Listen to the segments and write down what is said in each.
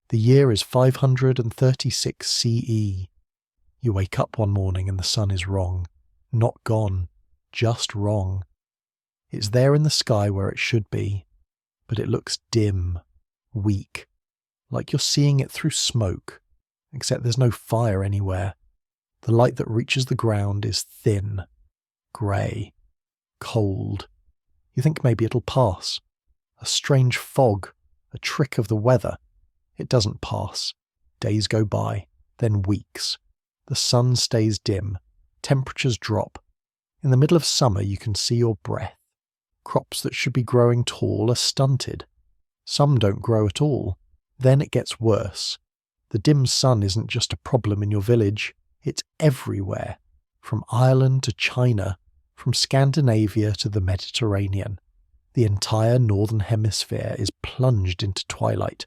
The year is 536 CE. You wake up one morning and the sun is wrong. Not gone, just wrong. It's there in the sky where it should be, but it looks dim, weak, like you're seeing it through smoke, except there's no fire anywhere. The light that reaches the ground is thin, grey, cold. You think maybe it'll pass. A strange fog, a trick of the weather. It doesn't pass. Days go by, then weeks. The sun stays dim. Temperatures drop. In the middle of summer you can see your breath. Crops that should be growing tall are stunted. Some don't grow at all. Then it gets worse. The dim sun isn't just a problem in your village. It's everywhere. From Ireland to China, from Scandinavia to the Mediterranean. The entire Northern Hemisphere is plunged into twilight.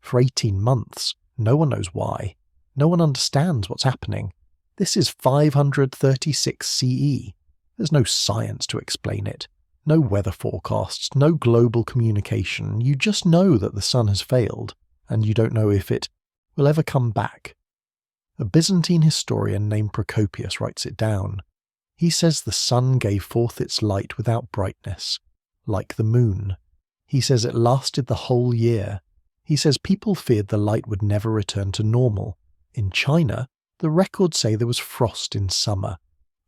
For 18 months, no one knows why. No one understands what's happening. This is 536 CE. There's no science to explain it. No weather forecasts, no global communication. You just know that the sun has failed, and you don't know if it will ever come back. A Byzantine historian named Procopius writes it down. He says the sun gave forth its light without brightness, like the moon. He says it lasted the whole year. He says people feared the light would never return to normal. In China, the records say there was frost in summer.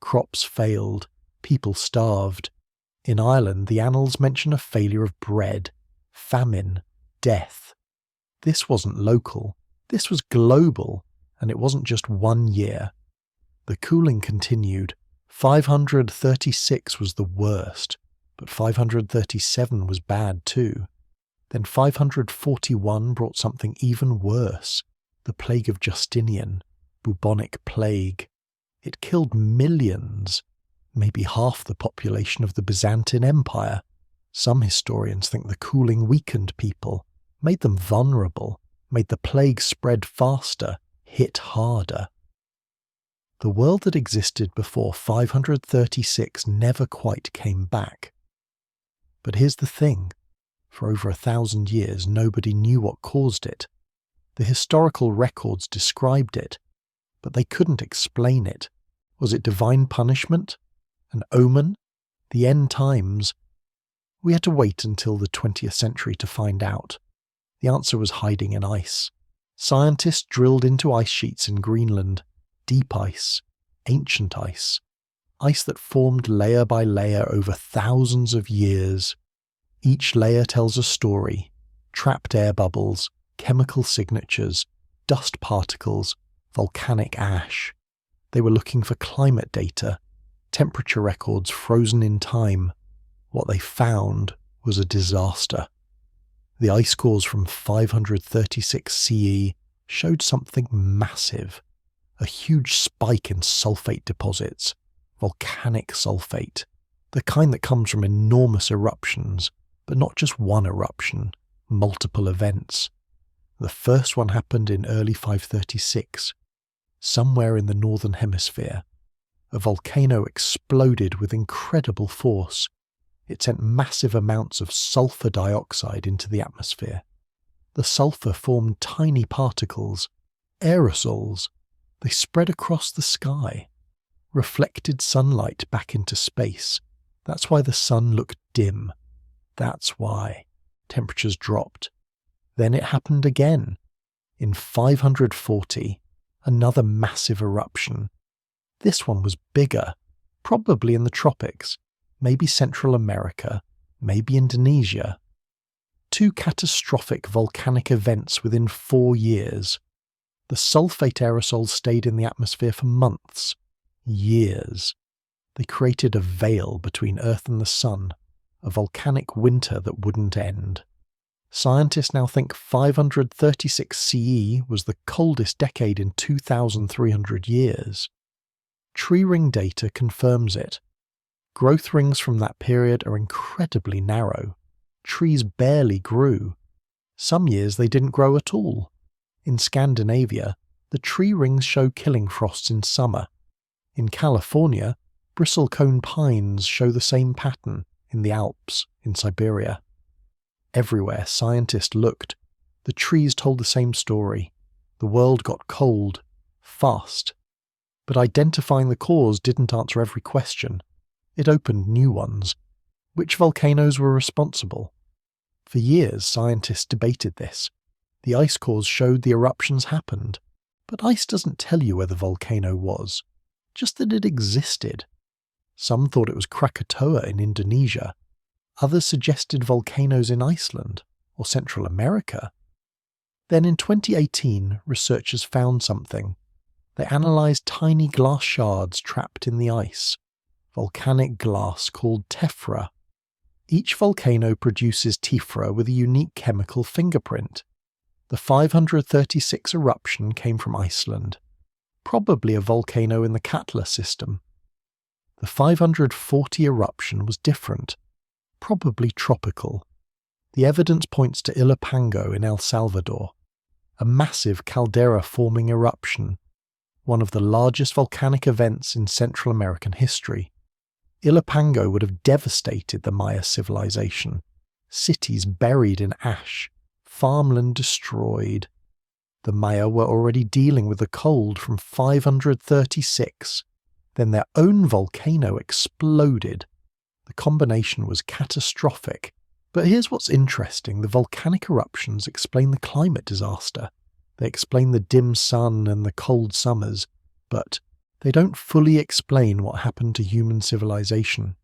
Crops failed. People starved. In Ireland, the annals mention a failure of bread, famine, death. This wasn't local. This was global, and it wasn't just 1 year. The cooling continued. 536 was the worst, but 537 was bad too. Then 541 brought something even worse, the plague of Justinian, bubonic plague. It killed millions, maybe half the population of the Byzantine Empire. Some historians think the cooling weakened people, made them vulnerable, made the plague spread faster, hit harder. The world that existed before 536 never quite came back. But here's the thing. For over 1,000 years, nobody knew what caused it. The historical records described it, but they couldn't explain it. Was it divine punishment? An omen? The end times? We had to wait until the 20th century to find out. The answer was hiding in ice. Scientists drilled into ice sheets in Greenland, deep ice, ancient ice that formed layer by layer over thousands of years. Each layer tells a story: trapped air bubbles, chemical signatures, dust particles, volcanic ash. They were looking for climate data, temperature records frozen in time. What they found was a disaster. The ice cores from 536 CE showed something massive. A huge spike in sulfate deposits, volcanic sulfate, the kind that comes from enormous eruptions, but not just one eruption, multiple events. The first one happened in early 536, somewhere in the Northern Hemisphere. A volcano exploded with incredible force. It sent massive amounts of sulfur dioxide into the atmosphere. The sulfur formed tiny particles, aerosols. They spread across the sky, reflected sunlight back into space. That's why the sun looked dim. That's why temperatures dropped. Then it happened again. In 540, another massive eruption. This one was bigger, probably in the tropics, maybe Central America, maybe Indonesia. 2 catastrophic volcanic events within 4 years. The sulfate aerosols stayed in the atmosphere for months, years. They created a veil between Earth and the sun, a volcanic winter that wouldn't end. Scientists now think 536 CE was the coldest decade in 2,300 years. Tree ring data confirms it. Growth rings from that period are incredibly narrow. Trees barely grew. Some years they didn't grow at all. In Scandinavia, the tree rings show killing frosts in summer. In California, bristlecone pines show the same pattern in the Alps, in Siberia. Everywhere scientists looked, The trees told the same story. The world got cold, fast. But identifying the cause didn't answer every question. It opened new ones. Which volcanoes were responsible? For years, scientists debated this. The ice cores showed the eruptions happened, but ice doesn't tell you where the volcano was, just that it existed. Some thought it was Krakatoa in Indonesia. Others suggested volcanoes in Iceland or Central America. Then in 2018, researchers found something. They analysed tiny glass shards trapped in the ice, volcanic glass called tephra. Each volcano produces tephra with a unique chemical fingerprint. The 536 eruption came from Iceland, probably a volcano in the Katla system. The 540 eruption was different, probably tropical. The evidence points to Ilopango in El Salvador, a massive caldera-forming eruption, one of the largest volcanic events in Central American history. Ilopango would have devastated the Maya civilization, cities buried in ash, farmland destroyed. The Maya were already dealing with the cold from 536. Then their own volcano exploded. The combination was catastrophic. But here's what's interesting. The volcanic eruptions explain the climate disaster. They explain the dim sun and the cold summers, but they don't fully explain what happened to human civilization.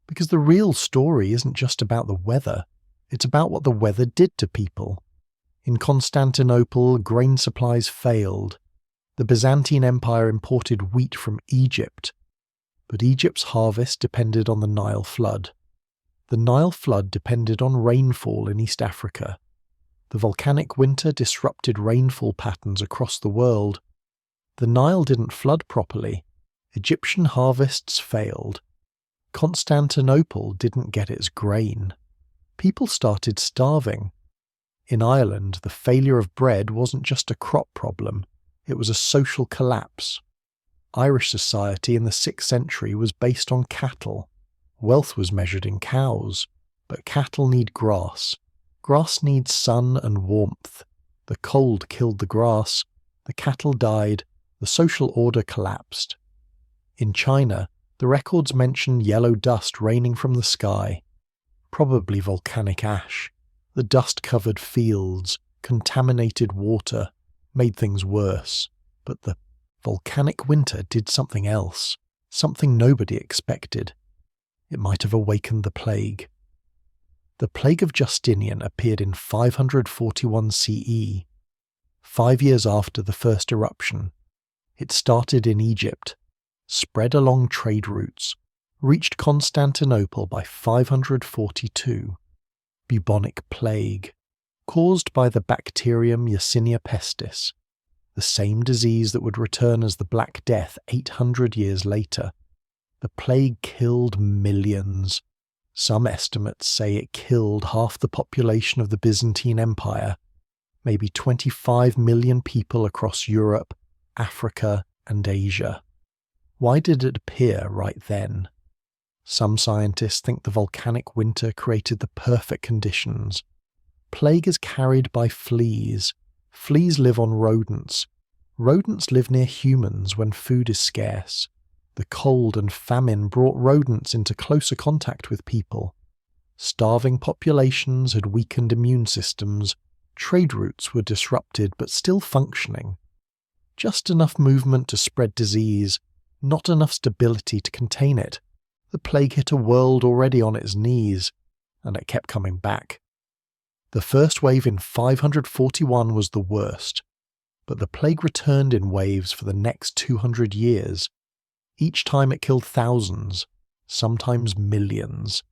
Because the real story isn't just about the weather, it's about what the weather did to people. In Constantinople, grain supplies failed. The Byzantine Empire imported wheat from Egypt, but Egypt's harvest depended on the Nile flood. The Nile flood depended on rainfall in East Africa. The volcanic winter disrupted rainfall patterns across the world. The Nile didn't flood properly. Egyptian harvests failed. Constantinople didn't get its grain. People started starving. In Ireland, the failure of bread wasn't just a crop problem, it was a social collapse. Irish society in the 6th century was based on cattle. Wealth was measured in cows, but cattle need grass. Grass needs sun and warmth. The cold killed the grass, the cattle died, the social order collapsed. In China, the records mention yellow dust raining from the sky, probably volcanic ash. The dust-covered fields, contaminated water, made things worse. But the volcanic winter did something else, something nobody expected. It might have awakened the plague. The plague of Justinian appeared in 541 CE, 5 years after the first eruption. It started in Egypt, spread along trade routes, reached Constantinople by 542. Bubonic plague, caused by the bacterium Yersinia pestis, the same disease that would return as the Black Death 800 years later. The plague killed millions. Some estimates say it killed half the population of the Byzantine Empire, maybe 25 million people across Europe, Africa, and Asia. Why did it appear right then? Some scientists think the volcanic winter created the perfect conditions. Plague is carried by fleas. Fleas live on rodents. Rodents live near humans when food is scarce. The cold and famine brought rodents into closer contact with people. Starving populations had weakened immune systems. Trade routes were disrupted but still functioning. Just enough movement to spread disease, not enough stability to contain it. The plague hit a world already on its knees, and it kept coming back. The first wave in 541 was the worst, but the plague returned in waves for the next 200 years. Each time it killed thousands, sometimes millions.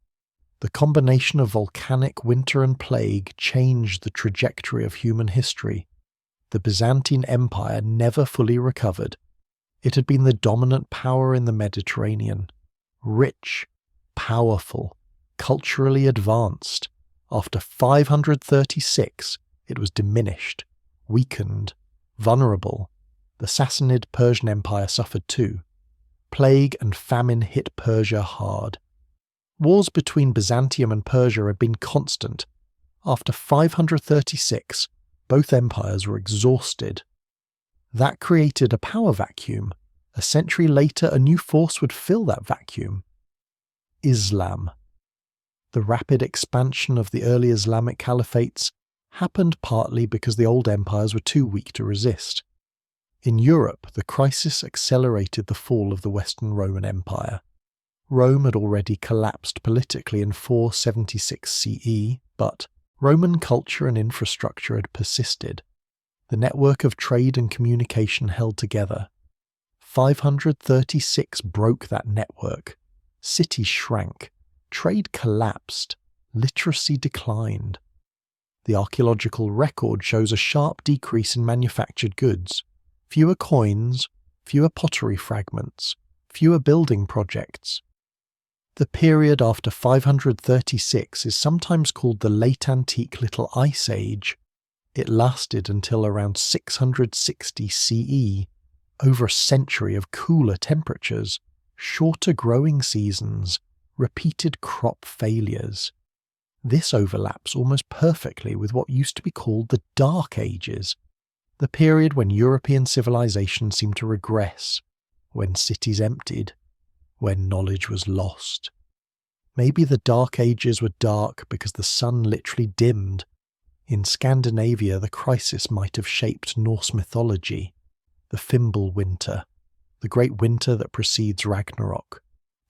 The combination of volcanic winter and plague changed the trajectory of human history. The Byzantine Empire never fully recovered. It had been the dominant power in the Mediterranean. Rich, powerful, culturally advanced. After 536, it was diminished, weakened, vulnerable. The Sassanid Persian Empire suffered too. Plague and famine hit Persia hard. Wars between Byzantium and Persia had been constant. After 536, Both empires were exhausted. That created a power vacuum. A century later, a new force would fill that vacuum. Islam. The rapid expansion of the early Islamic caliphates happened partly because the old empires were too weak to resist. In Europe, the crisis accelerated the fall of the Western Roman Empire. Rome had already collapsed politically in 476 CE, but Roman culture and infrastructure had persisted. The network of trade and communication held together. 536 broke that network. Cities shrank. Trade collapsed. Literacy declined. The archaeological record shows a sharp decrease in manufactured goods. Fewer coins, fewer pottery fragments, fewer building projects. The period after 536 is sometimes called the Late Antique Little Ice Age. It lasted until around 660 CE, over a century of cooler temperatures, shorter growing seasons, repeated crop failures. This overlaps almost perfectly with what used to be called the Dark Ages, the period when European civilization seemed to regress, when cities emptied, when knowledge was lost. Maybe the Dark Ages were dark because the sun literally dimmed. In Scandinavia, the crisis might have shaped Norse mythology. The Fimbul winter, the great winter that precedes Ragnarok.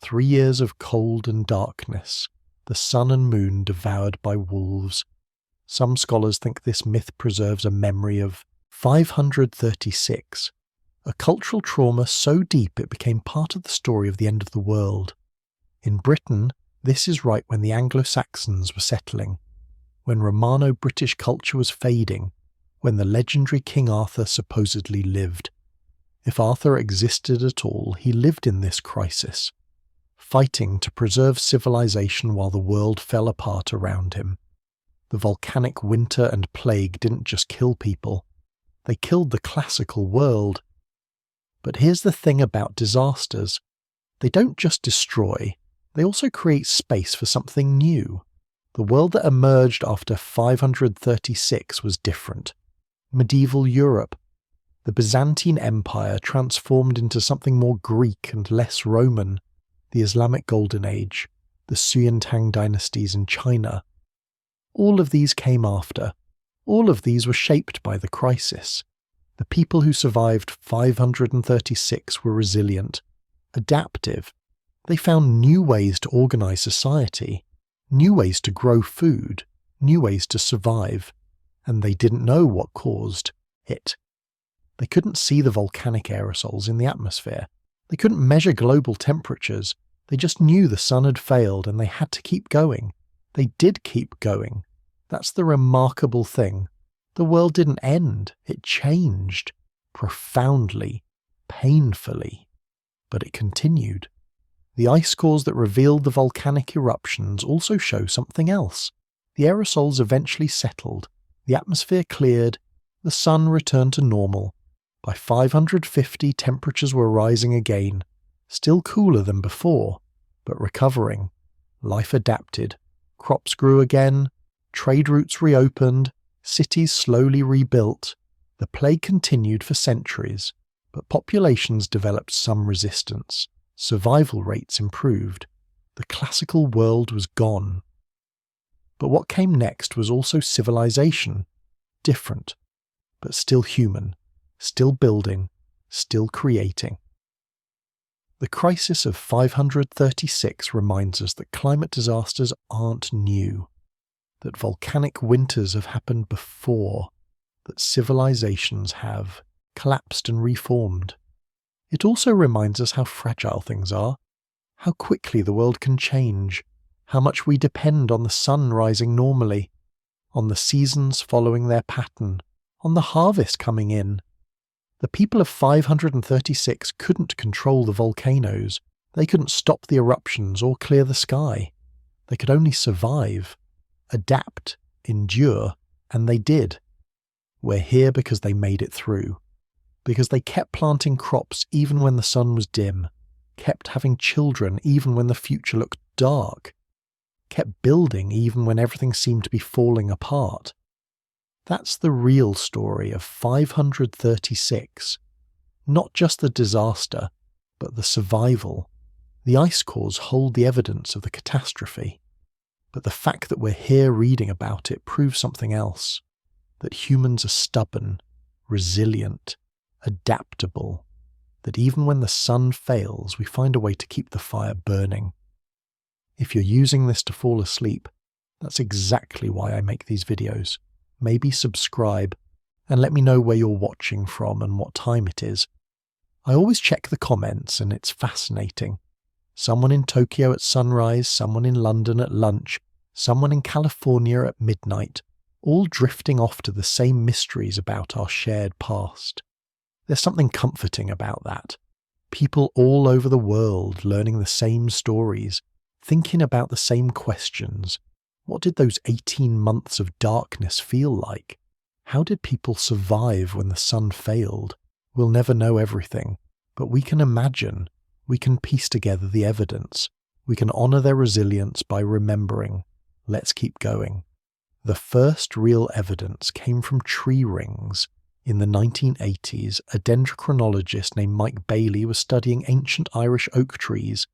3 years of cold and darkness, the sun and moon devoured by wolves. Some scholars think this myth preserves a memory of 536, a cultural trauma so deep it became part of the story of the end of the world. In Britain, this is right when the Anglo-Saxons were settling, when Romano-British culture was fading, when the legendary King Arthur supposedly lived. If Arthur existed at all, he lived in this crisis, fighting to preserve civilization while the world fell apart around him. The volcanic winter and plague didn't just kill people, they killed the classical world. But here's the thing about disasters. They don't just destroy, they also create space for something new. The world that emerged after 536 was different. Medieval Europe. The Byzantine Empire transformed into something more Greek and less Roman. The Islamic Golden Age. The Sui Tang dynasties in China. All of these came after. All of these were shaped by the crisis. The people who survived 536 were resilient, adaptive. They found new ways to organize society, new ways to grow food, new ways to survive, and they didn't know what caused it. They couldn't see the volcanic aerosols in the atmosphere. They couldn't measure global temperatures. They just knew the sun had failed and they had to keep going. They did keep going. That's the remarkable thing. The world didn't end. It changed. Profoundly. Painfully. But it continued. The ice cores that revealed the volcanic eruptions also show something else. The aerosols eventually settled. The atmosphere cleared. The sun returned to normal. By 550, temperatures were rising again. Still cooler than before, but recovering. Life adapted. Crops grew again. Trade routes reopened. Cities slowly rebuilt. The plague continued for centuries, but populations developed some resistance. Survival rates improved. The classical world was gone. But what came next was also civilization. Different, but still human, still building, still creating. The crisis of 536 reminds us that climate disasters aren't new, that volcanic winters have happened before, that civilizations have collapsed and reformed. It also reminds us how fragile things are, how quickly the world can change, how much we depend on the sun rising normally, on the seasons following their pattern, on the harvest coming in. The people of 536 couldn't control the volcanoes. They couldn't stop the eruptions or clear the sky. They could only survive, adapt, endure, and they did. We're here because they made it through. Because they kept planting crops even when the sun was dim, kept having children even when the future looked dark, kept building even when everything seemed to be falling apart. That's the real story of 536. Not just the disaster, but the survival. The ice cores hold the evidence of the catastrophe. But the fact that we're here reading about it proves something else. That humans are stubborn, resilient, adaptable. That even when the sun fails, we find a way to keep the fire burning. If you're using this to fall asleep, that's exactly why I make these videos. Maybe subscribe and let me know where you're watching from and what time it is. I always check the comments and it's fascinating. Someone in Tokyo at sunrise, someone in London at lunch, someone in California at midnight, all drifting off to the same mysteries about our shared past. There's something comforting about that. People all over the world learning the same stories, thinking about the same questions. What did those 18 months of darkness feel like? How did people survive when the sun failed? We'll never know everything, but we can imagine. We can piece together the evidence. We can honour their resilience by remembering. Let's keep going. The first real evidence came from tree rings. In the 1980s, a dendrochronologist named Mike Bailey was studying ancient Irish oak trees.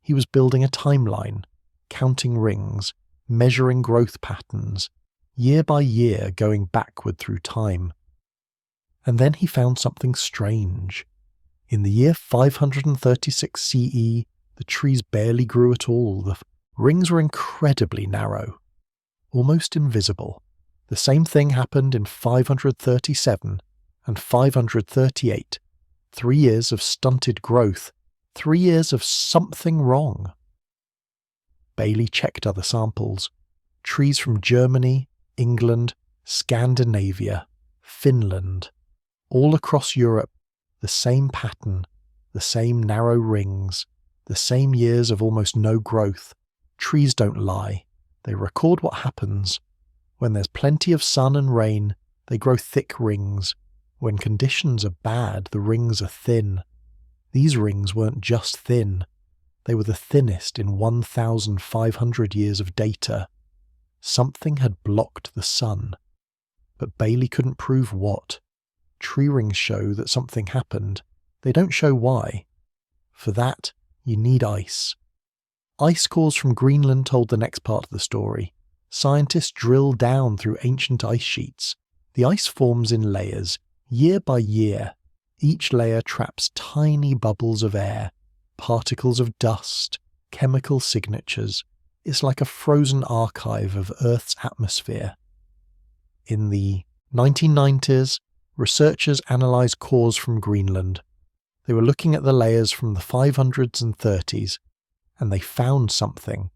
He was building a timeline, counting rings, measuring growth patterns, year by year going backward through time. And then he found something strange. In the year 536 CE, the trees barely grew at all. The rings were incredibly narrow, almost invisible. The same thing happened in 537 and 538. 3 years of stunted growth, 3 years of something wrong. Bailey checked other samples. Trees from Germany, England, Scandinavia, Finland. All across Europe, the same pattern, the same narrow rings, the same years of almost no growth. Trees don't lie. They record what happens. When there's plenty of sun and rain, they grow thick rings. When conditions are bad, the rings are thin. These rings weren't just thin. They were the thinnest in 1,500 years of data. Something had blocked the sun. But Bailey couldn't prove what. Tree rings show that something happened. They don't show why. For that, you need ice. Ice cores from Greenland told the next part of the story. Scientists drill down through ancient ice sheets. The ice forms in layers, year by year. Each layer traps tiny bubbles of air, particles of dust, chemical signatures. It's like a frozen archive of Earth's atmosphere. In the 1990s, researchers analysed cores from Greenland. They were looking at the layers from the 500s and 30s, and they found something,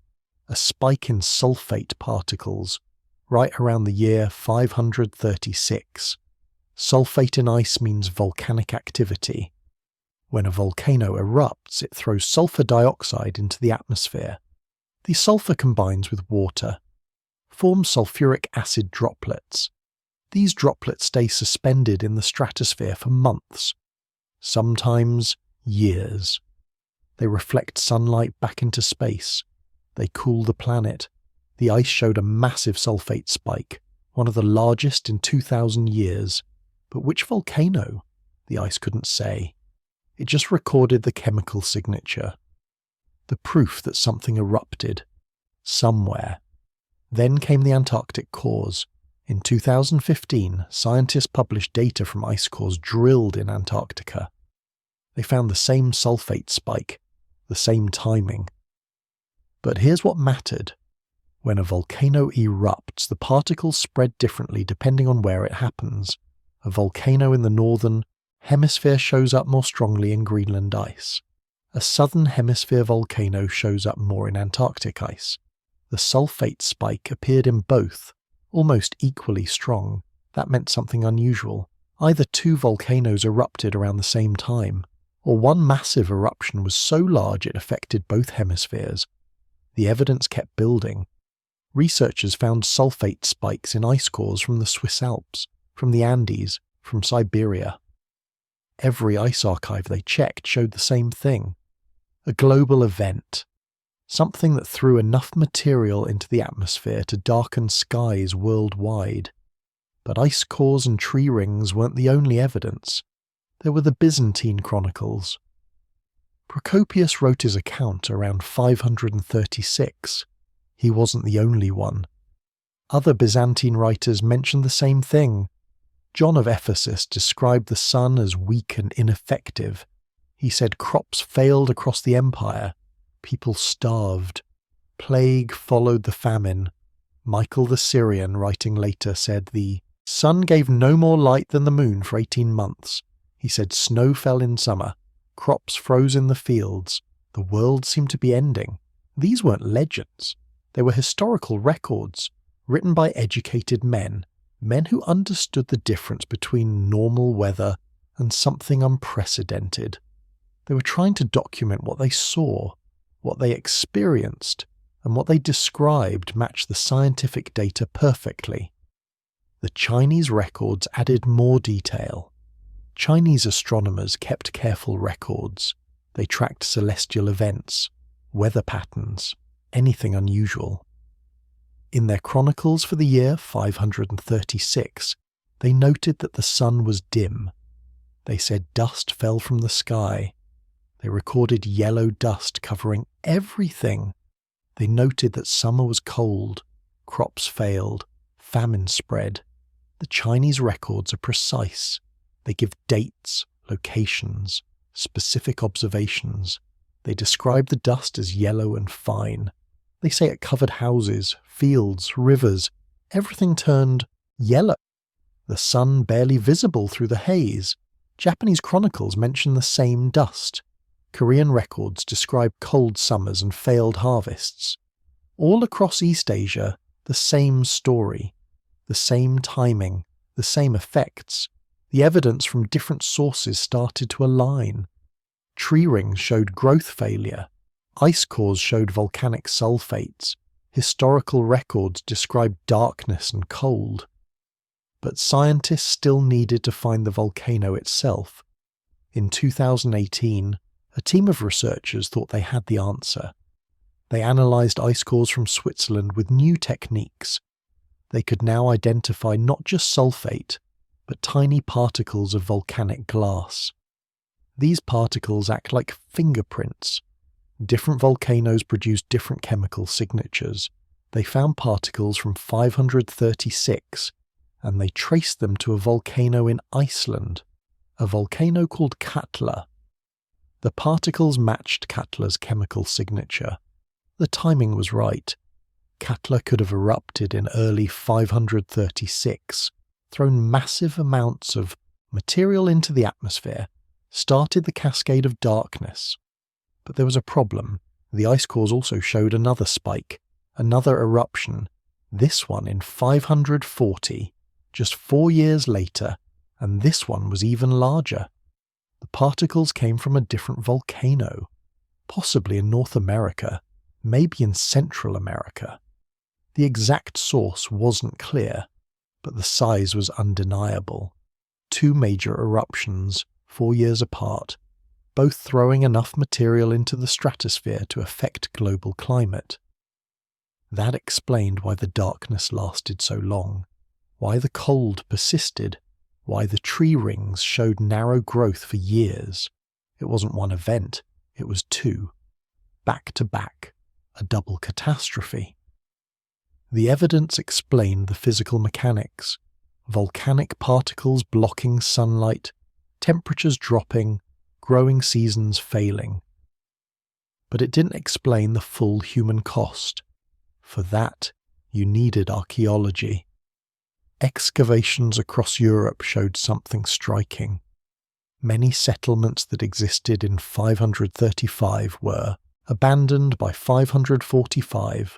a spike in sulfate particles, right around the year 536. Sulfate in ice means volcanic activity. When a volcano erupts, it throws sulfur dioxide into the atmosphere. The sulfur combines with water, forms sulfuric acid droplets. These droplets stay suspended in the stratosphere for months, sometimes years. They reflect sunlight back into space. They cool the planet. The ice showed a massive sulfate spike, one of the largest in 2,000 years. But which volcano? The ice couldn't say. It just recorded the chemical signature. The proof that something erupted. Somewhere. Then came the Antarctic cores. In 2015, scientists published data from ice cores drilled in Antarctica. They found the same sulfate spike, the same timing. But here's what mattered. When a volcano erupts, the particles spread differently depending on where it happens. A volcano in the Northern Hemisphere shows up more strongly in Greenland ice. A Southern Hemisphere volcano shows up more in Antarctic ice. The sulfate spike appeared in both, almost equally strong. That meant something unusual. Either two volcanoes erupted around the same time, or one massive eruption was so large it affected both hemispheres. The evidence kept building. Researchers found sulfate spikes in ice cores from the Swiss Alps, from the Andes, from Siberia. Every ice archive they checked showed the same thing. A global event. Something that threw enough material into the atmosphere to darken skies worldwide. But ice cores and tree rings weren't the only evidence. There were the Byzantine chronicles. Procopius wrote his account around 536. He wasn't the only one. Other Byzantine writers mentioned the same thing. John of Ephesus described the sun as weak and ineffective. He said crops failed across the empire. People starved. Plague followed the famine. Michael the Syrian, writing later, said the sun gave no more light than the moon for 18 months. He said snow fell in summer. Crops froze in the fields. The world seemed to be ending. These weren't legends. They were historical records, written by educated men who understood the difference between normal weather and something unprecedented. They were trying to document what they saw, what they experienced, and what they described matched the scientific data perfectly. The Chinese records added more detail. Chinese astronomers kept careful records. They tracked celestial events, weather patterns, anything unusual. In their chronicles for the year 536, they noted that the sun was dim. They said dust fell from the sky. They recorded yellow dust covering everything. They noted that summer was cold, crops failed, famine spread. The Chinese records are precise. They give dates, locations, specific observations. They describe the dust as yellow and fine. They say it covered houses, fields, rivers. Everything turned yellow. The sun barely visible through the haze. Japanese chronicles mention the same dust. Korean records describe cold summers and failed harvests. All across East Asia, the same story, the same timing, the same effects. The evidence from different sources started to align. Tree rings showed growth failure. Ice cores showed volcanic sulfates. Historical records described darkness and cold. But scientists still needed to find the volcano itself. In 2018, a team of researchers thought they had the answer. They analysed ice cores from Switzerland with new techniques. They could now identify not just sulfate, but tiny particles of volcanic glass. These particles act like fingerprints. Different volcanoes produce different chemical signatures. They found particles from 536, and they traced them to a volcano in Iceland, a volcano called Katla. The particles matched Katla's chemical signature. The timing was right. Katla could have erupted in early 536, thrown massive amounts of material into the atmosphere, started the cascade of darkness. But there was a problem. The ice cores also showed another spike, another eruption, this one in 540, just 4 years later, and this one was even larger. The particles came from a different volcano, possibly in North America, maybe in Central America. The exact source wasn't clear, but the size was undeniable. 2 major eruptions, 4 years apart, both throwing enough material into the stratosphere to affect global climate. That explained why the darkness lasted so long, why the cold persisted, why the tree rings showed narrow growth for years. It wasn't one event, it was 2. Back to back, a double catastrophe. The evidence explained the physical mechanics. Volcanic particles blocking sunlight, temperatures dropping, growing seasons failing. But it didn't explain the full human cost. For that, you needed archaeology. Excavations across Europe showed something striking. Many settlements that existed in 535 were abandoned by 545,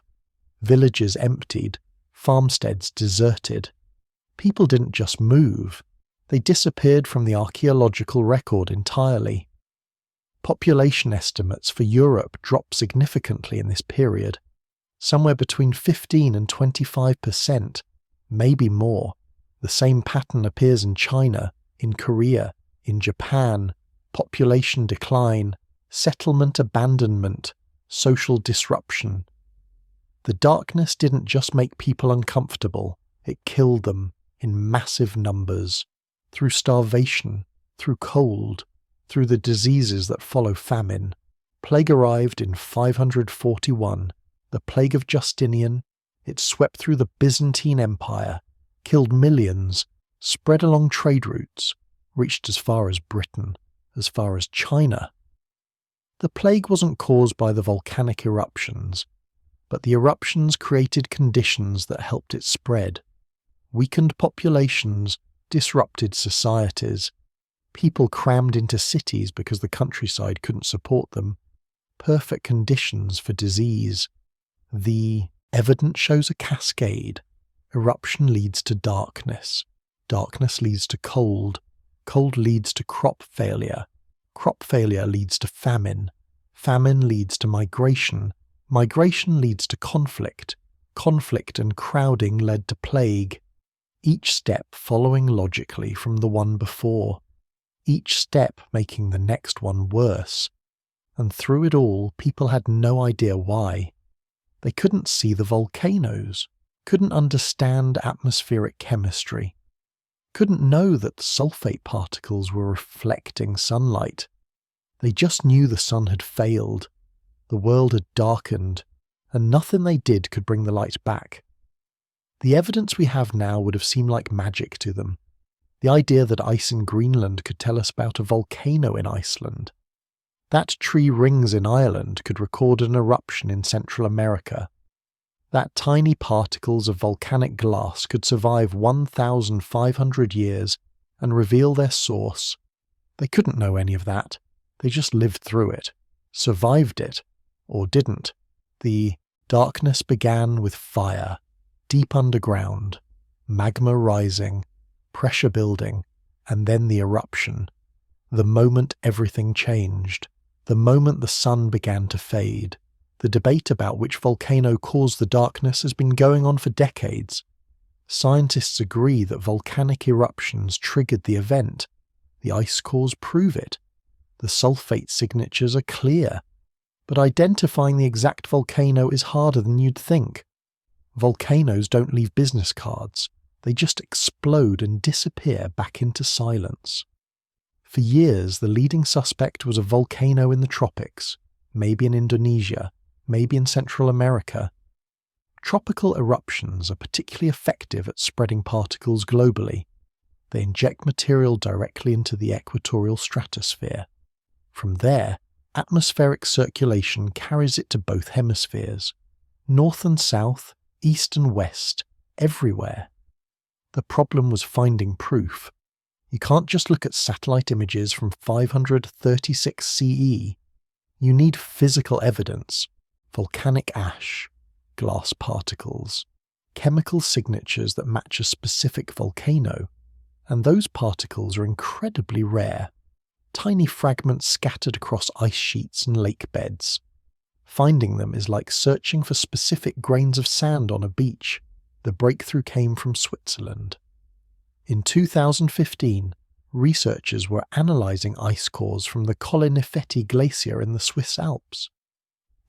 villages emptied, farmsteads deserted. People didn't just move, they disappeared from the archaeological record entirely. Population estimates for Europe dropped significantly in this period, somewhere between 15 and 25%, maybe more. The same pattern appears in China, in Korea, in Japan. Population decline, settlement abandonment, social disruption. The darkness didn't just make people uncomfortable, it killed them, in massive numbers, through starvation, through cold, through the diseases that follow famine. Plague arrived in 541, the plague of Justinian. It swept through the Byzantine Empire, killed millions, spread along trade routes, reached as far as Britain, as far as China. The plague wasn't caused by the volcanic eruptions, but the eruptions created conditions that helped it spread. Weakened populations disrupted societies. People crammed into cities because the countryside couldn't support them. Perfect conditions for disease. The evidence shows a cascade. Eruption leads to darkness. Darkness leads to cold. Cold leads to crop failure. Crop failure leads to famine. Famine leads to migration. Migration leads to conflict. Conflict and crowding led to plague. Each step following logically from the one before. Each step making the next one worse. And through it all, people had no idea why. They couldn't see the volcanoes, couldn't understand atmospheric chemistry, couldn't know that sulfate particles were reflecting sunlight. They just knew the sun had failed, the world had darkened, and nothing they did could bring the light back. The evidence we have now would have seemed like magic to them. The idea that ice in Greenland could tell us about a volcano in Iceland. That tree rings in Ireland could record an eruption in Central America. That tiny particles of volcanic glass could survive 1,500 years and reveal their source. They couldn't know any of that. They just lived through it, survived it, or didn't. The darkness began with fire, deep underground, magma rising, pressure building, and then the eruption. The moment everything changed. The moment the sun began to fade. The debate about which volcano caused the darkness has been going on for decades. Scientists agree that volcanic eruptions triggered the event. The ice cores prove it. The sulfate signatures are clear. But identifying the exact volcano is harder than you'd think. Volcanoes don't leave business cards. They just explode and disappear back into silence. For years, the leading suspect was a volcano in the tropics, maybe in Indonesia, maybe in Central America. Tropical eruptions are particularly effective at spreading particles globally. They inject material directly into the equatorial stratosphere. From there, atmospheric circulation carries it to both hemispheres, north and south, east and west, everywhere. The problem was finding proof. You can't just look at satellite images from 536 CE. You need physical evidence, volcanic ash, glass particles, chemical signatures that match a specific volcano, and those particles are incredibly rare, tiny fragments scattered across ice sheets and lake beds. Finding them is like searching for specific grains of sand on a beach. The breakthrough came from Switzerland. In 2015, researchers were analysing ice cores from the Collinifetti Glacier in the Swiss Alps.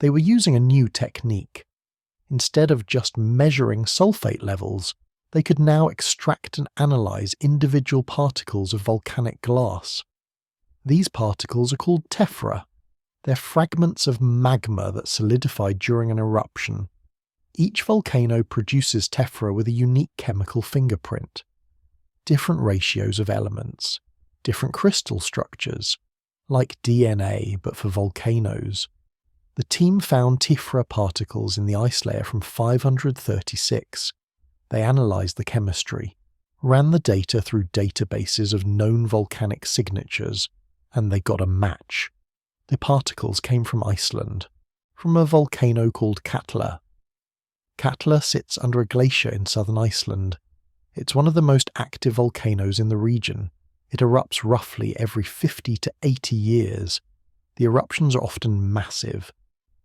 They were using a new technique. Instead of just measuring sulfate levels, they could now extract and analyse individual particles of volcanic glass. These particles are called tephra. They're fragments of magma that solidified during an eruption. Each volcano produces tephra with a unique chemical fingerprint. Different ratios of elements, different crystal structures, like DNA but for volcanoes. The team found tephra particles in the ice layer from 536. They analysed the chemistry, ran the data through databases of known volcanic signatures, and they got a match. The particles came from Iceland, from a volcano called Katla. Katla sits under a glacier in southern Iceland. It's one of the most active volcanoes in the region. It erupts roughly every 50 to 80 years. The eruptions are often massive.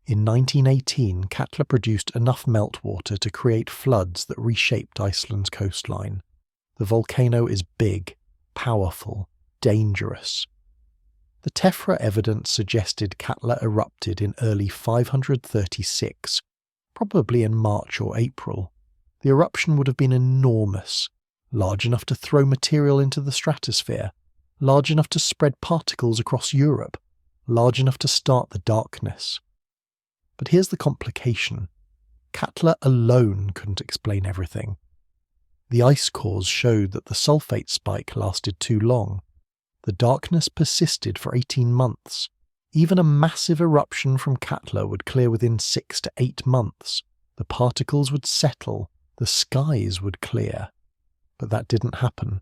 In 1918, Katla produced enough meltwater to create floods that reshaped Iceland's coastline. The volcano is big, powerful, dangerous. The tephra evidence suggested Katla erupted in early 536, probably in March or April. The eruption would have been enormous, large enough to throw material into the stratosphere, large enough to spread particles across Europe, large enough to start the darkness. But here's the complication. Katla alone couldn't explain everything. The ice cores showed that the sulfate spike lasted too long. The darkness persisted for 18 months. Even a massive eruption from Katla would clear within 6 to 8 months. The particles would settle, the skies would clear. But that didn't happen.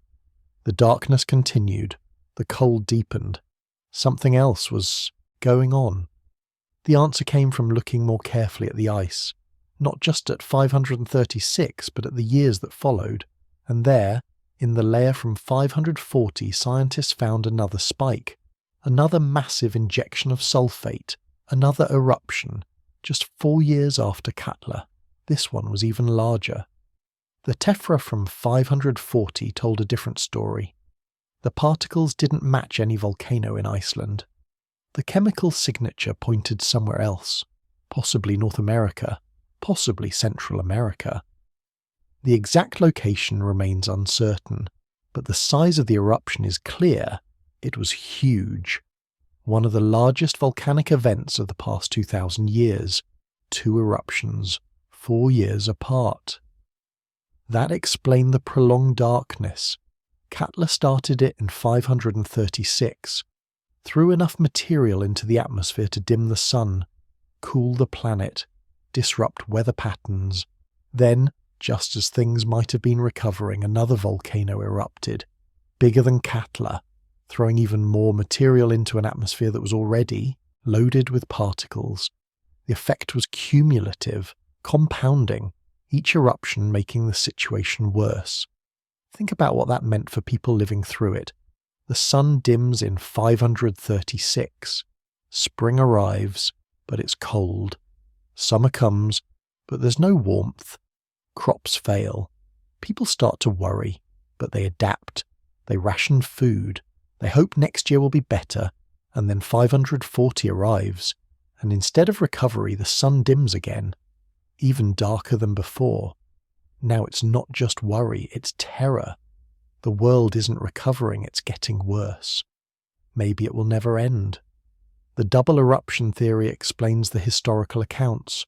The darkness continued, the cold deepened. Something else was going on. The answer came from looking more carefully at the ice, not just at 536, but at the years that followed. And there, in the layer from 540, scientists found another spike, another massive injection of sulfate, another eruption, just 4 years after Katla. This one was even larger. The tephra from 540 told a different story. The particles didn't match any volcano in Iceland. The chemical signature pointed somewhere else, possibly North America, possibly Central America. The exact location remains uncertain, but the size of the eruption is clear. It was huge. One of the largest volcanic events of the past 2,000 years. 2 eruptions, 4 years apart. That explained the prolonged darkness. Katla started it in 536, threw enough material into the atmosphere to dim the sun, cool the planet, disrupt weather patterns. Then, just as things might have been recovering, another volcano erupted, bigger than Katla, throwing even more material into an atmosphere that was already loaded with particles. The effect was cumulative, compounding, each eruption making the situation worse. Think about what that meant for people living through it. The sun dims in 536. Spring arrives, but it's cold. Summer comes, but there's no warmth. Crops fail. People start to worry, but they adapt. They ration food. They hope next year will be better, and then 540 arrives, and instead of recovery, the sun dims again, even darker than before. Now it's not just worry, it's terror. The world isn't recovering, it's getting worse. Maybe it will never end. The double eruption theory explains the historical accounts.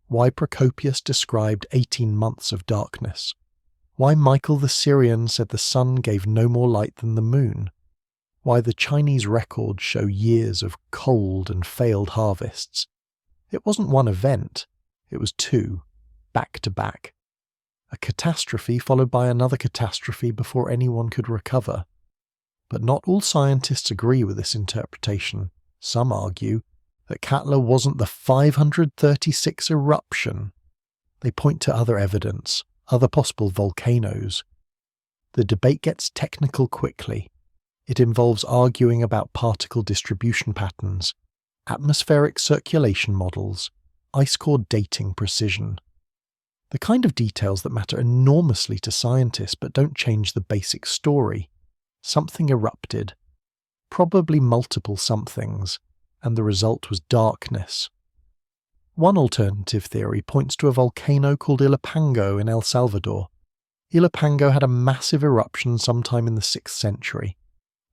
Why Procopius described 18 months of darkness. Why Michael the Syrian said the sun gave no more light than the moon. Why the Chinese records show years of cold and failed harvests. It wasn't one event, it was 2, back to back. A catastrophe followed by another catastrophe before anyone could recover. But not all scientists agree with this interpretation. Some argue that Katla wasn't the 536 eruption. They point to other evidence, other possible volcanoes. The debate gets technical quickly. It involves arguing about particle distribution patterns, atmospheric circulation models, ice core dating precision. The kind of details that matter enormously to scientists but don't change the basic story. Something erupted, probably multiple somethings, and the result was darkness. One alternative theory points to a volcano called Ilopango in El Salvador. Ilopango had a massive eruption sometime in the 6th century.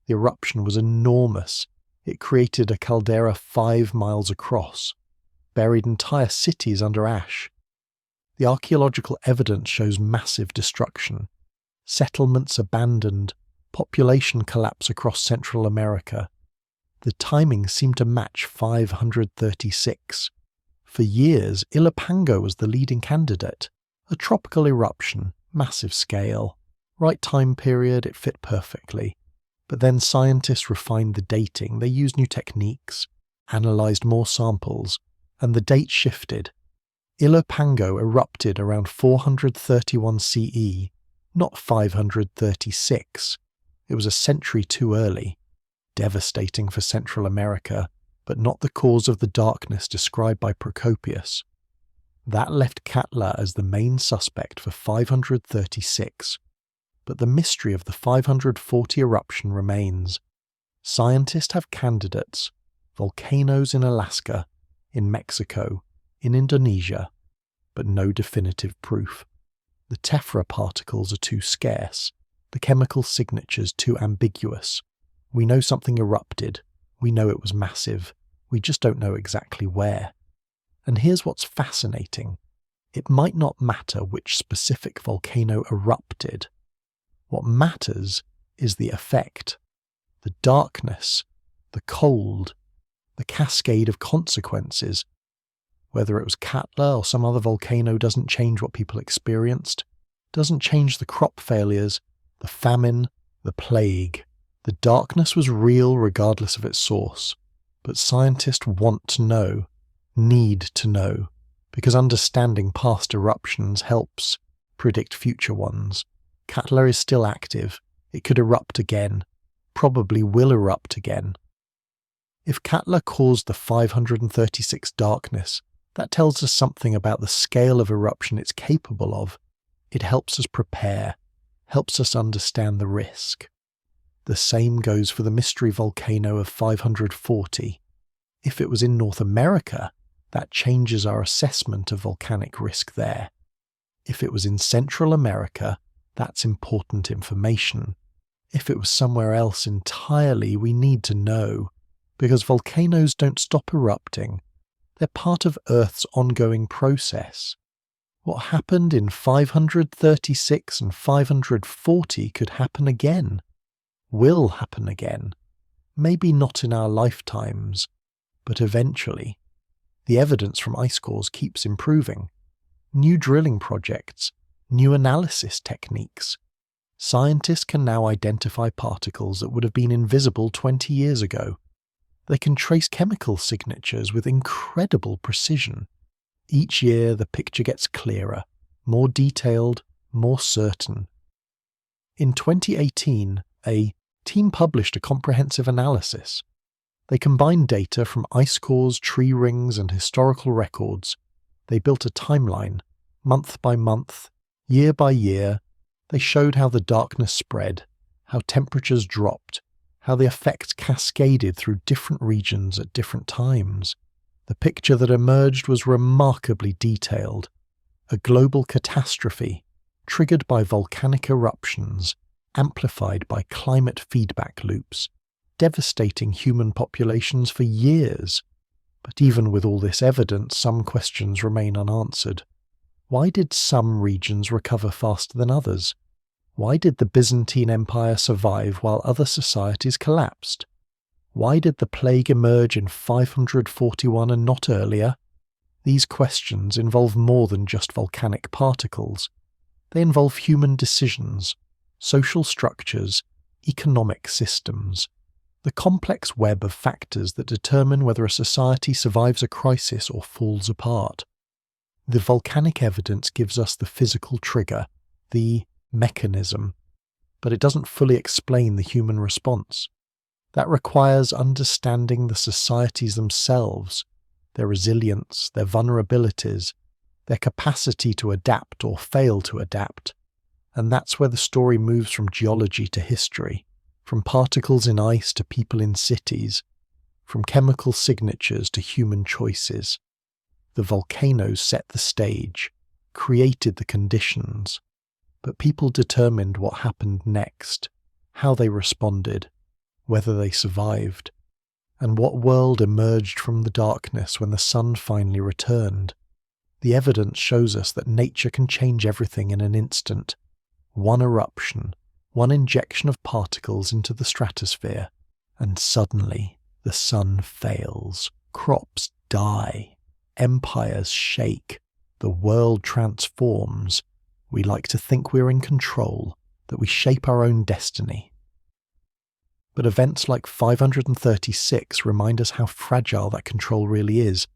The eruption was enormous. It created a caldera 5 miles across, buried entire cities under ash. The archaeological evidence shows massive destruction. Settlements abandoned, population collapse across Central America. The timing seemed to match 536. For years, Ilopango was the leading candidate. A tropical eruption, massive scale. Right time period, it fit perfectly. But then scientists refined the dating, they used new techniques, analysed more samples, and the date shifted. Ilopango erupted around 431 CE, not 536. It was a century too early. Devastating for Central America, but not the cause of the darkness described by Procopius. That left Katla as the main suspect for 536. But the mystery of the 540 eruption remains. Scientists have candidates, volcanoes in Alaska, in Mexico, in Indonesia, but no definitive proof. The tephra particles are too scarce. the chemical signature's too ambiguous. We know something erupted. We know it was massive. We just don't know exactly where. And here's what's fascinating. It might not matter which specific volcano erupted. What matters is the effect, the darkness, the cold, the cascade of consequences. Whether it was Katla or some other volcano doesn't change what people experienced, doesn't change the crop failures, the famine, the plague. The darkness was real regardless of its source, but scientists want to know, need to know, because understanding past eruptions helps predict future ones. Katla is still active. It could erupt again, probably will erupt again. If Katla caused the 536 darkness, that tells us something about the scale of eruption it's capable of. It helps us prepare, helps us understand the risk. The same goes for the mystery volcano of 540. If it was in North America, that changes our assessment of volcanic risk there. If it was in Central America, that's important information. If it was somewhere else entirely, we need to know, because volcanoes don't stop erupting. They're part of Earth's ongoing process. What happened in 536 and 540 could happen again, will happen again. Maybe not in our lifetimes, but eventually. The evidence from ice cores keeps improving. New drilling projects, new analysis techniques. Scientists can now identify particles that would have been invisible 20 years ago. They can trace chemical signatures with incredible precision. Each year the picture gets clearer, more detailed, more certain. In 2018, a team published a comprehensive analysis. They combined data from ice cores, tree rings, and historical records. They built a timeline, month by month, year by year. They showed how the darkness spread, how temperatures dropped, how the effects cascaded through different regions at different times. The picture that emerged was remarkably detailed. A global catastrophe, triggered by volcanic eruptions, amplified by climate feedback loops, devastating human populations for years. But even with all this evidence, some questions remain unanswered. Why did some regions recover faster than others? Why did the Byzantine Empire survive while other societies collapsed? Why did the plague emerge in 541 and not earlier? These questions involve more than just volcanic particles. They involve human decisions, social structures, economic systems, the complex web of factors that determine whether a society survives a crisis or falls apart. The volcanic evidence gives us the physical trigger, the mechanism, but it doesn't fully explain the human response. That requires understanding the societies themselves, their resilience, their vulnerabilities, their capacity to adapt or fail to adapt. And that's where the story moves from geology to history, from particles in ice to people in cities, from chemical signatures to human choices. The volcanoes set the stage, created the conditions, but people determined what happened next, how they responded, whether they survived, and what world emerged from the darkness when the sun finally returned. The evidence shows us that nature can change everything in an instant. One eruption, one injection of particles into the stratosphere, and suddenly the sun fails, crops die, empires shake, the world transforms. We like to think we're in control, that we shape our own destiny. But events like 536 remind us how fragile that control really is,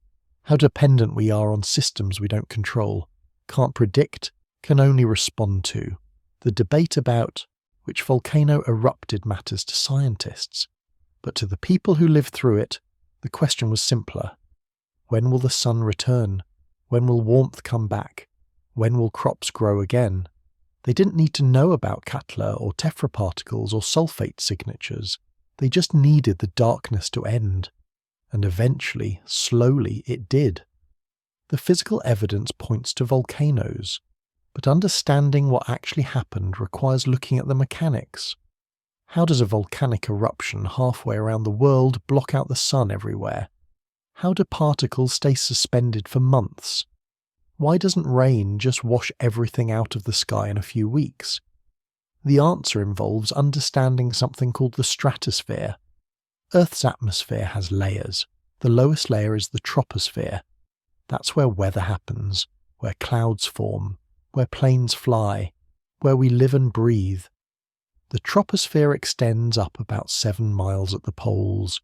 how dependent we are on systems we don't control, can't predict, can only respond to. The debate about which volcano erupted matters to scientists, but to the people who lived through it, the question was simpler. When will the sun return? When will warmth come back? When will crops grow again? They didn't need to know about Katla or tephra particles or sulfate signatures. They just needed the darkness to end. And eventually, slowly, it did. The physical evidence points to volcanoes. But understanding what actually happened requires looking at the mechanics. How does a volcanic eruption halfway around the world block out the sun everywhere? How do particles stay suspended for months? Why doesn't rain just wash everything out of the sky in a few weeks? The answer involves understanding something called the stratosphere. Earth's atmosphere has layers. The lowest layer is the troposphere. That's where weather happens, where clouds form, where planes fly, where we live and breathe. The troposphere extends up about 7 miles at the poles,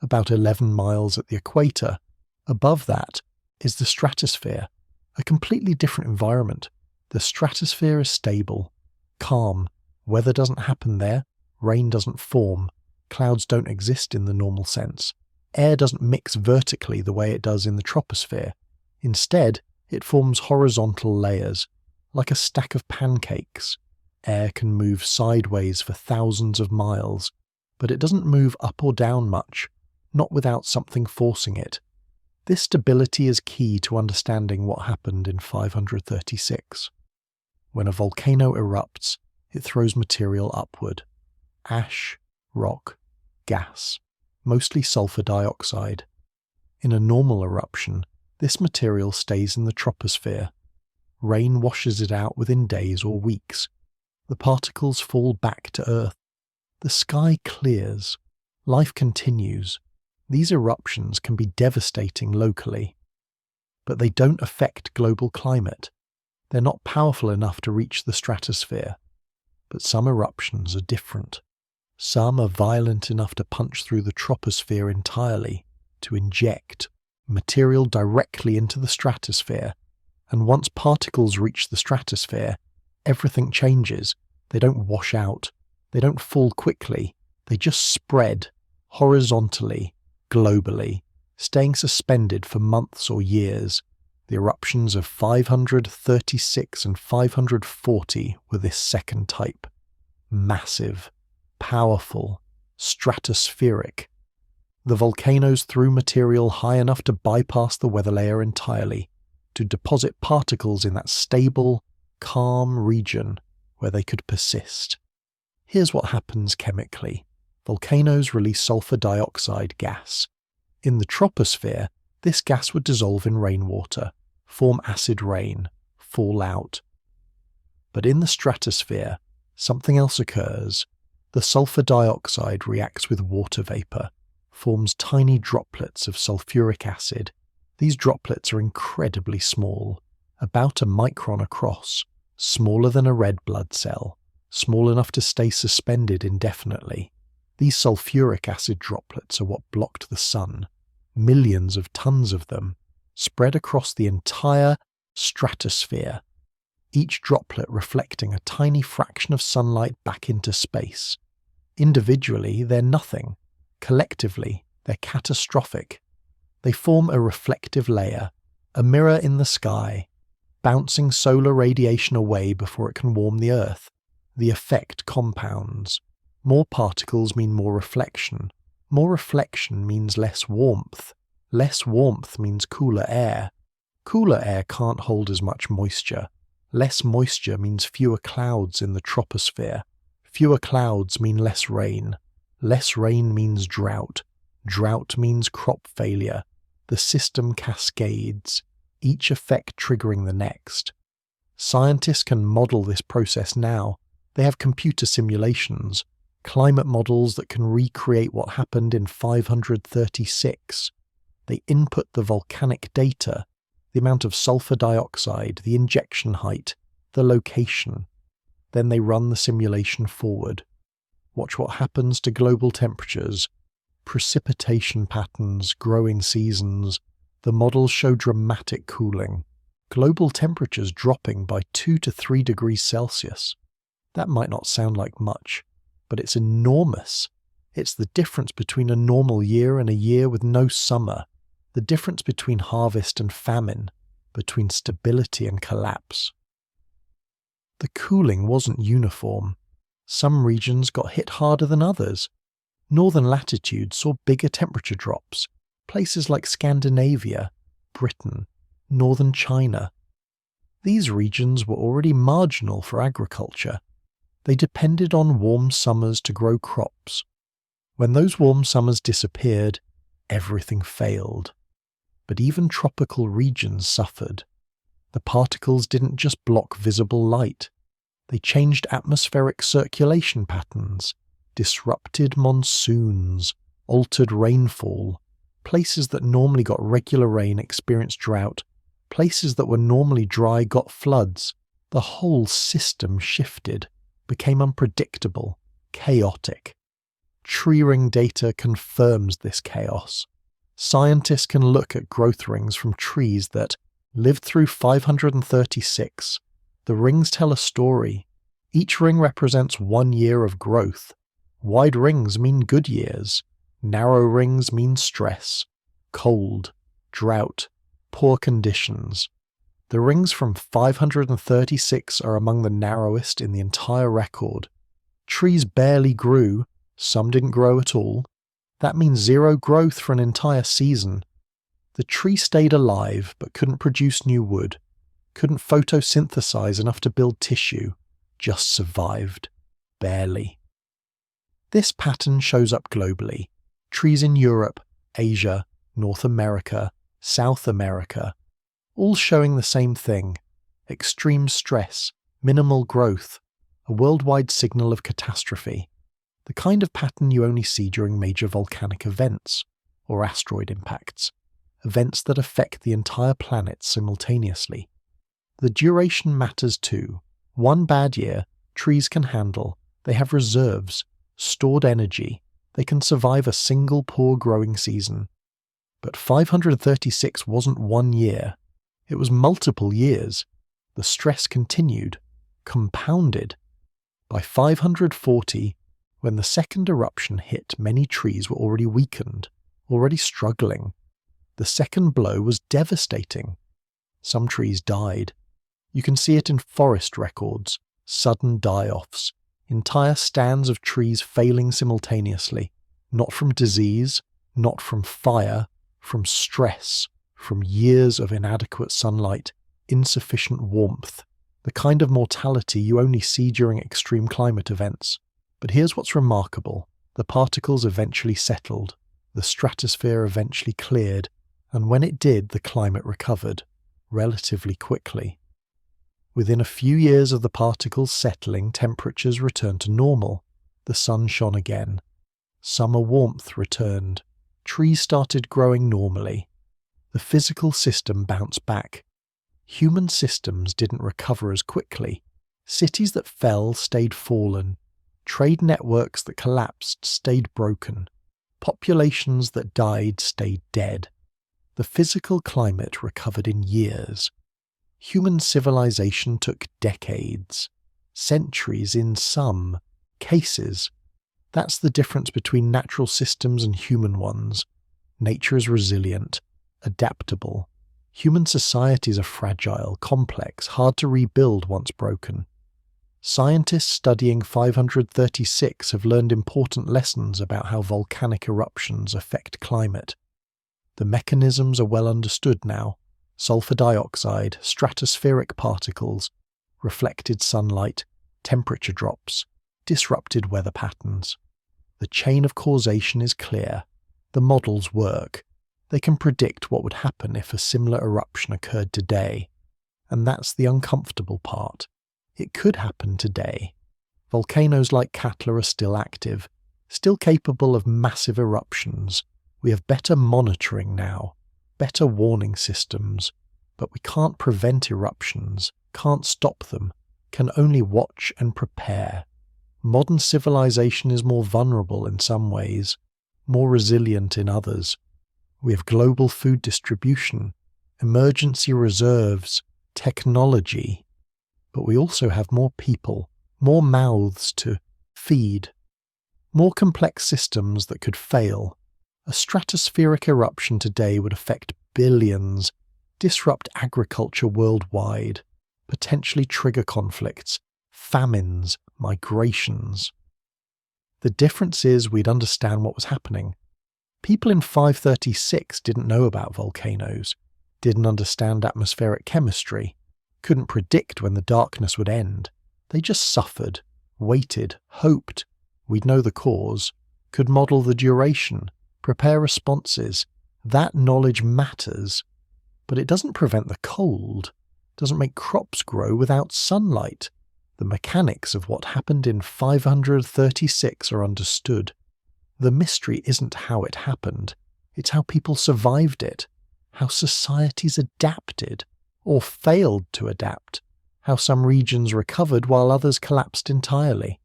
about 11 miles at the equator. Above that is the stratosphere, a completely different environment. The stratosphere is stable, calm. Weather doesn't happen there, rain doesn't form, clouds don't exist in the normal sense. Air doesn't mix vertically the way it does in the troposphere. Instead, it forms horizontal layers, like a stack of pancakes. Air can move sideways for thousands of miles, but it doesn't move up or down much, not without something forcing it. This stability is key to understanding what happened in 536. When a volcano erupts, it throws material upward. Ash, rock, gas, mostly sulfur dioxide. In a normal eruption, this material stays in the troposphere. Rain washes it out within days or weeks. The particles fall back to Earth. The sky clears. Life continues. These eruptions can be devastating locally, but they don't affect global climate. They're not powerful enough to reach the stratosphere. But some eruptions are different. Some are violent enough to punch through the troposphere entirely, to inject material directly into the stratosphere. And once particles reach the stratosphere, everything changes. They don't wash out. They don't fall quickly. They just spread horizontally, globally, staying suspended for months or years. The eruptions of 536 and 540 were this second type. Massive, powerful, stratospheric. The volcanoes threw material high enough to bypass the weather layer entirely, to deposit particles in that stable, calm region where they could persist. Here's what happens chemically. Volcanoes release sulfur dioxide gas. In the troposphere, this gas would dissolve in rainwater, form acid rain, fall out. But in the stratosphere, something else occurs. The sulfur dioxide reacts with water vapor, forms tiny droplets of sulfuric acid. These droplets are incredibly small, about a micron across, smaller than a red blood cell, small enough to stay suspended indefinitely. These sulfuric acid droplets are what blocked the sun, millions of tons of them, spread across the entire stratosphere, each droplet reflecting a tiny fraction of sunlight back into space. Individually, they're nothing. Collectively, they're catastrophic. They form a reflective layer, a mirror in the sky, bouncing solar radiation away before it can warm the Earth. The effect compounds. More particles mean more reflection. More reflection means less warmth. Less warmth means cooler air. Cooler air can't hold as much moisture. Less moisture means fewer clouds in the troposphere. Fewer clouds mean less rain. Less rain means drought. Drought means crop failure. The system cascades, each effect triggering the next. Scientists can model this process now. They have computer simulations, climate models that can recreate what happened in 536. They input the volcanic data, the amount of sulfur dioxide, the injection height, the location. Then they run the simulation forward. Watch what happens to global temperatures, precipitation patterns, growing seasons. The models show dramatic cooling. Global temperatures dropping by 2 to 3 degrees Celsius. That might not sound like much, but it's enormous. It's the difference between a normal year and a year with no summer. The difference between harvest and famine, between stability and collapse. The cooling wasn't uniform. Some regions got hit harder than others. Northern latitudes saw bigger temperature drops. Places like Scandinavia, Britain, northern China. These regions were already marginal for agriculture. They depended on warm summers to grow crops. When those warm summers disappeared, everything failed. But even tropical regions suffered. The particles didn't just block visible light. They changed atmospheric circulation patterns, disrupted monsoons, altered rainfall. Places that normally got regular rain experienced drought. Places that were normally dry got floods. The whole system shifted, became unpredictable, chaotic. Tree ring data confirms this chaos. Scientists can look at growth rings from trees that lived through 536. The rings tell a story. Each ring represents 1 year of growth. Wide rings mean good years. Narrow rings mean stress, cold, drought, poor conditions. The rings from 536 are among the narrowest in the entire record. Trees barely grew, some didn't grow at all. That means zero growth for an entire season. The tree stayed alive but couldn't produce new wood, couldn't photosynthesize enough to build tissue, just survived. Barely. This pattern shows up globally. Trees in Europe, Asia, North America, South America, all showing the same thing: extreme stress, minimal growth, a worldwide signal of catastrophe. The kind of pattern you only see during major volcanic events, or asteroid impacts, events that affect the entire planet simultaneously. The duration matters too. One bad year, trees can handle. They have reserves, stored energy. They can survive a single poor growing season. But 536 wasn't 1 year. It was multiple years. The stress continued, compounded. By 540, when the second eruption hit, many trees were already weakened, already struggling. The second blow was devastating. Some trees died. You can see it in forest records, sudden die-offs, entire stands of trees failing simultaneously, not from disease, not from fire, from stress, from years of inadequate sunlight, insufficient warmth, the kind of mortality you only see during extreme climate events. But here's what's remarkable. The particles eventually settled, the stratosphere eventually cleared, and when it did, the climate recovered, relatively quickly. Within a few years of the particles settling, temperatures returned to normal. The sun shone again. Summer warmth returned. Trees started growing normally. The physical system bounced back. Human systems didn't recover as quickly. Cities that fell stayed fallen. Trade networks that collapsed stayed broken. Populations that died stayed dead. The physical climate recovered in years. Human civilization took decades, centuries in some cases. That's the difference between natural systems and human ones. Nature is resilient, adaptable. Human societies are fragile, complex, hard to rebuild once broken. Scientists studying 536 have learned important lessons about how volcanic eruptions affect climate. The mechanisms are well understood now. Sulfur dioxide, stratospheric particles, reflected sunlight, temperature drops, disrupted weather patterns. The chain of causation is clear. The models work. They can predict what would happen if a similar eruption occurred today. And that's the uncomfortable part. It could happen today. Volcanoes like Katla are still active, still capable of massive eruptions. We have better monitoring now, better warning systems, but we can't prevent eruptions, can't stop them, can only watch and prepare. Modern civilization is more vulnerable in some ways, more resilient in others. We have global food distribution, emergency reserves, technology, but we also have more people, more mouths to feed, more complex systems that could fail. A stratospheric eruption today would affect billions, disrupt agriculture worldwide, potentially trigger conflicts, famines, migrations. The difference is we'd understand what was happening. People in 536 didn't know about volcanoes, didn't understand atmospheric chemistry, couldn't predict when the darkness would end. They just suffered, waited, hoped. We'd know the cause, could model the duration, prepare responses. That knowledge matters, but it doesn't prevent the cold, doesn't make crops grow without sunlight. The mechanics of what happened in 536 are understood. The mystery isn't how it happened, it's how people survived it, how societies adapted, or failed to adapt, how some regions recovered while others collapsed entirely.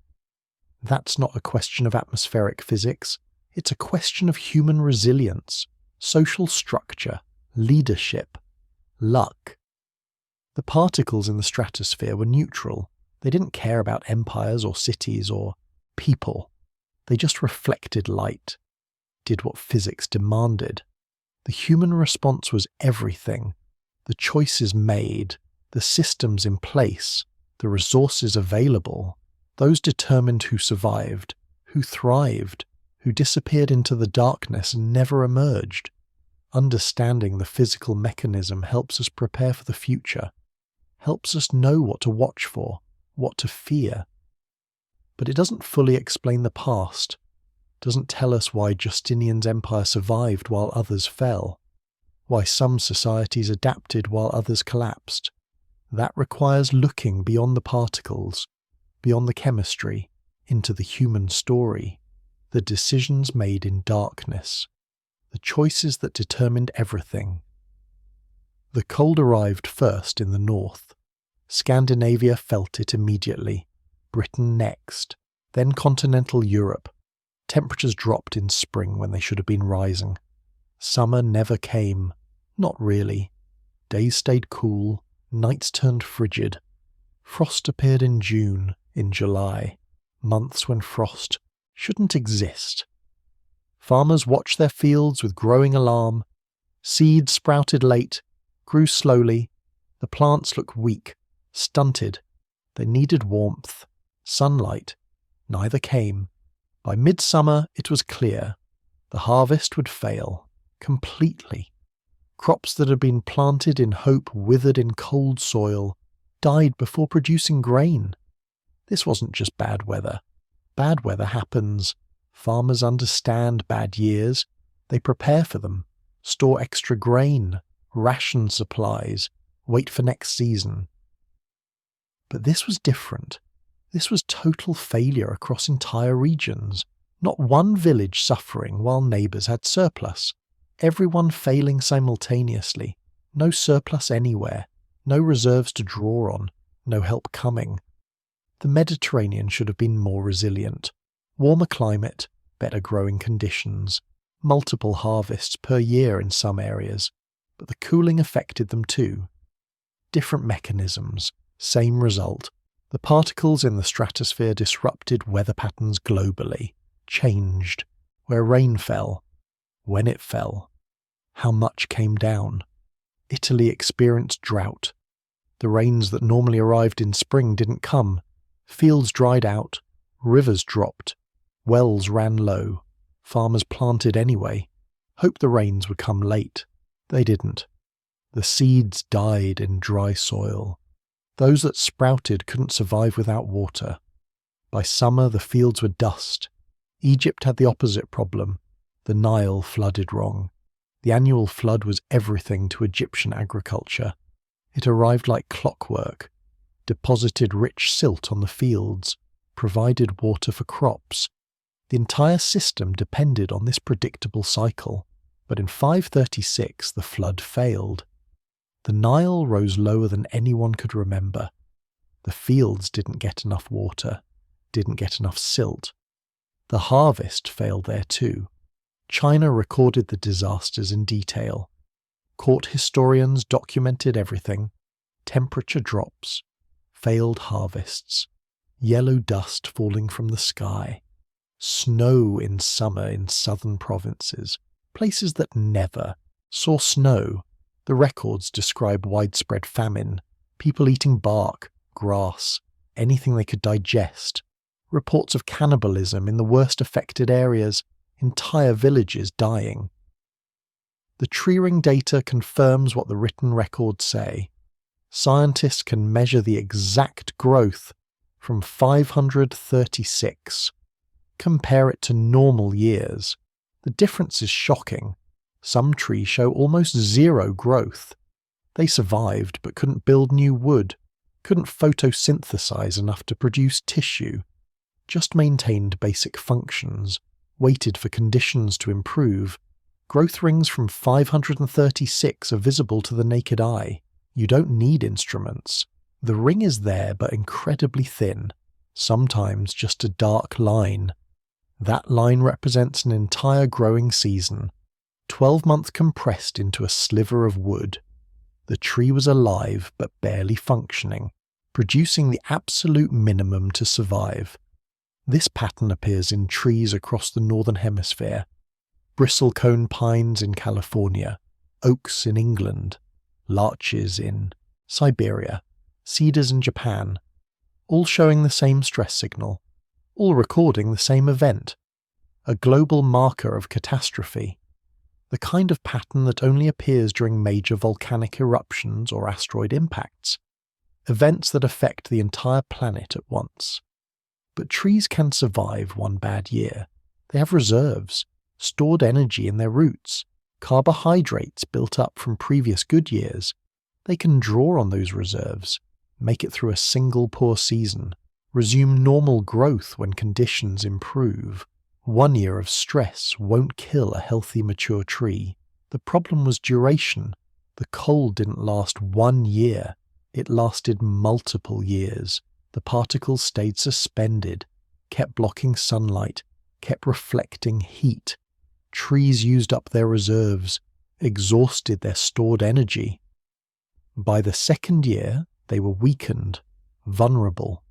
That's not a question of atmospheric physics, it's a question of human resilience, social structure, leadership, luck. The particles in the stratosphere were neutral. They didn't care about empires or cities or people. They just reflected light, did what physics demanded. The human response was everything. The choices made, the systems in place, the resources available, those determined who survived, who thrived, who disappeared into the darkness and never emerged. Understanding the physical mechanism helps us prepare for the future, helps us know what to watch for, what to fear. But it doesn't fully explain the past, doesn't tell us why Justinian's empire survived while others fell, why some societies adapted while others collapsed. That requires looking beyond the particles, beyond the chemistry, into the human story, the decisions made in darkness, the choices that determined everything. The cold arrived first in the north. Scandinavia felt it immediately, Britain next, then continental Europe. Temperatures dropped in spring when they should have been rising. Summer never came, not really. Days stayed cool, nights turned frigid. Frost appeared in June, in July, months when frost shouldn't exist. Farmers watched their fields with growing alarm. Seeds sprouted late, grew slowly. The plants looked weak, stunted. They needed warmth, sunlight. Neither came. By midsummer it was clear. The harvest would fail, completely. Crops that had been planted in hope withered in cold soil, died before producing grain. This wasn't just bad weather. Bad weather happens. Farmers understand bad years. They prepare for them, store extra grain, ration supplies, wait for next season. But this was different. This was total failure across entire regions. Not one village suffering while neighbours had surplus. Everyone failing simultaneously. No surplus anywhere. No reserves to draw on. No help coming. The Mediterranean should have been more resilient. Warmer climate, better growing conditions, multiple harvests per year in some areas, but the cooling affected them too. Different mechanisms, same result. The particles in the stratosphere disrupted weather patterns globally, changed, where rain fell, when it fell, how much came down. Italy experienced drought. The rains that normally arrived in spring didn't come. Fields dried out, rivers dropped, wells ran low, farmers planted anyway, hoped the rains would come late. They didn't. The seeds died in dry soil. Those that sprouted couldn't survive without water. By summer the fields were dust. Egypt had the opposite problem. The Nile flooded wrong. The annual flood was everything to Egyptian agriculture. It arrived like clockwork, deposited rich silt on the fields, provided water for crops. The entire system depended on this predictable cycle, but in 536 the flood failed. The Nile rose lower than anyone could remember. The fields didn't get enough water, didn't get enough silt. The harvest failed there too. China recorded the disasters in detail. Court historians documented everything. Temperature drops, failed harvests, yellow dust falling from the sky, snow in summer in southern provinces, places that never saw snow. The records describe widespread famine, people eating bark, grass, anything they could digest, reports of cannibalism in the worst affected areas, entire villages dying. The tree ring data confirms what the written records say. Scientists can measure the exact growth from 536. Compare it to normal years. The difference is shocking. Some trees show almost zero growth. They survived but couldn't build new wood, couldn't photosynthesize enough to produce tissue, just maintained basic functions, waited for conditions to improve. Growth rings from 536 are visible to the naked eye. You don't need instruments. The ring is there but incredibly thin, sometimes just a dark line. That line represents an entire growing season, 12 months compressed into a sliver of wood. The tree was alive but barely functioning, producing the absolute minimum to survive. This pattern appears in trees across the Northern Hemisphere: bristlecone pines in California, oaks in England, larches in Siberia, cedars in Japan, all showing the same stress signal, all recording the same event, a global marker of catastrophe, the kind of pattern that only appears during major volcanic eruptions or asteroid impacts, events that affect the entire planet at once. But trees can survive one bad year. They have reserves, stored energy in their roots, carbohydrates built up from previous good years. They can draw on those reserves, make it through a single poor season, resume normal growth when conditions improve. 1 year of stress won't kill a healthy mature tree. The problem was duration. The cold didn't last 1 year. It lasted multiple years. The particles stayed suspended, kept blocking sunlight, kept reflecting heat. Trees used up their reserves, exhausted their stored energy. By the second year, they were weakened, vulnerable.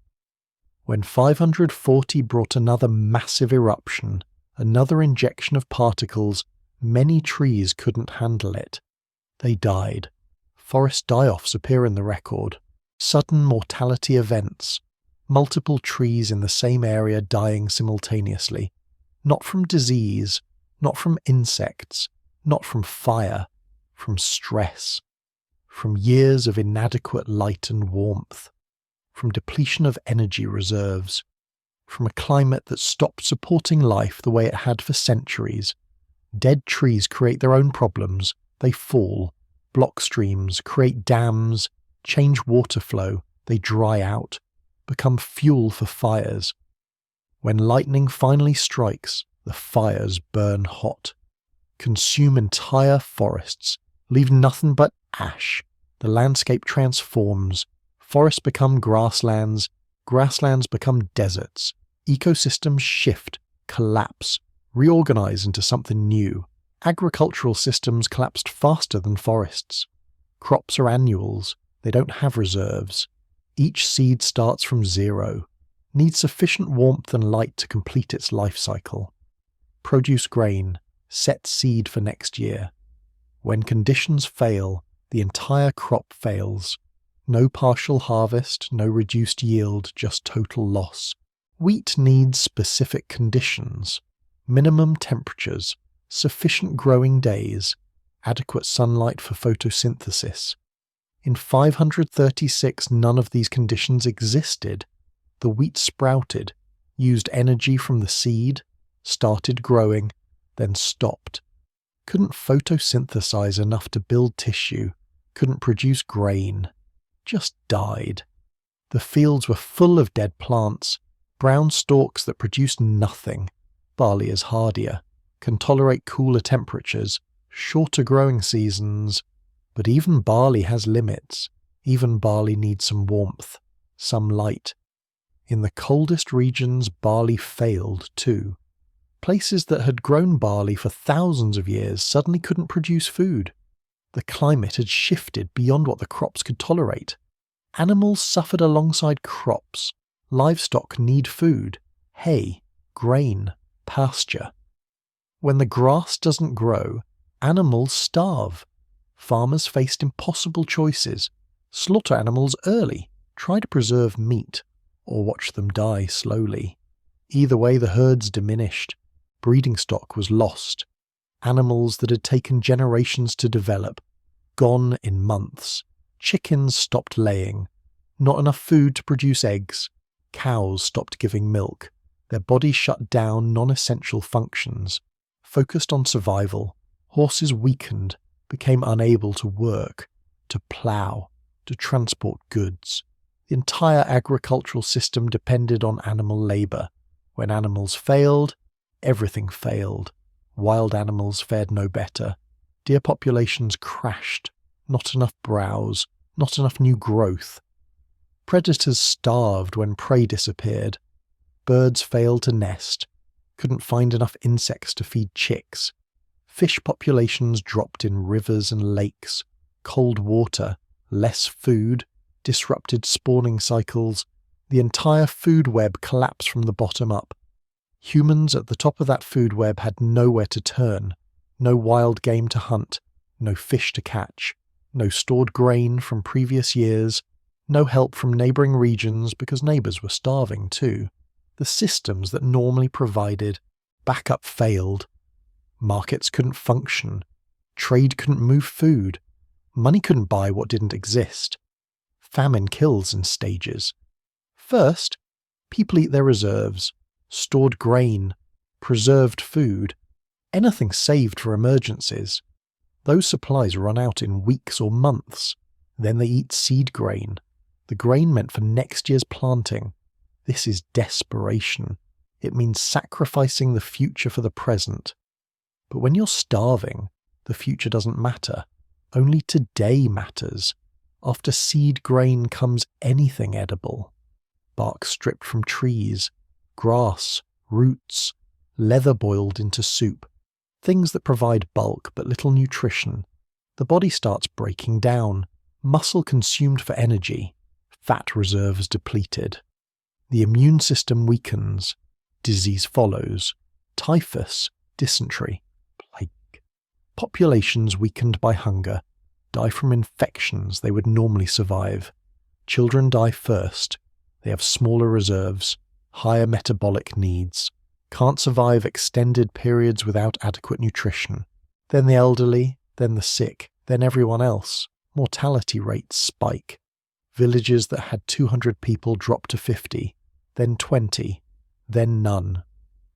When 540 brought another massive eruption, another injection of particles, many trees couldn't handle it. They died. Forest die-offs appear in the record. Sudden mortality events. Multiple trees in the same area dying simultaneously. Not from disease, not from insects, not from fire, from stress. From years of inadequate light and warmth. From depletion of energy reserves. From a climate that stopped supporting life the way it had for centuries. Dead trees create their own problems. They fall, block streams, create dams, change water flow, they dry out, become fuel for fires. When lightning finally strikes, the fires burn hot, consume entire forests, leave nothing but ash. The landscape transforms. Forests become grasslands, grasslands become deserts. Ecosystems shift, collapse, reorganize into something new. Agricultural systems collapsed faster than forests. Crops are annuals. They don't have reserves. Each seed starts from zero, needs sufficient warmth and light to complete its life cycle. Produce grain, set seed for next year. When conditions fail, the entire crop fails. No partial harvest, no reduced yield, just total loss. Wheat needs specific conditions: minimum temperatures, sufficient growing days, adequate sunlight for photosynthesis. In 536, none of these conditions existed. The wheat sprouted, used energy from the seed, started growing, then stopped. Couldn't photosynthesize enough to build tissue, couldn't produce grain. Just died. The fields were full of dead plants, brown stalks that produced nothing. Barley is hardier, can tolerate cooler temperatures, shorter growing seasons. But even barley has limits. Even barley needs some warmth, some light. In the coldest regions, barley failed too. Places that had grown barley for thousands of years suddenly couldn't produce food. The climate had shifted beyond what the crops could tolerate. Animals suffered alongside crops. Livestock need food, hay, grain, pasture. When the grass doesn't grow, animals starve. Farmers faced impossible choices: slaughter animals early, try to preserve meat, or watch them die slowly. Either way, the herds diminished. Breeding stock was lost. Animals that had taken generations to develop, gone in months. Chickens stopped laying. Not enough food to produce eggs. Cows stopped giving milk. Their bodies shut down non-essential functions. Focused on survival, horses weakened, became unable to work, to plough, to transport goods. The entire agricultural system depended on animal labour. When animals failed, everything failed. Wild animals fared no better. Deer populations crashed. Not enough browse, not enough new growth. Predators starved when prey disappeared. Birds failed to nest, couldn't find enough insects to feed chicks. Fish populations dropped in rivers and lakes. Cold water, less food, disrupted spawning cycles. The entire food web collapsed from the bottom up. Humans at the top of that food web had nowhere to turn. No wild game to hunt, no fish to catch, no stored grain from previous years, no help from neighbouring regions because neighbours were starving too. The systems that normally provided backup failed. Markets couldn't function. Trade couldn't move food. Money couldn't buy what didn't exist. Famine kills in stages. First, people eat their reserves, stored grain, preserved food, anything saved for emergencies. Those supplies run out in weeks or months. Then they eat seed grain, the grain meant for next year's planting. This is desperation. It means sacrificing the future for the present. But when you're starving, the future doesn't matter. Only today matters. After seed grain comes anything edible. Bark stripped from trees, grass, roots, leather boiled into soup. Things that provide bulk but little nutrition. The body starts breaking down. Muscle consumed for energy. Fat reserves depleted. The immune system weakens. Disease follows. Typhus, dysentery, plague. Populations weakened by hunger die from infections they would normally survive. Children die first. They have smaller reserves, higher metabolic needs, can't survive extended periods without adequate nutrition. Then the elderly, then the sick, then everyone else. Mortality rates spike. Villages that had 200 people drop to 50, then 20, then none.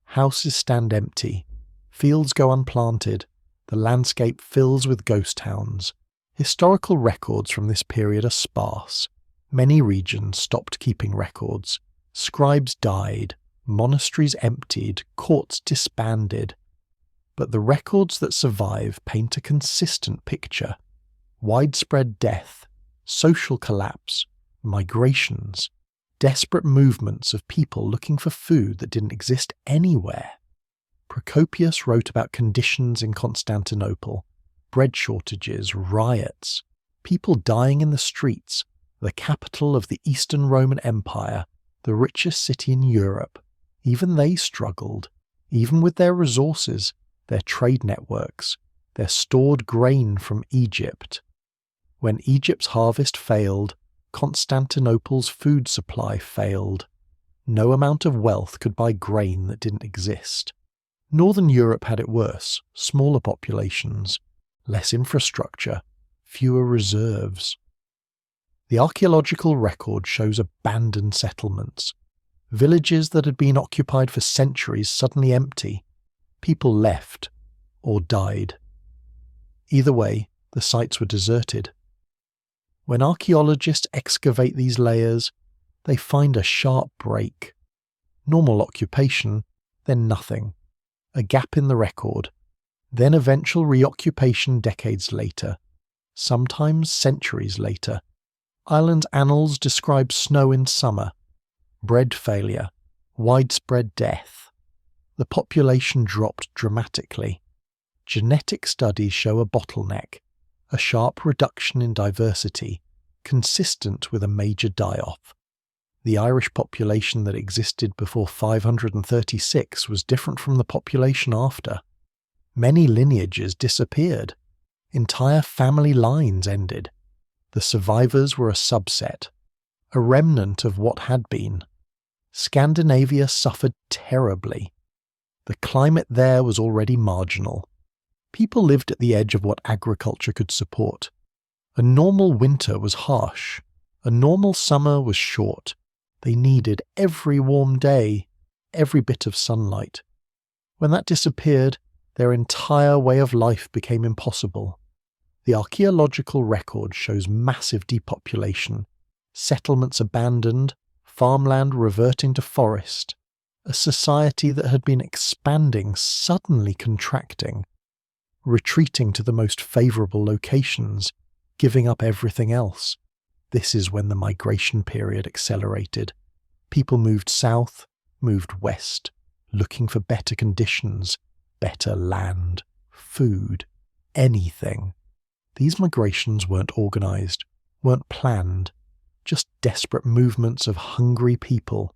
Houses stand empty. Fields go unplanted. The landscape fills with ghost towns. Historical records from this period are sparse. Many regions stopped keeping records. Scribes died. Monasteries emptied. Courts disbanded. But the records that survive paint a consistent picture. Widespread death, social collapse, migrations, desperate movements of people looking for food that didn't exist anywhere. Procopius wrote about conditions in Constantinople, bread shortages, riots, people dying in the streets, the capital of the Eastern Roman Empire, the richest city in Europe. Even they struggled, even with their resources, their trade networks, their stored grain from Egypt. When Egypt's harvest failed, Constantinople's food supply failed. No amount of wealth could buy grain that didn't exist. Northern Europe had it worse, smaller populations, less infrastructure, fewer reserves. The archaeological record shows abandoned settlements. Villages that had been occupied for centuries suddenly empty. People left, or died. Either way, the sites were deserted. When archaeologists excavate these layers, they find a sharp break. Normal occupation, then nothing. A gap in the record, then eventual reoccupation decades later, sometimes centuries later. Ireland's annals describe snow in summer, bread failure, widespread death. The population dropped dramatically. Genetic studies show a bottleneck, a sharp reduction in diversity, consistent with a major die-off. The Irish population that existed before 536 was different from the population after. Many lineages disappeared. Entire family lines ended. The survivors were a subset, a remnant of what had been. Scandinavia suffered terribly. The climate there was already marginal. People lived at the edge of what agriculture could support. A normal winter was harsh. A normal summer was short. They needed every warm day, every bit of sunlight. When that disappeared, their entire way of life became impossible. The archaeological record shows massive depopulation, settlements abandoned, farmland reverting to forest, a society that had been expanding suddenly contracting, retreating to the most favourable locations, giving up everything else. This is when the migration period accelerated. People moved south, moved west, looking for better conditions, better land, food, anything. These migrations weren't organised, weren't planned, just desperate movements of hungry people.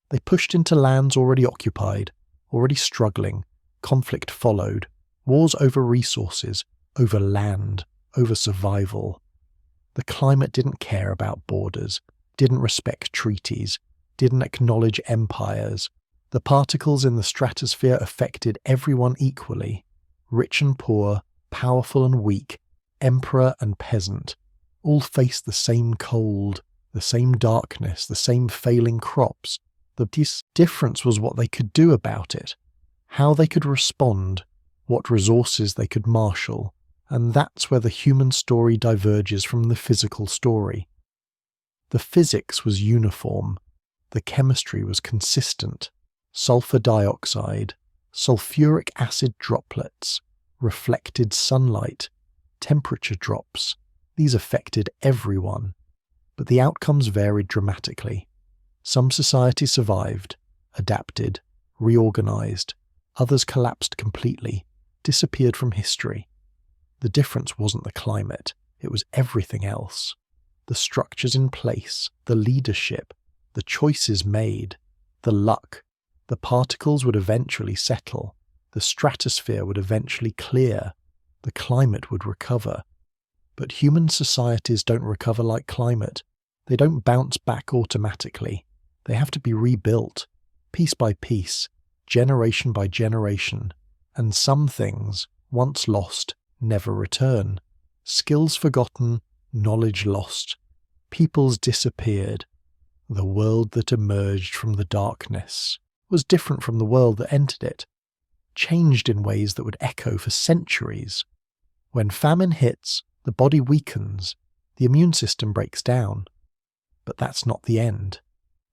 They pushed into lands already occupied, already struggling. Conflict followed, wars over resources, over land, over survival. The climate didn't care about borders, didn't respect treaties, didn't acknowledge empires. The particles in the stratosphere affected everyone equally, rich and poor, powerful and weak, emperor and peasant. All faced the same cold, the same darkness, the same failing crops. The difference was what they could do about it, how they could respond, what resources they could marshal, and that's where the human story diverges from the physical story. The physics was uniform, the chemistry was consistent. Sulfur dioxide, sulfuric acid droplets, reflected sunlight, temperature drops. These affected everyone, but the outcomes varied dramatically. Some societies survived, adapted, reorganized. Others collapsed completely, disappeared from history. The difference wasn't the climate, it was everything else. The structures in place, the leadership, the choices made, the luck. The particles would eventually settle, the stratosphere would eventually clear, the climate would recover. But human societies don't recover like climate. They don't bounce back automatically. They have to be rebuilt, piece by piece, generation by generation. And some things, once lost, never return. Skills forgotten, knowledge lost. Peoples disappeared. The world that emerged from the darkness was different from the world that entered it, changed in ways that would echo for centuries. When famine hits, the body weakens, the immune system breaks down. But that's not the end.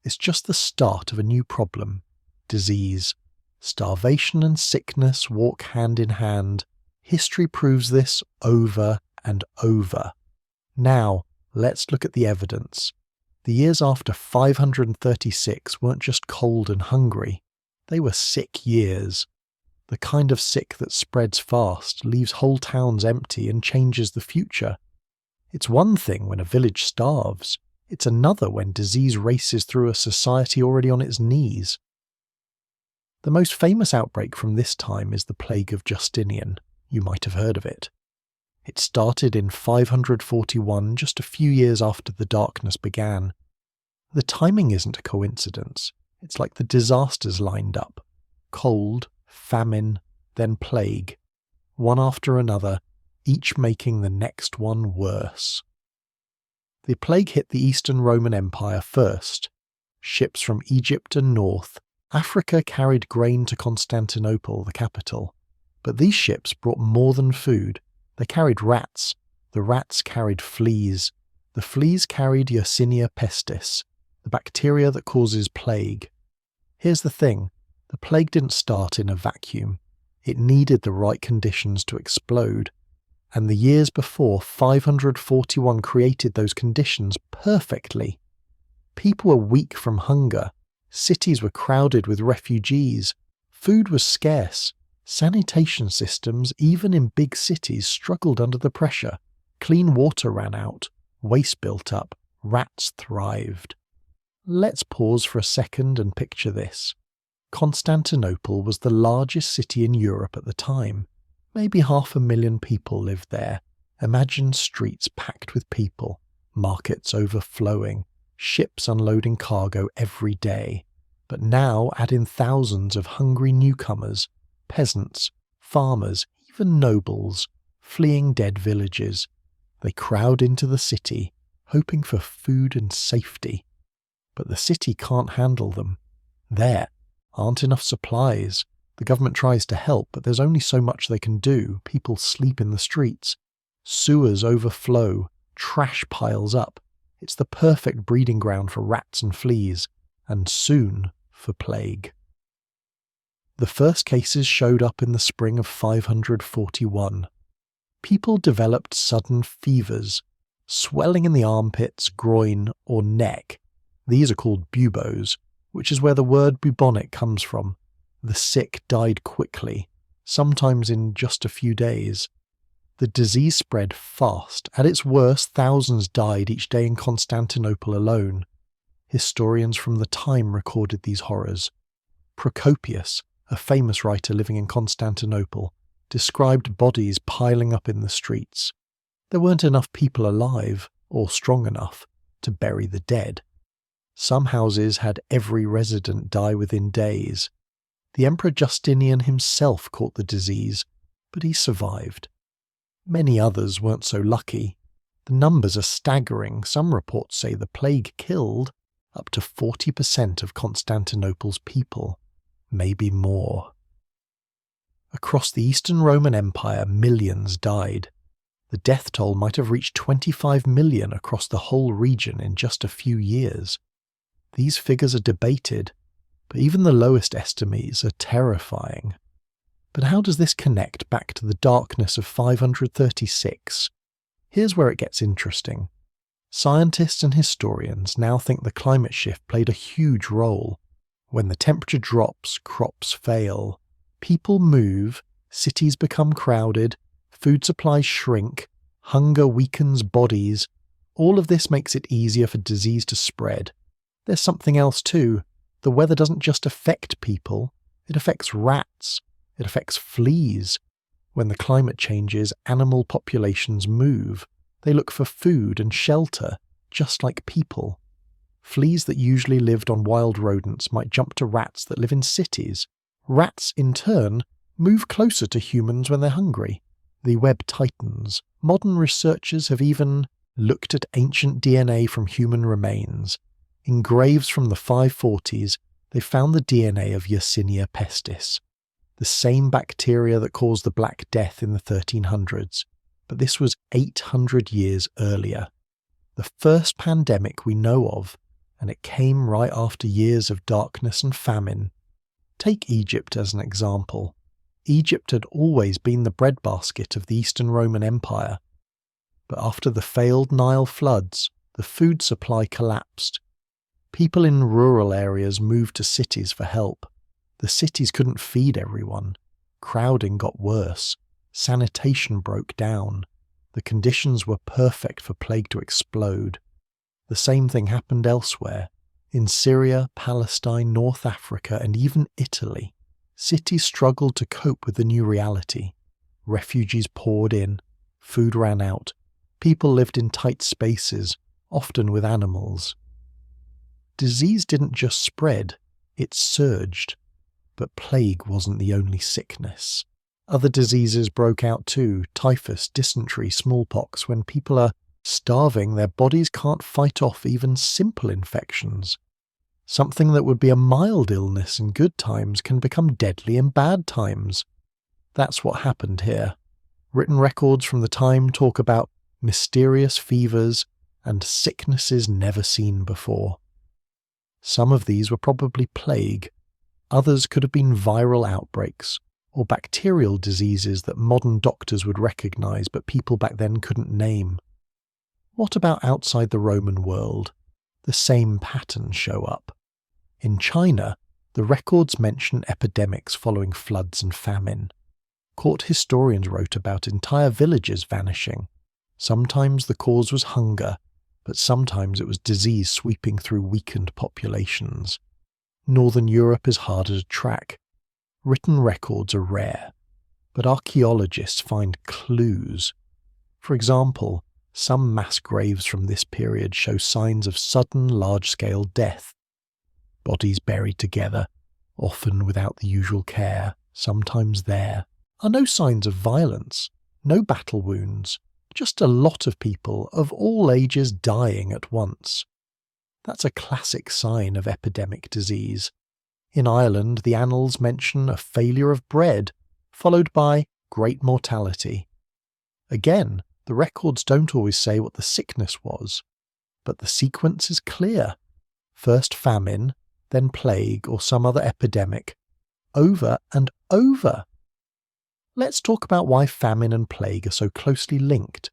It's just the start of a new problem, disease. Starvation and sickness walk hand in hand. History proves this over and over. Now, let's look at the evidence. The years after 536 weren't just cold and hungry. They were sick years. The kind of sick that spreads fast, leaves whole towns empty and changes the future. It's one thing when a village starves. It's another when disease races through a society already on its knees. The most famous outbreak from this time is the Plague of Justinian. You might have heard of it. It started in 541, just a few years after the darkness began. The timing isn't a coincidence. It's like the disasters lined up. Cold, famine, then plague. One after another, each making the next one worse. The plague hit the Eastern Roman Empire first. Ships from Egypt and north, Africa carried grain to Constantinople, the capital. But these ships brought more than food. They carried rats. The rats carried fleas. The fleas carried Yersinia pestis, the bacteria that causes plague. Here's the thing. The plague didn't start in a vacuum. It needed the right conditions to explode. And the years before 541 created those conditions perfectly. People were weak from hunger. Cities were crowded with refugees. Food was scarce. Sanitation systems, even in big cities, struggled under the pressure. Clean water ran out. Waste built up. Rats thrived. Let's pause for a second and picture this. Constantinople was the largest city in Europe at the time. Maybe 500,000 people lived there. Imagine streets packed with people, markets overflowing, ships unloading cargo every day. But now add in thousands of hungry newcomers, peasants, farmers, even nobles, fleeing dead villages. They crowd into the city, hoping for food and safety. But the city can't handle them. There aren't enough supplies. The government tries to help, but there's only so much they can do. People sleep in the streets. Sewers overflow. Trash piles up. It's the perfect breeding ground for rats and fleas, and soon for plague. The first cases showed up in the spring of 541. People developed sudden fevers, swelling in the armpits, groin, or neck. These are called buboes, which is where the word bubonic comes from. The sick died quickly, sometimes in just a few days. The disease spread fast. At its worst, thousands died each day in Constantinople alone. Historians from the time recorded these horrors. Procopius, a famous writer living in Constantinople, described bodies piling up in the streets. There weren't enough people alive, or strong enough, to bury the dead. Some houses had every resident die within days. The Emperor Justinian himself caught the disease, but he survived. Many others weren't so lucky. The numbers are staggering. Some reports say the plague killed up to 40% of Constantinople's people, maybe more. Across the Eastern Roman Empire, millions died. The death toll might have reached 25 million across the whole region in just a few years. These figures are debated, but even the lowest estimates are terrifying. But how does this connect back to the darkness of 536? Here's where it gets interesting. Scientists and historians now think the climate shift played a huge role. When the temperature drops, crops fail. People move, cities become crowded, food supplies shrink, hunger weakens bodies. All of this makes it easier for disease to spread. There's something else too. The weather doesn't just affect people, it affects rats. It affects fleas. When the climate changes, animal populations move. They look for food and shelter, just like people. Fleas that usually lived on wild rodents might jump to rats that live in cities. Rats, in turn, move closer to humans when they're hungry. The web tightens. Modern researchers have even looked at ancient DNA from human remains. In graves from the 540s, they found the DNA of Yersinia pestis, the same bacteria that caused the Black Death in the 1300s, but this was 800 years earlier. The first pandemic we know of, and it came right after years of darkness and famine. Take Egypt as an example. Egypt had always been the breadbasket of the Eastern Roman Empire, but after the failed Nile floods, the food supply collapsed. People in rural areas moved to cities for help. The cities couldn't feed everyone. Crowding got worse. Sanitation broke down. The conditions were perfect for plague to explode. The same thing happened elsewhere. In Syria, Palestine, North Africa, and even Italy, cities struggled to cope with the new reality. Refugees poured in. Food ran out. People lived in tight spaces, often with animals. Disease didn't just spread, it surged. But plague wasn't the only sickness. Other diseases broke out too: typhus, dysentery, smallpox. When people are starving, their bodies can't fight off even simple infections. Something that would be a mild illness in good times can become deadly in bad times. That's what happened here. Written records from the time talk about mysterious fevers and sicknesses never seen before. Some of these were probably plague. Others could have been viral outbreaks, or bacterial diseases that modern doctors would recognize but people back then couldn't name. What about outside the Roman world? The same patterns show up. In China, the records mention epidemics following floods and famine. Court historians wrote about entire villages vanishing. Sometimes the cause was hunger, but sometimes it was disease sweeping through weakened populations. Northern Europe is harder to track. Written records are rare, but archaeologists find clues. For example, some mass graves from this period show signs of sudden large-scale death. Bodies buried together, often without the usual care, sometimes there, are no signs of violence, no battle wounds, just a lot of people of all ages dying at once. That's a classic sign of epidemic disease. In Ireland, the annals mention a failure of bread, followed by great mortality. Again, the records don't always say what the sickness was, but the sequence is clear. First famine, then plague or some other epidemic, over and over. Let's talk about why famine and plague are so closely linked.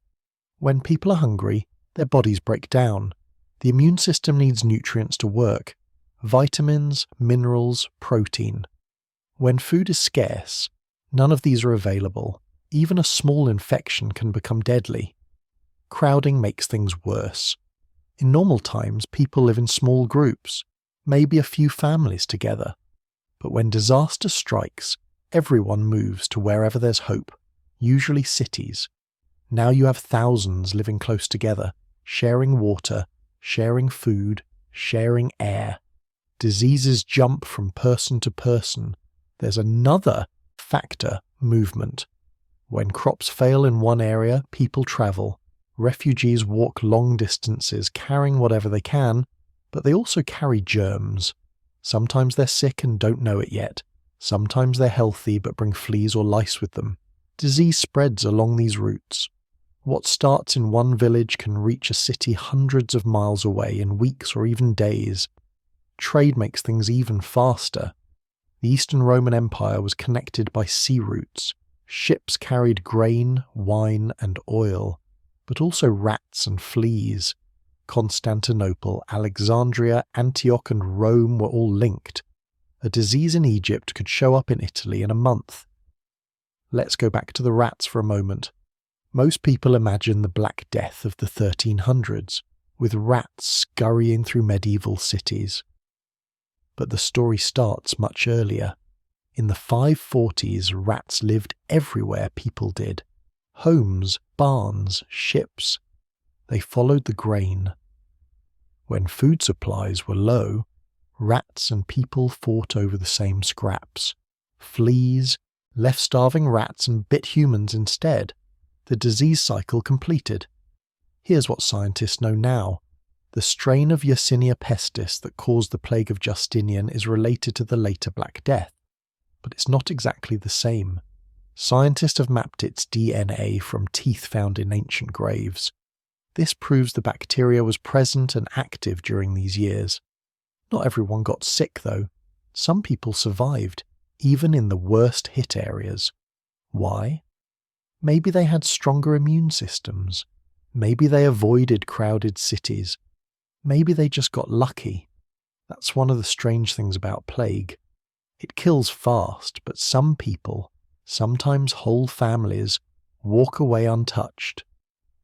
When people are hungry, their bodies break down. The immune system needs nutrients to work: vitamins, minerals, protein. When food is scarce, none of these are available. Even a small infection can become deadly. Crowding makes things worse. In normal times, people live in small groups, maybe a few families together. But when disaster strikes, everyone moves to wherever there's hope, usually cities. Now you have thousands living close together, sharing water, sharing food, sharing air. Diseases jump from person to person. There's another factor: movement. When crops fail in one area, people travel. Refugees walk long distances carrying whatever they can, but they also carry germs. Sometimes they're sick and don't know it yet. Sometimes they're healthy but bring fleas or lice with them. Disease spreads along these routes. What starts in one village can reach a city hundreds of miles away in weeks or even days. Trade makes things even faster. The Eastern Roman Empire was connected by sea routes. Ships carried grain, wine, and oil, but also rats and fleas. Constantinople, Alexandria, Antioch, and Rome were all linked. A disease in Egypt could show up in Italy in a month. Let's go back to the rats for a moment. Most people imagine the Black Death of the 1300s, with rats scurrying through medieval cities. But the story starts much earlier. In the 540s, rats lived everywhere people did. Homes, barns, ships. They followed the grain. When food supplies were low, rats and people fought over the same scraps. Fleas left starving rats and bit humans instead. The disease cycle completed. Here's what scientists know now. The strain of Yersinia pestis that caused the plague of Justinian is related to the later Black Death, but it's not exactly the same. Scientists have mapped its DNA from teeth found in ancient graves. This proves the bacteria was present and active during these years. Not everyone got sick, though. Some people survived, even in the worst hit areas. Why? Maybe they had stronger immune systems. Maybe they avoided crowded cities. Maybe they just got lucky. That's one of the strange things about plague. It kills fast, but some people, sometimes whole families, walk away untouched.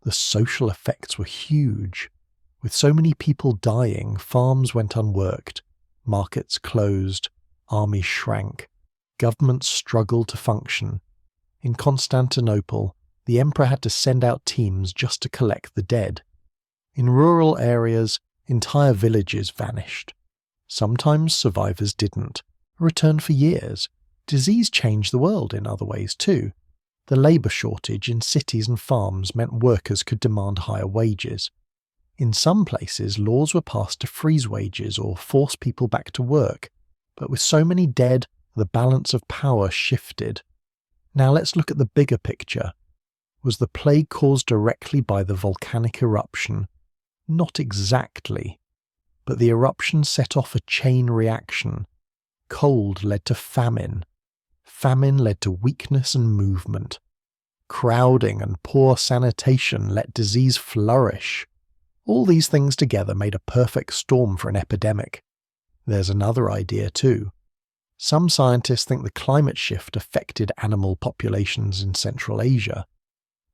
The social effects were huge. With so many people dying, farms went unworked, markets closed, armies shrank, governments struggled to function. In Constantinople, the emperor had to send out teams just to collect the dead. In rural areas, entire villages vanished. Sometimes survivors didn't, returned for years. Disease changed the world in other ways too. The labour shortage in cities and farms meant workers could demand higher wages. In some places, laws were passed to freeze wages or force people back to work, but with so many dead, the balance of power shifted. Now let's look at the bigger picture. Was the plague caused directly by the volcanic eruption? Not exactly, but the eruption set off a chain reaction. Cold led to famine. Famine led to weakness and movement. Crowding and poor sanitation let disease flourish. All these things together made a perfect storm for an epidemic. There's another idea too. Some scientists think the climate shift affected animal populations in Central Asia.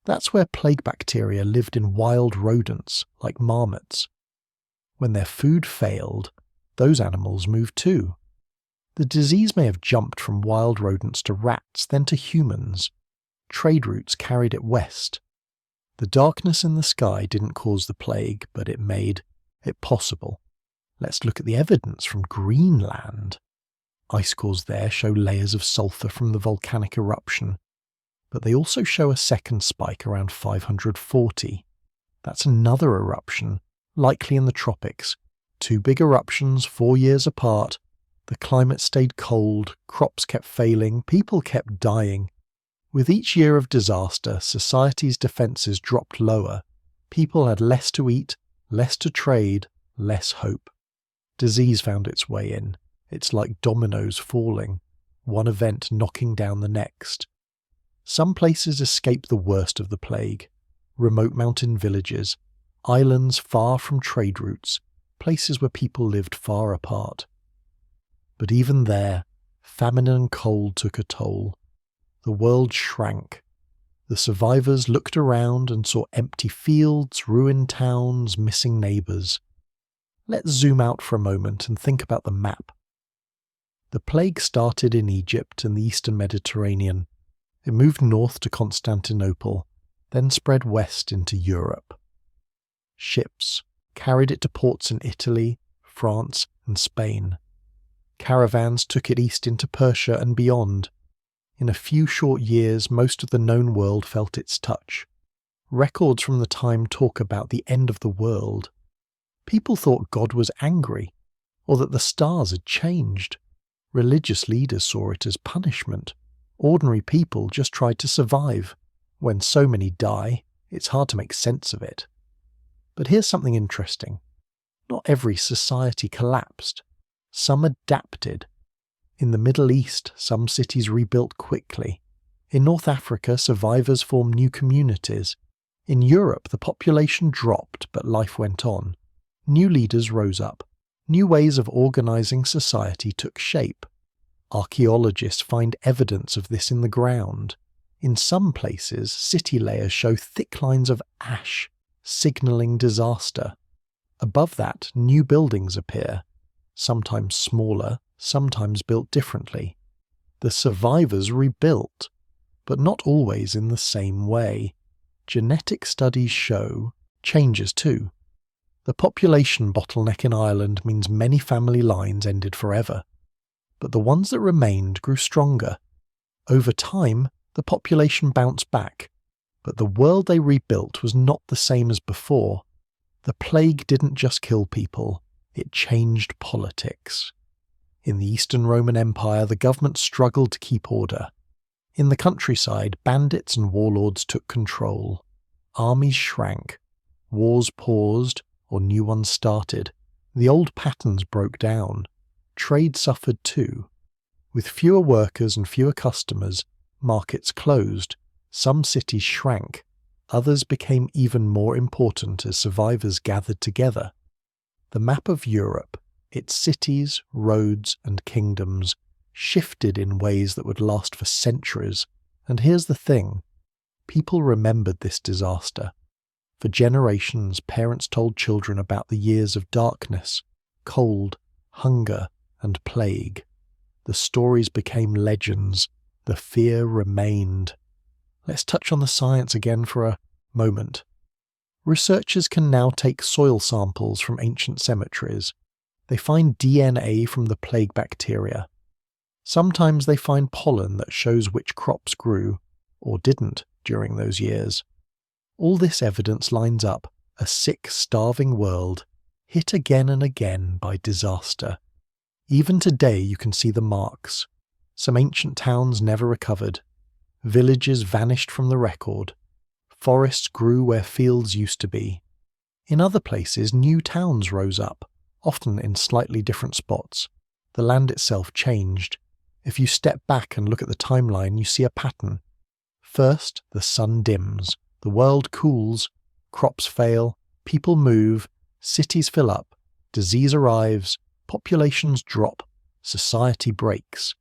That's where plague bacteria lived in wild rodents, like marmots. When their food failed, those animals moved too. The disease may have jumped from wild rodents to rats, then to humans. Trade routes carried it west. The darkness in the sky didn't cause the plague, but it made it possible. Let's look at the evidence from Greenland. Ice cores there show layers of sulfur from the volcanic eruption. but they also show a second spike around 540. That's another eruption, likely in the tropics. 2 big eruptions 4 years apart. The climate stayed cold, crops kept failing, people kept dying. With each year of disaster, society's defences dropped lower. People had less to eat, less to trade, less hope. Disease found its way in. It's like dominoes falling, one event knocking down the next. Some places escaped the worst of the plague. Remote mountain villages, islands far from trade routes, places where people lived far apart. But even there, famine and cold took a toll. The world shrank. The survivors looked around and saw empty fields, ruined towns, missing neighbours. Let's zoom out for a moment and think about the map. The plague started in Egypt and the eastern Mediterranean. It moved north to Constantinople, then spread west into Europe. Ships carried it to ports in Italy, France, and Spain. Caravans took it east into Persia and beyond. In a few short years, most of the known world felt its touch. Records from the time talk about the end of the world. People thought God was angry, or that the stars had changed. Religious leaders saw it as punishment. Ordinary people just tried to survive. When so many die, it's hard to make sense of it. But here's something interesting. Not every society collapsed. Some adapted. In the Middle East, some cities rebuilt quickly. In North Africa, survivors formed new communities. In Europe, the population dropped, but life went on. New leaders rose up. New ways of organising society took shape. Archaeologists find evidence of this in the ground. In some places, city layers show thick lines of ash, signalling disaster. Above that, new buildings appear, sometimes smaller, sometimes built differently. The survivors rebuilt, but not always in the same way. Genetic studies show changes too. The population bottleneck in Ireland means many family lines ended forever, but the ones that remained grew stronger. Over time, the population bounced back, but the world they rebuilt was not the same as before. The plague didn't just kill people, it changed politics. In the Eastern Roman Empire, the government struggled to keep order. In the countryside, bandits and warlords took control. Armies shrank. Wars paused, or new ones started. The old patterns broke down. Trade suffered too. With fewer workers and fewer customers, markets closed. Some cities shrank. Others became even more important as survivors gathered together. The map of Europe, its cities, roads, and kingdoms, shifted in ways that would last for centuries. And here's the thing. People remembered this disaster. For generations, parents told children about the years of darkness, cold, hunger, and plague. The stories became legends. The fear remained. Let's touch on the science again for a moment. Researchers can now take soil samples from ancient cemeteries. They find DNA from the plague bacteria. Sometimes they find pollen that shows which crops grew, or didn't, during those years. All this evidence lines up a sick, starving world, hit again and again by disaster. Even today you can see the marks. Some ancient towns never recovered. Villages vanished from the record. Forests grew where fields used to be. In other places, new towns rose up, often in slightly different spots. The land itself changed. If you step back and look at the timeline, you see a pattern. First, the sun dims, the world cools, crops fail, people move, cities fill up, disease arrives, populations drop, society breaks.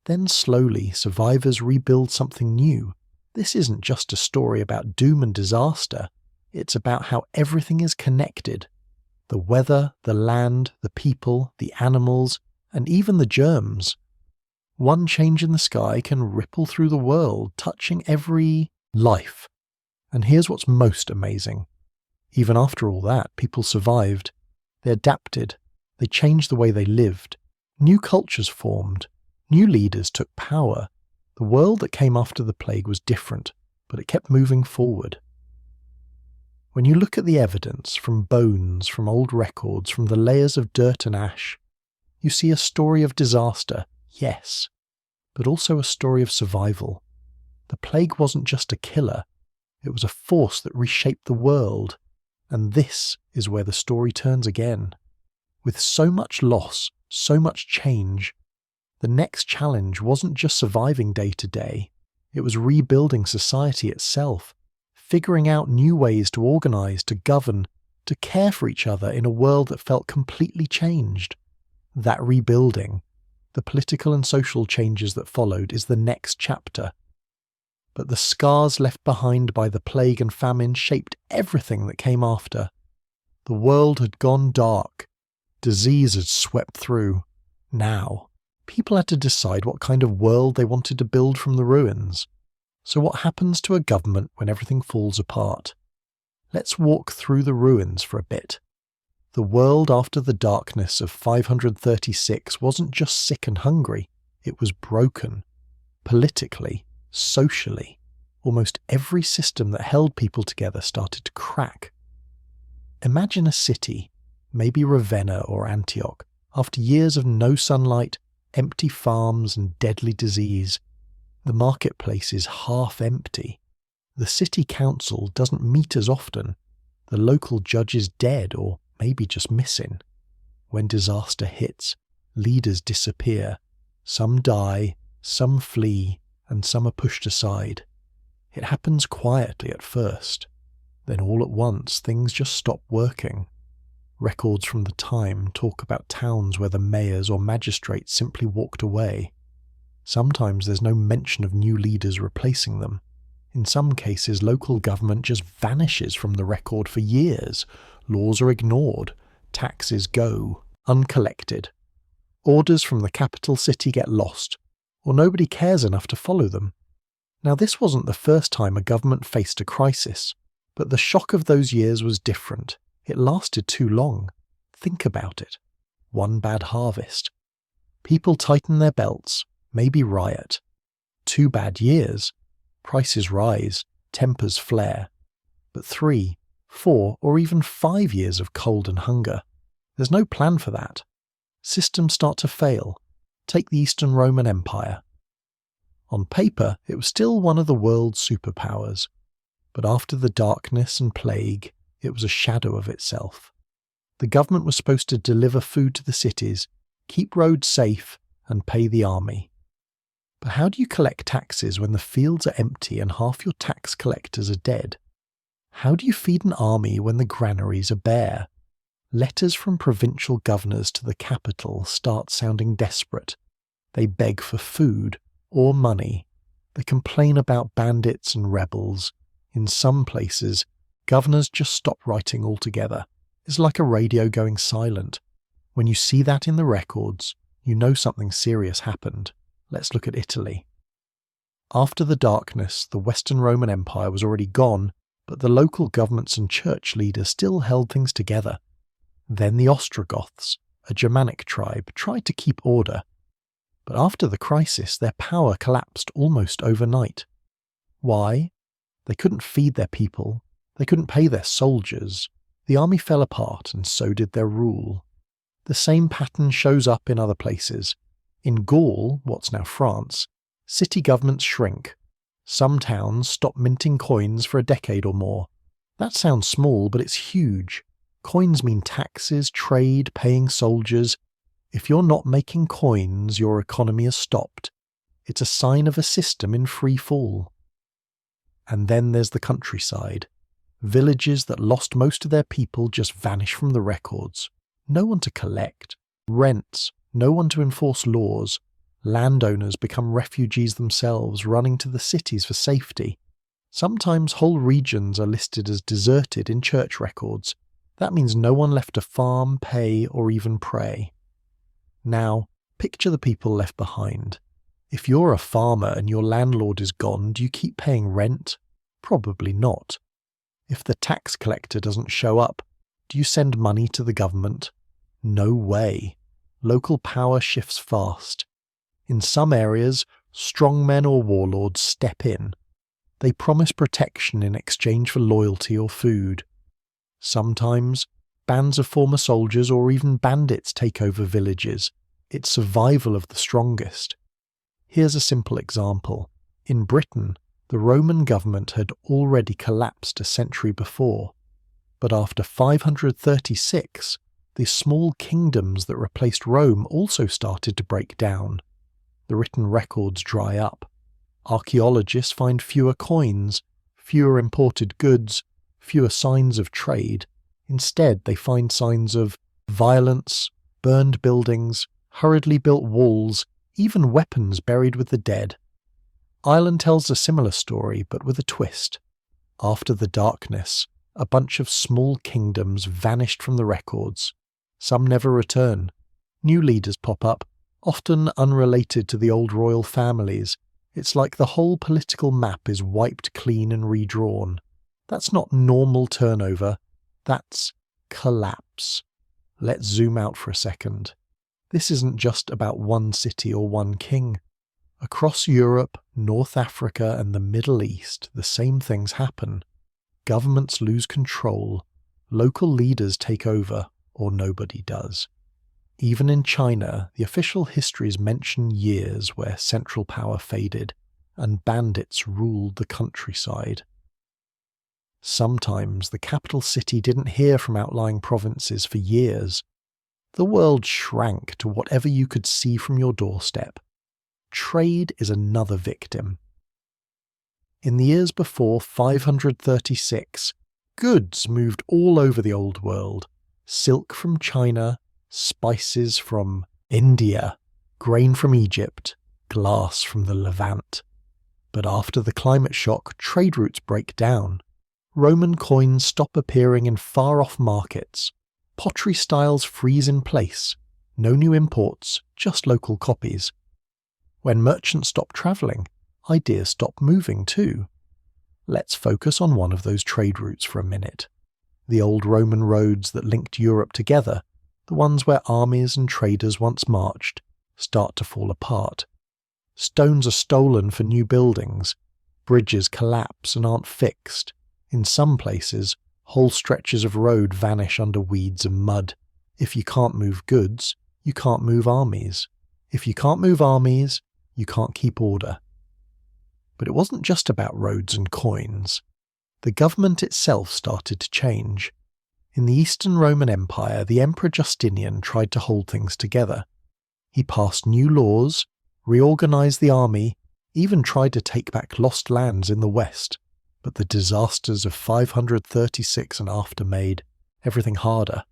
Then slowly, survivors rebuild something new. This isn't just a story about doom and disaster. It's about how everything is connected. The weather, the land, the people, the animals, and even the germs. One change in the sky can ripple through the world, touching every life. And here's what's most amazing. Even after all that, people survived. They adapted. They changed the way they lived. New cultures formed. New leaders took power. The world that came after the plague was different, but it kept moving forward. When you look at the evidence from bones, from old records, from the layers of dirt and ash, you see a story of disaster, yes, but also a story of survival. The plague wasn't just a killer, it was a force that reshaped the world, and this is where the story turns again. With so much loss, so much change, the next challenge wasn't just surviving day to day, it was rebuilding society itself, figuring out new ways to organise, to govern, to care for each other in a world that felt completely changed. That rebuilding, the political and social changes that followed, is the next chapter. But the scars left behind by the plague and famine shaped everything that came after. The world had gone dark. Disease had swept through. Now, people had to decide what kind of world they wanted to build from the ruins. So what happens to a government when everything falls apart? Let's walk through the ruins for a bit. The world after the darkness of 536 wasn't just sick and hungry, it was broken. Politically, socially, almost every system that held people together started to crack. Imagine a city, maybe Ravenna or Antioch, after years of no sunlight, empty farms and deadly disease. The marketplace is half empty. The city council doesn't meet as often. The local judge is dead or maybe just missing. When disaster hits, leaders disappear. Some die, some flee, and some are pushed aside. It happens quietly at first. Then all at once things just stop working. Records from the time talk about towns where the mayors or magistrates simply walked away. Sometimes there's no mention of new leaders replacing them. In some cases, local government just vanishes from the record for years. Laws are ignored. Taxes go uncollected. Orders from the capital city get lost, or nobody cares enough to follow them. Now, this wasn't the first time a government faced a crisis, but the shock of those years was different. It lasted too long. Think about it. One bad harvest. People tighten their belts, maybe riot. 2 bad years. Prices rise, tempers flare. But 3, 4, or even 5 years of cold and hunger. There's no plan for that. Systems start to fail. Take the Eastern Roman Empire. On paper, it was still one of the world's superpowers. But after the darkness and plague, it was a shadow of itself. The government was supposed to deliver food to the cities, keep roads safe, and pay the army. But how do you collect taxes when the fields are empty and half your tax collectors are dead? How do you feed an army when the granaries are bare? Letters from provincial governors to the capital start sounding desperate. They beg for food or money. They complain about bandits and rebels. In some places, governors just stop writing altogether. It's like a radio going silent. When you see that in the records, you know something serious happened. Let's look at Italy. After the darkness, the Western Roman Empire was already gone, but the local governments and church leaders still held things together. Then the Ostrogoths, a Germanic tribe, tried to keep order. But after the crisis, their power collapsed almost overnight. Why? They couldn't feed their people. They couldn't pay their soldiers. The army fell apart, and so did their rule. The same pattern shows up in other places. In Gaul, what's now France, city governments shrink. Some towns stop minting coins for a decade or more. That sounds small, but it's huge. Coins mean taxes, trade, paying soldiers. If you're not making coins, your economy has stopped. It's a sign of a system in free fall. And then there's the countryside. Villages that lost most of their people just vanish from the records. No one to collect. Rents. No one to enforce laws. Landowners become refugees themselves, running to the cities for safety. Sometimes whole regions are listed as deserted in church records. That means no one left to farm, pay, or even pray. Now, picture the people left behind. If you're a farmer and your landlord is gone, do you keep paying rent? Probably not. If the tax collector doesn't show up, do you send money to the government? No way. Local power shifts fast. In some areas, Strongmen or warlords step in. They promise protection in exchange for loyalty or food. Sometimes, bands of former soldiers or even bandits take over villages. It's survival of the strongest. Here's a simple example. In Britain, the Roman government had already collapsed a century before. But after 536, the small kingdoms that replaced Rome also started to break down. The written records dry up. Archaeologists find fewer coins, fewer imported goods, fewer signs of trade. Instead, they find signs of violence, burned buildings, hurriedly built walls, even weapons buried with the dead. Ireland tells a similar story, but with a twist. After the darkness, a bunch of small kingdoms vanished from the records. Some never return. New leaders pop up, often unrelated to the old royal families. It's like the whole political map is wiped clean and redrawn. That's not normal turnover. That's collapse. Let's zoom out for a second. This isn't just about one city or one king. Across Europe, North Africa, and the Middle East, the same things happen. Governments lose control, local leaders take over, or nobody does. Even in China, the official histories mention years where central power faded and bandits ruled the countryside. Sometimes the capital city didn't hear from outlying provinces for years. The world shrank to whatever you could see from your doorstep. Trade is another victim. In the years before 536, goods moved all over the old world. Silk from China, spices from India, grain from Egypt, glass from the Levant. But after the climate shock, trade routes break down. Roman coins stop appearing in far-off markets. Pottery styles freeze in place. No new imports, just local copies. When merchants stop travelling, ideas stop moving too. Let's focus on one of those trade routes for a minute. The old Roman roads that linked Europe together, the ones where armies and traders once marched, start to fall apart. Stones are stolen for new buildings. Bridges collapse and aren't fixed. In some places, whole stretches of road vanish under weeds and mud. If you can't move goods, you can't move armies. If you can't move armies, you can't keep order. But it wasn't just about roads and coins. The government itself started to change. In the Eastern Roman Empire, the Emperor Justinian tried to hold things together. He passed new laws, reorganized the army, even tried to take back lost lands in the West. But the disasters of 536 and after made everything harder.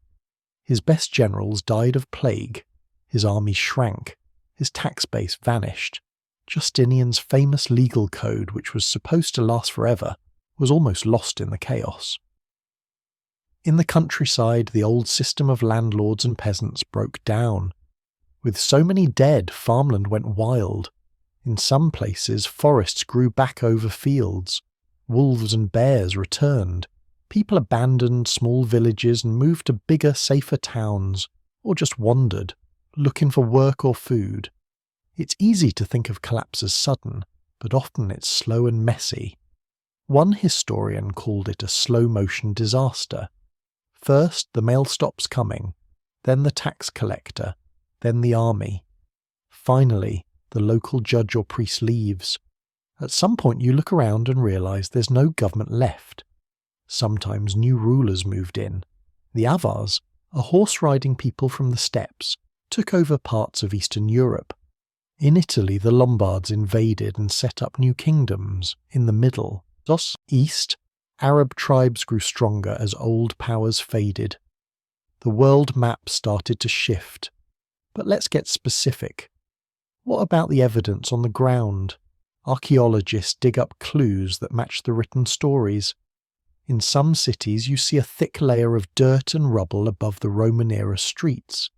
His best generals died of plague. His army shrank. His tax base vanished. Justinian's famous legal code, which was supposed to last forever, was almost lost in the chaos. In the countryside, the old system of landlords and peasants broke down. With so many dead, farmland went wild. In some places, forests grew back over fields. Wolves and bears returned. People abandoned small villages and moved to bigger, safer towns, or just wandered, looking for work or food. It's easy to think of collapse as sudden, but often it's slow and messy. One historian called it a slow-motion disaster. First, the mail stops coming, then the tax collector, then the army. Finally, the local judge or priest leaves. At some point you look around and realise there's no government left. Sometimes new rulers moved in. The Avars, a horse-riding people from the steppes, took over parts of Eastern Europe. In Italy, the Lombards invaded and set up new kingdoms. In the middle, east, Arab tribes grew stronger as old powers faded. The world map started to shift. But let's get specific. What about the evidence on the ground? Archaeologists dig up clues that match the written stories. In some cities you see a thick layer of dirt and rubble above the Roman-era streets.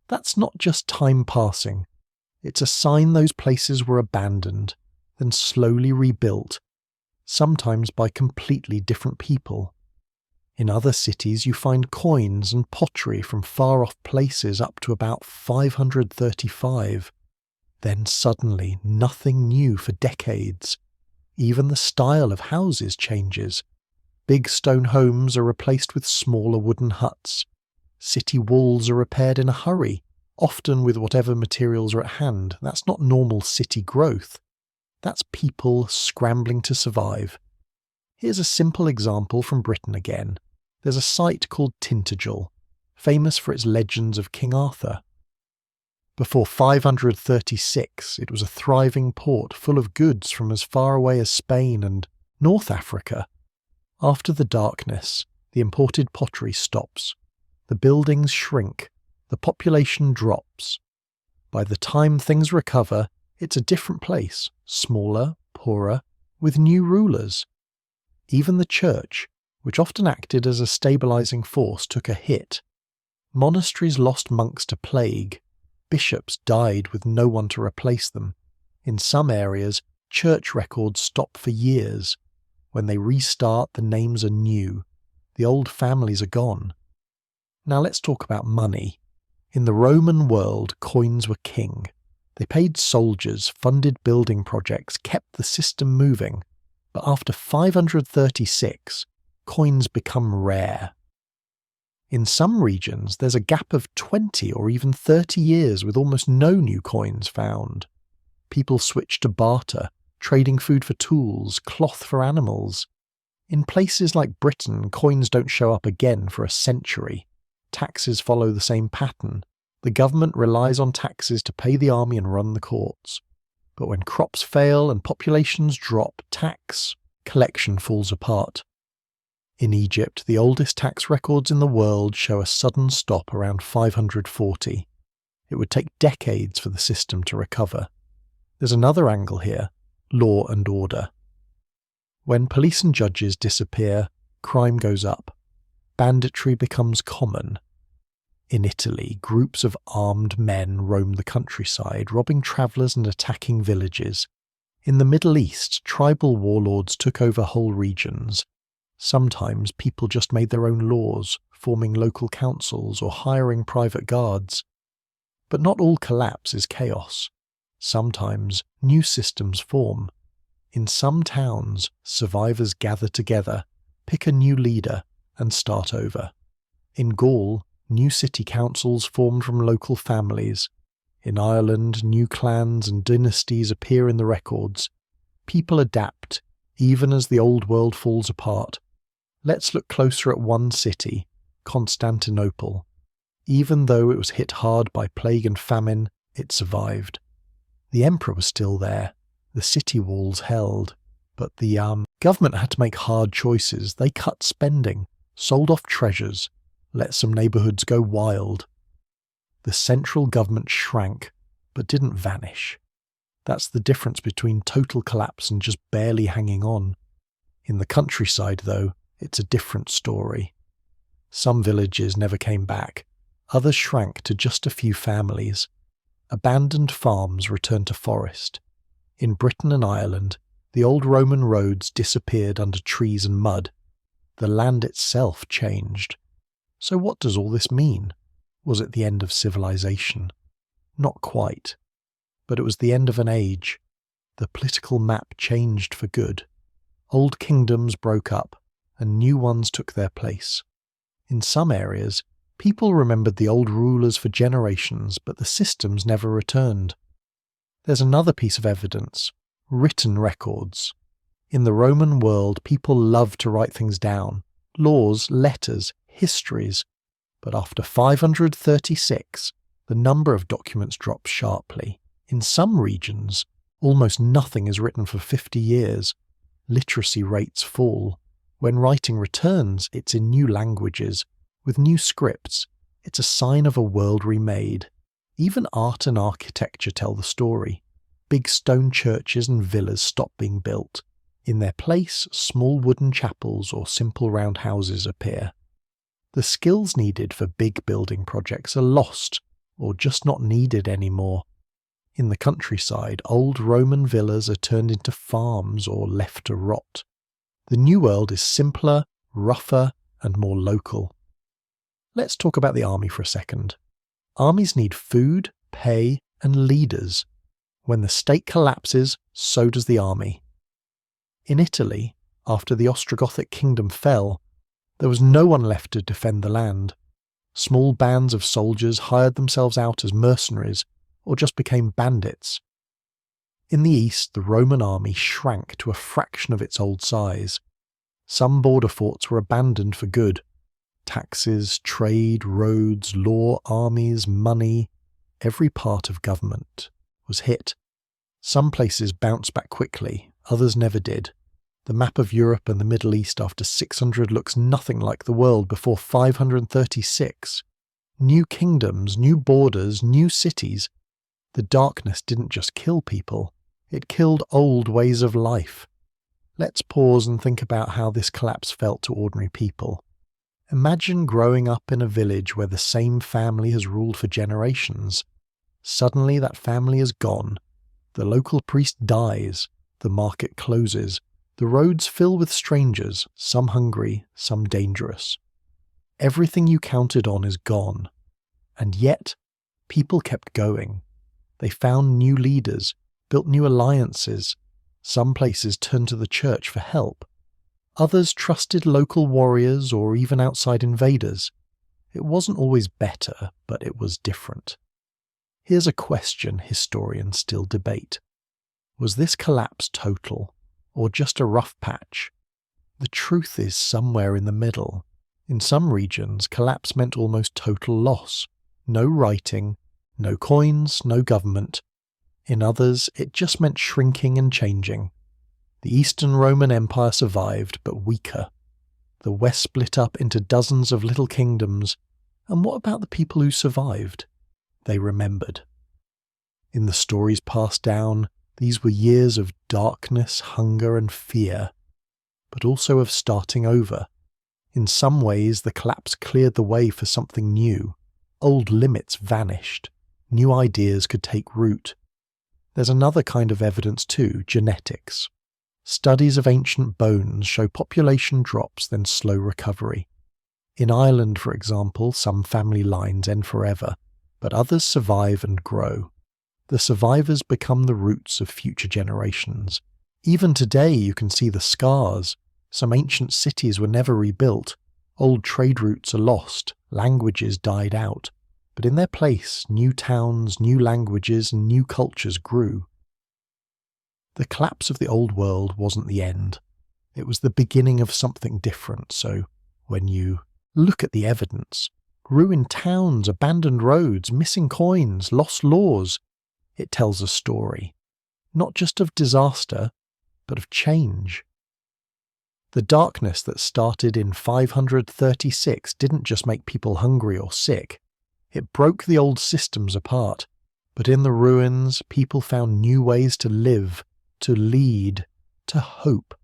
That's not just time passing. It's a sign those places were abandoned, then slowly rebuilt, sometimes by completely different people. In other cities you find coins and pottery from far-off places up to about 535. Then suddenly, nothing new for decades. Even the style of houses changes. Big stone homes are replaced with smaller wooden huts. City walls are repaired in a hurry, often with whatever materials are at hand. That's not normal city growth. That's people scrambling to survive. Here's a simple example from Britain again. There's a site called Tintagel, famous for its legends of King Arthur. Before 536, it was a thriving port full of goods from as far away as Spain and North Africa. After the darkness, the imported pottery stops. The buildings shrink. The population drops. By the time things recover, it's a different place, smaller, poorer, with new rulers. Even the church, which often acted as a stabilizing force, took a hit. Monasteries lost monks to plague. Bishops died with no one to replace them. In some areas, church records stop for years. When they restart, the names are new. The old families are gone. Now let's talk about money. In the Roman world, coins were king. They paid soldiers, funded building projects, kept the system moving. But after 536, coins become rare. In some regions, there's a gap of 20 or even 30 years with almost no new coins found. People switch to barter, trading food for tools, cloth for animals. In places like Britain, coins don't show up again for a century. Taxes follow the same pattern. The government relies on taxes to pay the army and run the courts. But when crops fail and populations drop, tax collection falls apart. In Egypt, the oldest tax records in the world show a sudden stop around 540. It would take decades for the system to recover. There's another angle here, law and order. When police and judges disappear, crime goes up. Banditry becomes common. In Italy, groups of armed men roam the countryside, robbing travellers and attacking villages. In the Middle East, tribal warlords took over whole regions. Sometimes people just made their own laws, forming local councils or hiring private guards. But not all collapse is chaos. Sometimes new systems form. In some towns, survivors gather together, pick a new leader, and start over. In Gaul, new city councils formed from local families. In Ireland, new clans and dynasties appear in the records. People adapt, even as the old world falls apart. Let's look closer at one city, Constantinople. Even though it was hit hard by plague and famine, it survived. The emperor was still there. The city walls held. But the government had to make hard choices. They cut spending, sold off treasures, let some neighbourhoods go wild. The central government shrank, but didn't vanish. That's the difference between total collapse and just barely hanging on. In the countryside, though, it's a different story. Some villages never came back. Others shrank to just a few families. Abandoned farms returned to forest. In Britain and Ireland, the old Roman roads disappeared under trees and mud. The land itself changed. So what does all this mean? Was it the end of civilization? Not quite. But it was the end of an age. The political map changed for good. Old kingdoms broke up, and new ones took their place. In some areas, people remembered the old rulers for generations, but the systems never returned. There's another piece of evidence, written records. In the Roman world, people loved to write things down, laws, letters, histories. But after 536, the number of documents drops sharply. In some regions, almost nothing is written for 50 years. Literacy rates fall. When writing returns, it's in new languages, with new scripts. It's a sign of a world remade. Even art and architecture tell the story. Big stone churches and villas stop being built. In their place, small wooden chapels or simple round houses appear. The skills needed for big building projects are lost, or just not needed anymore. In the countryside, old Roman villas are turned into farms or left to rot. The new world is simpler, rougher, and more local. Let's talk about the army for a second. Armies need food, pay, and leaders. When the state collapses, so does the army. In Italy, after the Ostrogothic kingdom fell, there was no one left to defend the land. Small bands of soldiers hired themselves out as mercenaries or just became bandits. In the east, the Roman army shrank to a fraction of its old size. Some border forts were abandoned for good. Taxes, trade, roads, law, armies, money, every part of government was hit. Some places bounced back quickly, others never did. The map of Europe and the Middle East after 600 looks nothing like the world before 536. New kingdoms, new borders, new cities. The darkness didn't just kill people, it killed old ways of life. Let's pause and think about how this collapse felt to ordinary people. Imagine growing up in a village where the same family has ruled for generations. Suddenly that family is gone. The local priest dies. The market closes. The roads fill with strangers, some hungry, some dangerous. Everything you counted on is gone. And yet, people kept going. They found new leaders, built new alliances. Some places turned to the church for help. Others trusted local warriors or even outside invaders. It wasn't always better, but it was different. Here's a question historians still debate. Was this collapse total, or just a rough patch? The truth is somewhere in the middle. In some regions, collapse meant almost total loss. No writing, no coins, no government. In others, it just meant shrinking and changing. The Eastern Roman Empire survived, but weaker. The West split up into dozens of little kingdoms. And what about the people who survived? They remembered. In the stories passed down, these were years of darkness, hunger and fear, but also of starting over. In some ways, the collapse cleared the way for something new. Old limits vanished. New ideas could take root. There's another kind of evidence too, genetics. Studies of ancient bones show population drops then slow recovery. In Ireland, for example, some family lines end forever, but others survive and grow. The survivors become the roots of future generations. Even today you can see the scars. Some ancient cities were never rebuilt. Old trade routes are lost. Languages died out. But in their place, new towns, new languages, and new cultures grew. The collapse of the old world wasn't the end. It was the beginning of something different, so when you look at the evidence, ruined towns, abandoned roads, missing coins, lost laws, it tells a story, not just of disaster, but of change. The darkness that started in 536 didn't just make people hungry or sick. It broke the old systems apart, but in the ruins, people found new ways to live, to lead, to hope.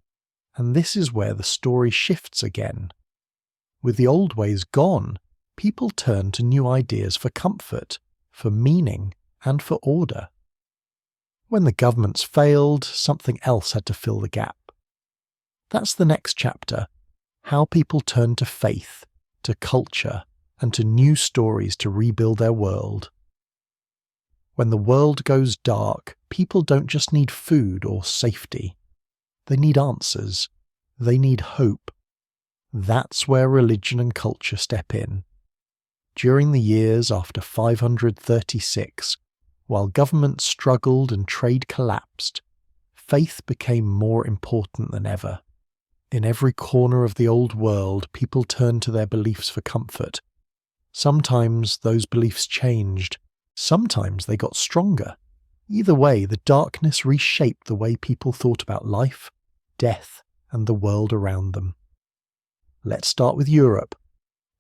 And this is where the story shifts again. With the old ways gone, people turn to new ideas for comfort, for meaning, and for order. When the governments failed, something else had to fill the gap. That's the next chapter, how people turn to faith, to culture, and to new stories to rebuild their world. When the world goes dark, people don't just need food or safety. They need answers. They need hope. That's where religion and culture step in. During the years after 536, while governments struggled and trade collapsed, faith became more important than ever. In every corner of the old world, people turned to their beliefs for comfort. Sometimes those beliefs changed. Sometimes they got stronger. Either way, the darkness reshaped the way people thought about life, death, and the world around them. Let's start with Europe.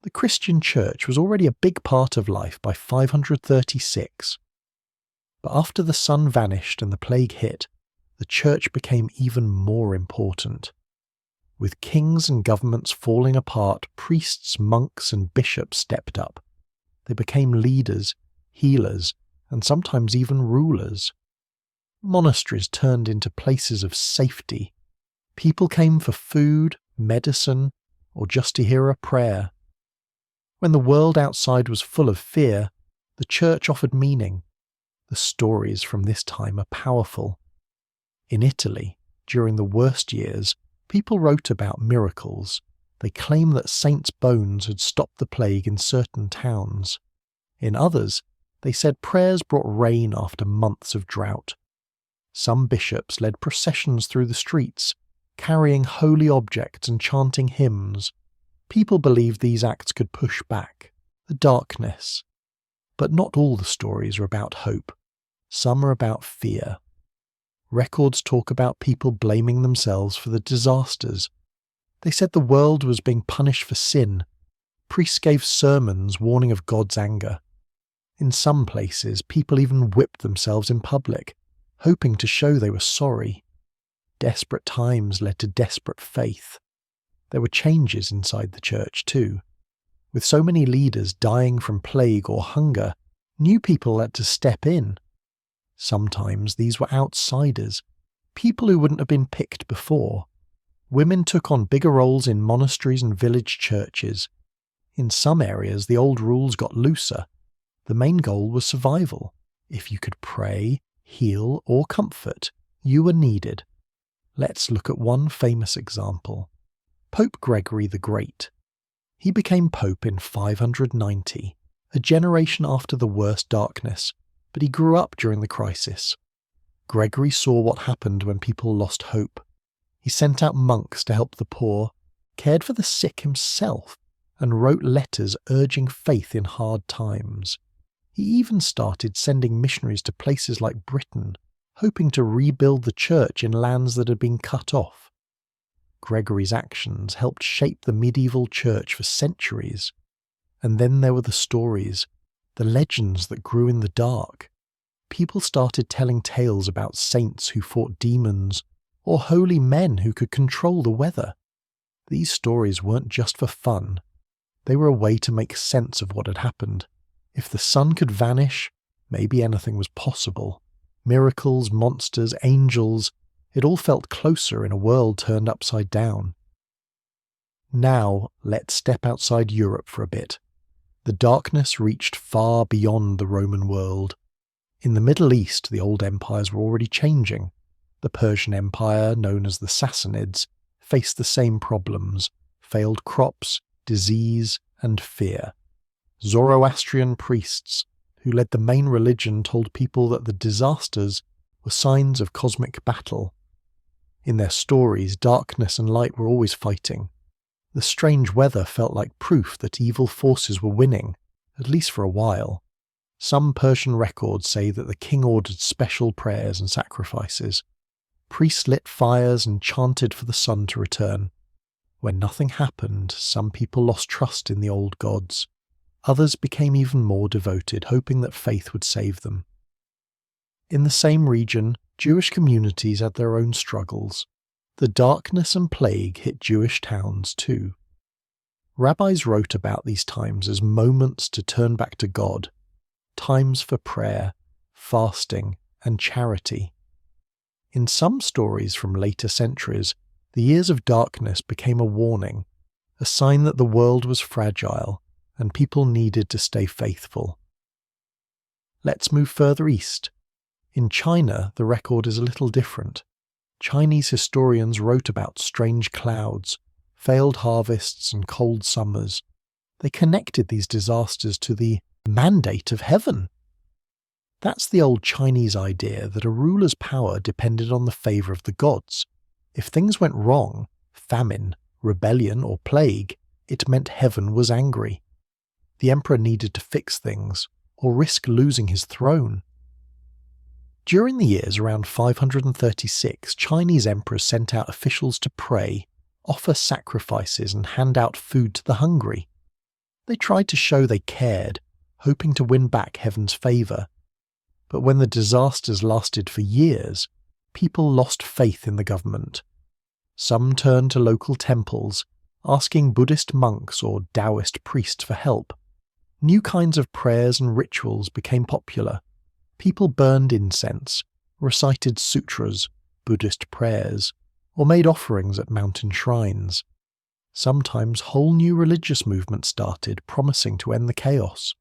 The Christian church was already a big part of life by 536. But after the sun vanished and the plague hit, the church became even more important. With kings and governments falling apart, priests, monks, and bishops stepped up. They became leaders, healers, and sometimes even rulers. Monasteries turned into places of safety. People came for food, medicine, or just to hear a prayer. When the world outside was full of fear, the church offered meaning. The stories from this time are powerful. In Italy, during the worst years, people wrote about miracles. They claim that saints' bones had stopped the plague in certain towns. In others, they said prayers brought rain after months of drought. Some bishops led processions through the streets, carrying holy objects and chanting hymns. People believed these acts could push back the darkness. But not all the stories are about hope. Some are about fear. Records talk about people blaming themselves for the disasters. They said the world was being punished for sin. Priests gave sermons warning of God's anger. In some places, people even whipped themselves in public, hoping to show they were sorry. Desperate times led to desperate faith. There were changes inside the church too. With so many leaders dying from plague or hunger, new people had to step in. Sometimes these were outsiders, people who wouldn't have been picked before. Women took on bigger roles in monasteries and village churches. In some areas, the old rules got looser. The main goal was survival. If you could pray, heal, or comfort, you were needed. Let's look at one famous example. Pope Gregory the Great. He became pope in 590, a generation after the worst darkness, but he grew up during the crisis. Gregory saw what happened when people lost hope. He sent out monks to help the poor, cared for the sick himself, and wrote letters urging faith in hard times. He even started sending missionaries to places like Britain, hoping to rebuild the church in lands that had been cut off. Gregory's actions helped shape the medieval church for centuries. And then there were the stories, the legends that grew in the dark. People started telling tales about saints who fought demons, or holy men who could control the weather. These stories weren't just for fun. They were a way to make sense of what had happened. If the sun could vanish, maybe anything was possible. Miracles, monsters, angels, it all felt closer in a world turned upside down. Now, let's step outside Europe for a bit. The darkness reached far beyond the Roman world. In the Middle East, the old empires were already changing. The Persian Empire, known as the Sassanids, faced the same problems: failed crops, disease, and fear. Zoroastrian priests, who led the main religion, told people that the disasters were signs of cosmic battle. In their stories, darkness and light were always fighting. The strange weather felt like proof that evil forces were winning, at least for a while. Some Persian records say that the king ordered special prayers and sacrifices. Priests lit fires and chanted for the sun to return. When nothing happened, some people lost trust in the old gods. Others became even more devoted, hoping that faith would save them. In the same region, Jewish communities had their own struggles. The darkness and plague hit Jewish towns too. Rabbis wrote about these times as moments to turn back to God, times for prayer, fasting, and charity. In some stories from later centuries, the years of darkness became a warning, a sign that the world was fragile and people needed to stay faithful. Let's move further east. In China, the record is a little different. Chinese historians wrote about strange clouds, failed harvests, and cold summers. They connected these disasters to the mandate of heaven. That's the old Chinese idea that a ruler's power depended on the favour of the gods. If things went wrong, famine, rebellion, or plague, it meant heaven was angry. The emperor needed to fix things, or risk losing his throne. During the years around 536, Chinese emperors sent out officials to pray, offer sacrifices, and hand out food to the hungry. They tried to show they cared, hoping to win back heaven's favour. But when the disasters lasted for years, people lost faith in the government. Some turned to local temples, asking Buddhist monks or Taoist priests for help. New kinds of prayers and rituals became popular. People burned incense, recited sutras, Buddhist prayers, or made offerings at mountain shrines. Sometimes whole new religious movements started, promising to end the chaos.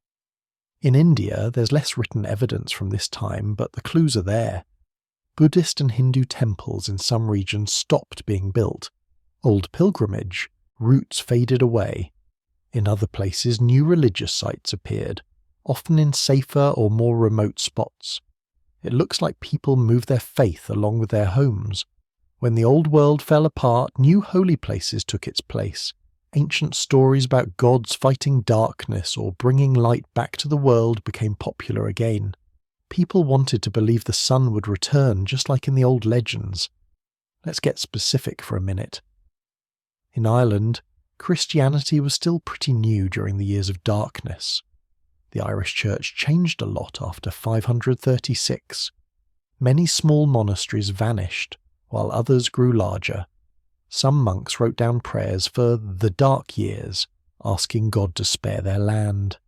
In India, there's less written evidence from this time, but the clues are there. Buddhist and Hindu temples in some regions stopped being built. Old pilgrimage routes faded away. In other places, new religious sites appeared, often in safer or more remote spots. It looks like people moved their faith along with their homes. When the old world fell apart, new holy places took its place. Ancient stories about gods fighting darkness or bringing light back to the world became popular again. People wanted to believe the sun would return, just like in the old legends. Let's get specific for a minute. In Ireland, Christianity was still pretty new during the years of darkness. The Irish Church changed a lot after 536. Many small monasteries vanished, while others grew larger. Some monks wrote down prayers for the dark years, asking God to spare their land.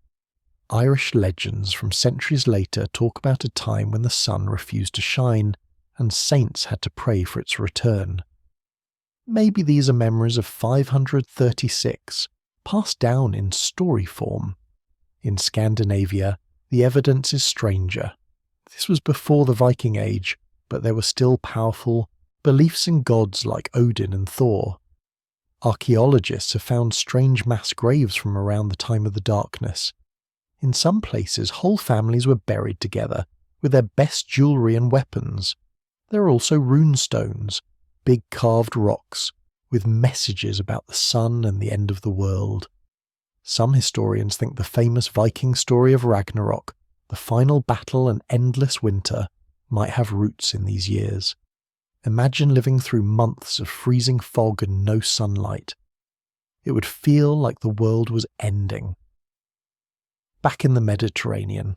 Irish legends from centuries later talk about a time when the sun refused to shine, and saints had to pray for its return. Maybe these are memories of 536, passed down in story form. In Scandinavia, the evidence is stranger. This was before the Viking Age, but there were still powerful beliefs in gods like Odin and Thor. Archaeologists have found strange mass graves from around the time of the darkness. In some places, whole families were buried together, with their best jewellery and weapons. There are also rune stones, big carved rocks, with messages about the sun and the end of the world. Some historians think the famous Viking story of Ragnarok, the final battle and endless winter, might have roots in these years. Imagine living through months of freezing fog and no sunlight. It would feel like the world was ending. Back in the Mediterranean,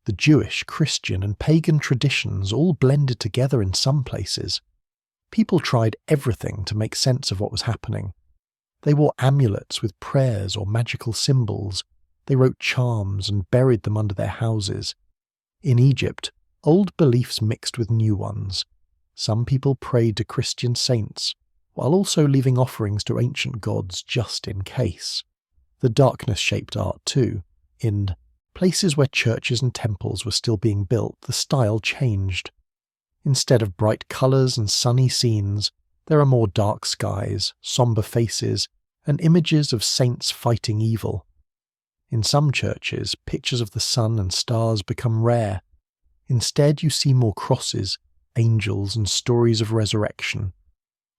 the Jewish, Christian and pagan traditions all blended together in some places. People tried everything to make sense of what was happening. They wore amulets with prayers or magical symbols. They wrote charms and buried them under their houses. In Egypt, old beliefs mixed with new ones. Some people prayed to Christian saints, while also leaving offerings to ancient gods just in case. The darkness shaped art too. In places where churches and temples were still being built, the style changed. Instead of bright colours and sunny scenes, there are more dark skies, sombre faces, and images of saints fighting evil. In some churches, pictures of the sun and stars become rare. Instead, you see more crosses, angels, and stories of resurrection.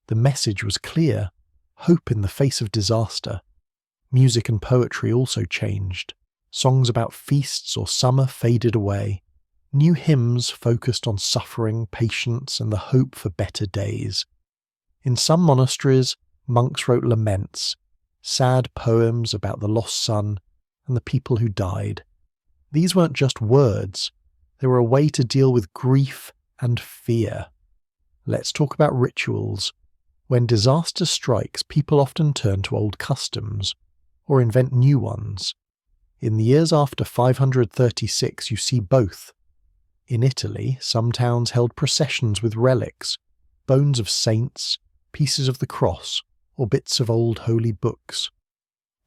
The message was clear: hope in the face of disaster. Music and poetry also changed. Songs about feasts or summer faded away. New hymns focused on suffering, patience, and the hope for better days. In some monasteries, monks wrote laments, sad poems about the lost son and the people who died. These weren't just words, they were a way to deal with grief and fear. Let's talk about rituals. When disaster strikes, people often turn to old customs, or invent new ones. In the years after 536, you see both. In Italy, some towns held processions with relics, bones of saints, pieces of the cross, or bits of old holy books.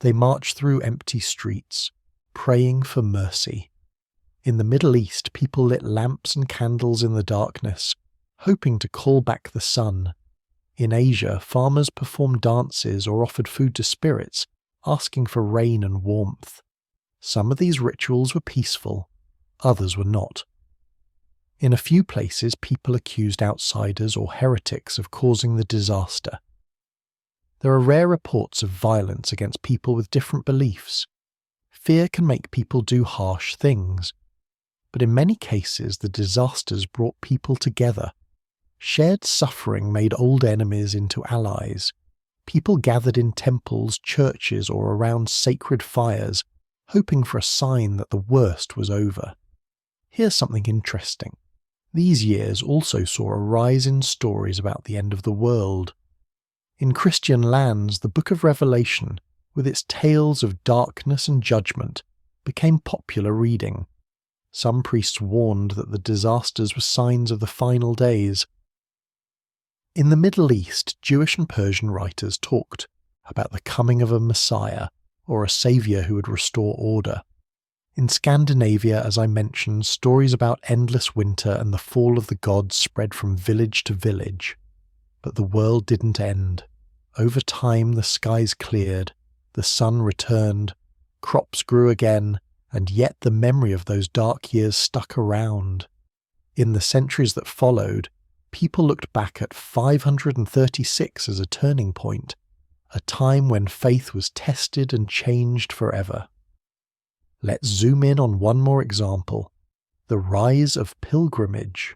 They marched through empty streets, praying for mercy. In the Middle East, people lit lamps and candles in the darkness, hoping to call back the sun. In Asia, farmers performed dances or offered food to spirits, asking for rain and warmth. Some of these rituals were peaceful, others were not. In a few places, people accused outsiders or heretics of causing the disaster. There are rare reports of violence against people with different beliefs. Fear can make people do harsh things. But in many cases, the disasters brought people together. Shared suffering made old enemies into allies. People gathered in temples, churches, or around sacred fires, hoping for a sign that the worst was over. Here's something interesting. These years also saw a rise in stories about the end of the world. In Christian lands, the Book of Revelation, with its tales of darkness and judgment, became popular reading. Some priests warned that the disasters were signs of the final days. In the Middle East, Jewish and Persian writers talked about the coming of a Messiah, or a saviour who would restore order. In Scandinavia, as I mentioned, stories about endless winter and the fall of the gods spread from village to village. But the world didn't end. Over time, the skies cleared, the sun returned, crops grew again, and yet the memory of those dark years stuck around. In the centuries that followed, people looked back at 536 as a turning point, a time when faith was tested and changed forever. Let's zoom in on one more example, the rise of pilgrimage.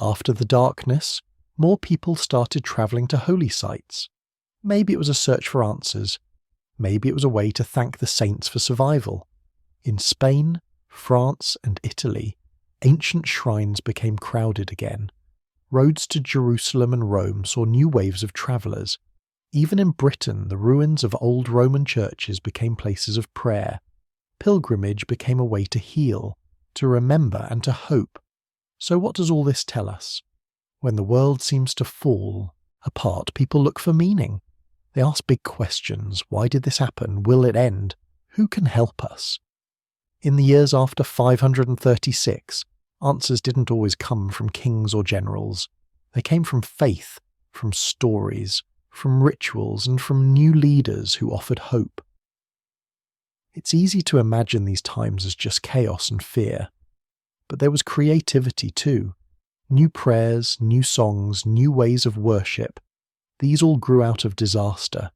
After the darkness, more people started travelling to holy sites. Maybe it was a search for answers. Maybe it was a way to thank the saints for survival. In Spain, France, and Italy, ancient shrines became crowded again. Roads to Jerusalem and Rome saw new waves of travellers. Even in Britain, the ruins of old Roman churches became places of prayer. Pilgrimage became a way to heal, to remember, and to hope. So what does all this tell us? When the world seems to fall apart, people look for meaning. They ask big questions. Why did this happen? Will it end? Who can help us? In the years after 536, answers didn't always come from kings or generals. They came from faith, from stories, from rituals, and from new leaders who offered hope. It's easy to imagine these times as just chaos and fear. But there was creativity too. New prayers, new songs, new ways of worship. These all grew out of disaster.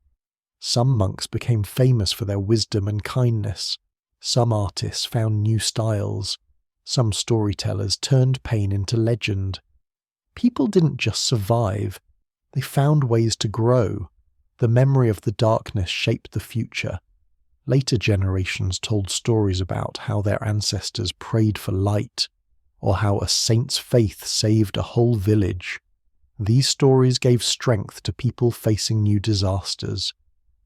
Some monks became famous for their wisdom and kindness. Some artists found new styles. Some storytellers turned pain into legend. People didn't just survive. They found ways to grow. The memory of the darkness shaped the future. Later generations told stories about how their ancestors prayed for light, or how a saint's faith saved a whole village. These stories gave strength to people facing new disasters.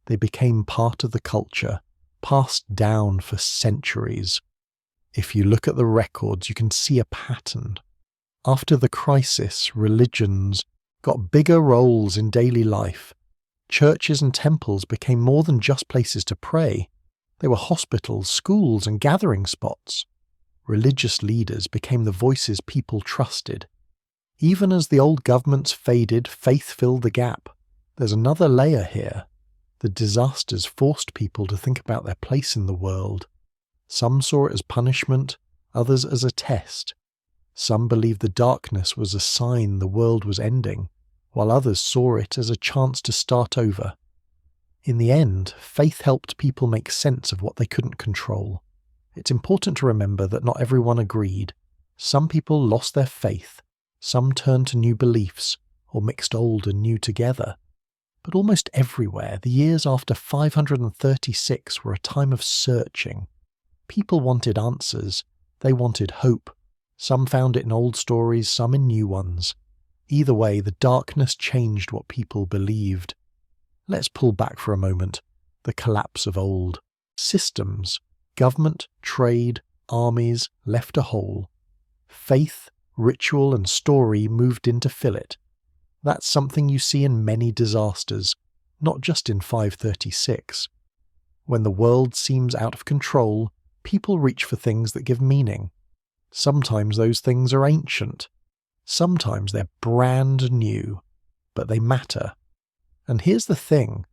They became part of the culture, passed down for centuries. If you look at the records, you can see a pattern. After the crisis, religions got bigger roles in daily life. Churches and temples became more than just places to pray. They were hospitals, schools, and gathering spots. Religious leaders became the voices people trusted. Even as the old governments faded, faith filled the gap. There's another layer here. The disasters forced people to think about their place in the world. Some saw it as punishment, others as a test. Some believed the darkness was a sign the world was ending, while others saw it as a chance to start over. In the end, faith helped people make sense of what they couldn't control. It's important to remember that not everyone agreed. Some people lost their faith, some turned to new beliefs, or mixed old and new together. But almost everywhere, the years after 536 were a time of searching. People wanted answers. They wanted hope. Some found it in old stories, some in new ones. Either way, the darkness changed what people believed. Let's pull back for a moment. The collapse of old systems, government, trade, armies left a hole. Faith, ritual, and story moved in to fill it. That's something you see in many disasters, not just in 536. When the world seems out of control, people reach for things that give meaning. Sometimes those things are ancient. Sometimes they're brand new, but they matter. And here's the thing.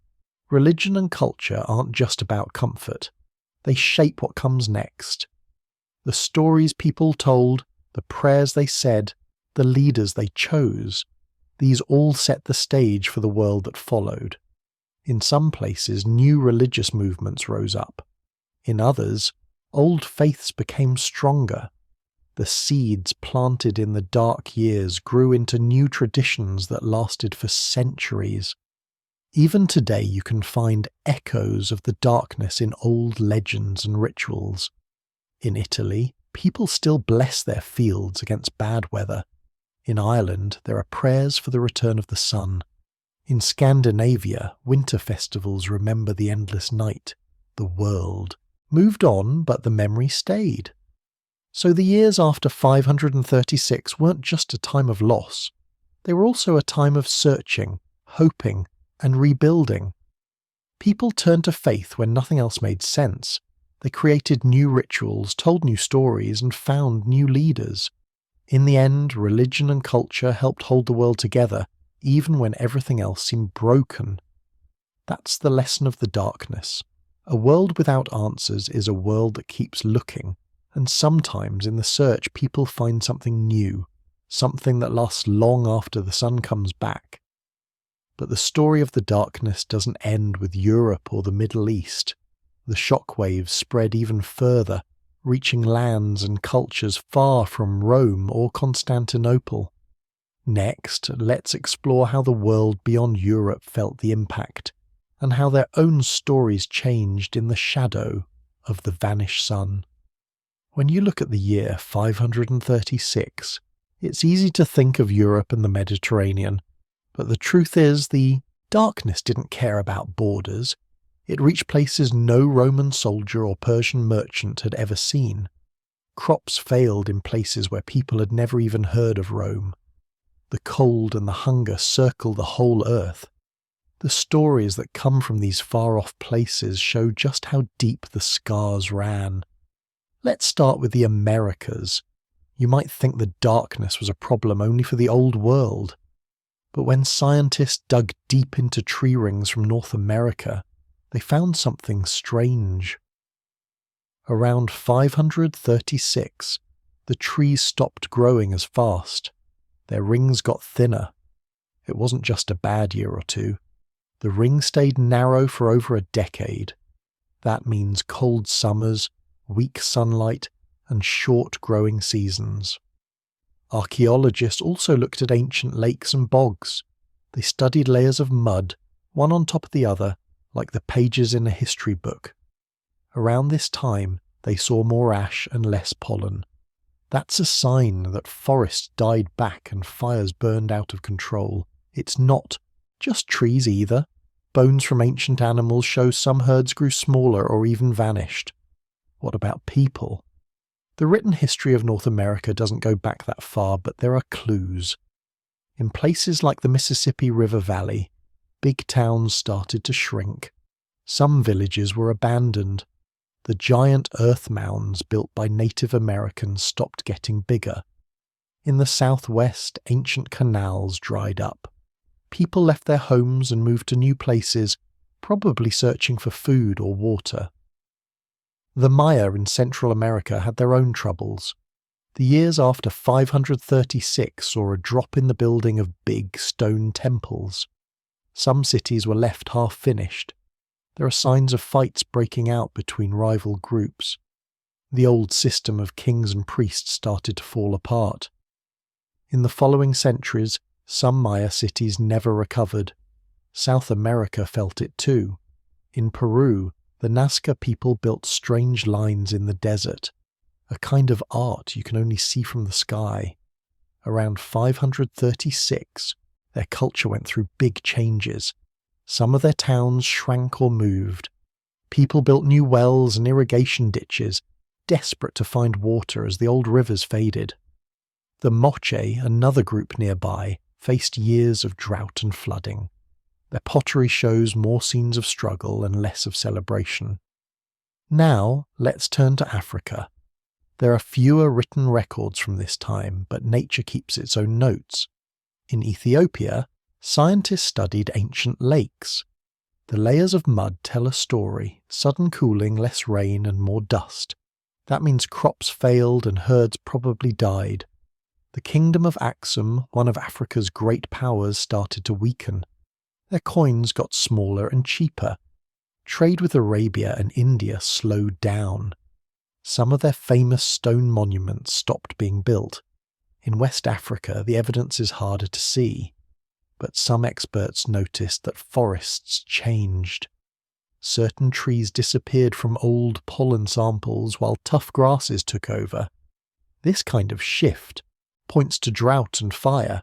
Religion and culture aren't just about comfort. They shape what comes next. The stories people told, the prayers they said, the leaders they chose, these all set the stage for the world that followed. In some places, new religious movements rose up. In others, old faiths became stronger. The seeds planted in the dark years grew into new traditions that lasted for centuries. Even today you can find echoes of the darkness in old legends and rituals. In Italy, people still bless their fields against bad weather. In Ireland, there are prayers for the return of the sun. In Scandinavia, winter festivals remember the endless night. The world moved on, but the memory stayed. So the years after 536 weren't just a time of loss. They were also a time of searching, hoping, and rebuilding. People turned to faith when nothing else made sense. They created new rituals, told new stories, and found new leaders. In the end, religion and culture helped hold the world together, even when everything else seemed broken. That's the lesson of the darkness. A world without answers is a world that keeps looking, and sometimes in the search people find something new, something that lasts long after the sun comes back. But the story of the darkness doesn't end with Europe or the Middle East. The shockwaves spread even further, reaching lands and cultures far from Rome or Constantinople. Next, let's explore how the world beyond Europe felt the impact, and how their own stories changed in the shadow of the vanished sun. When you look at the year 536, it's easy to think of Europe and the Mediterranean, but the truth is the darkness didn't care about borders. It reached places no Roman soldier or Persian merchant had ever seen. Crops failed in places where people had never even heard of Rome. The cold and the hunger circle the whole earth. The stories that come from these far-off places show just how deep the scars ran. Let's start with the Americas. You might think the darkness was a problem only for the Old World. But when scientists dug deep into tree rings from North America, they found something strange. Around 536, the trees stopped growing as fast. Their rings got thinner. It wasn't just a bad year or two. The ring stayed narrow for over a decade. That means cold summers, weak sunlight, and short growing seasons. Archaeologists also looked at ancient lakes and bogs. They studied layers of mud, one on top of the other, like the pages in a history book. Around this time, they saw more ash and less pollen. That's a sign that forests died back and fires burned out of control. It's not just trees either. Bones from ancient animals show some herds grew smaller or even vanished. What about people? The written history of North America doesn't go back that far, but there are clues. In places like the Mississippi River Valley, big towns started to shrink. Some villages were abandoned. The giant earth mounds built by Native Americans stopped getting bigger. In the southwest, ancient canals dried up. People left their homes and moved to new places, probably searching for food or water. The Maya in Central America had their own troubles. The years after 536 saw a drop in the building of big stone temples. Some cities were left half-finished. There are signs of fights breaking out between rival groups. The old system of kings and priests started to fall apart. In the following centuries, some Maya cities never recovered. South America felt it too. In Peru, the Nazca people built strange lines in the desert, a kind of art you can only see from the sky. Around 536, their culture went through big changes. Some of their towns shrank or moved. People built new wells and irrigation ditches, desperate to find water as the old rivers faded. The Moche, another group nearby, faced years of drought and flooding. Their pottery shows more scenes of struggle and less of celebration. Now, let's turn to Africa. There are fewer written records from this time, but nature keeps its own notes. In Ethiopia, scientists studied ancient lakes. The layers of mud tell a story: sudden cooling, less rain, and more dust. That means crops failed and herds probably died. The kingdom of Axum, one of Africa's great powers, started to weaken. Their coins got smaller and cheaper. Trade with Arabia and India slowed down. Some of their famous stone monuments stopped being built. In West Africa, the evidence is harder to see. But some experts noticed that forests changed. Certain trees disappeared from old pollen samples while tough grasses took over. This kind of shift points to drought and fire.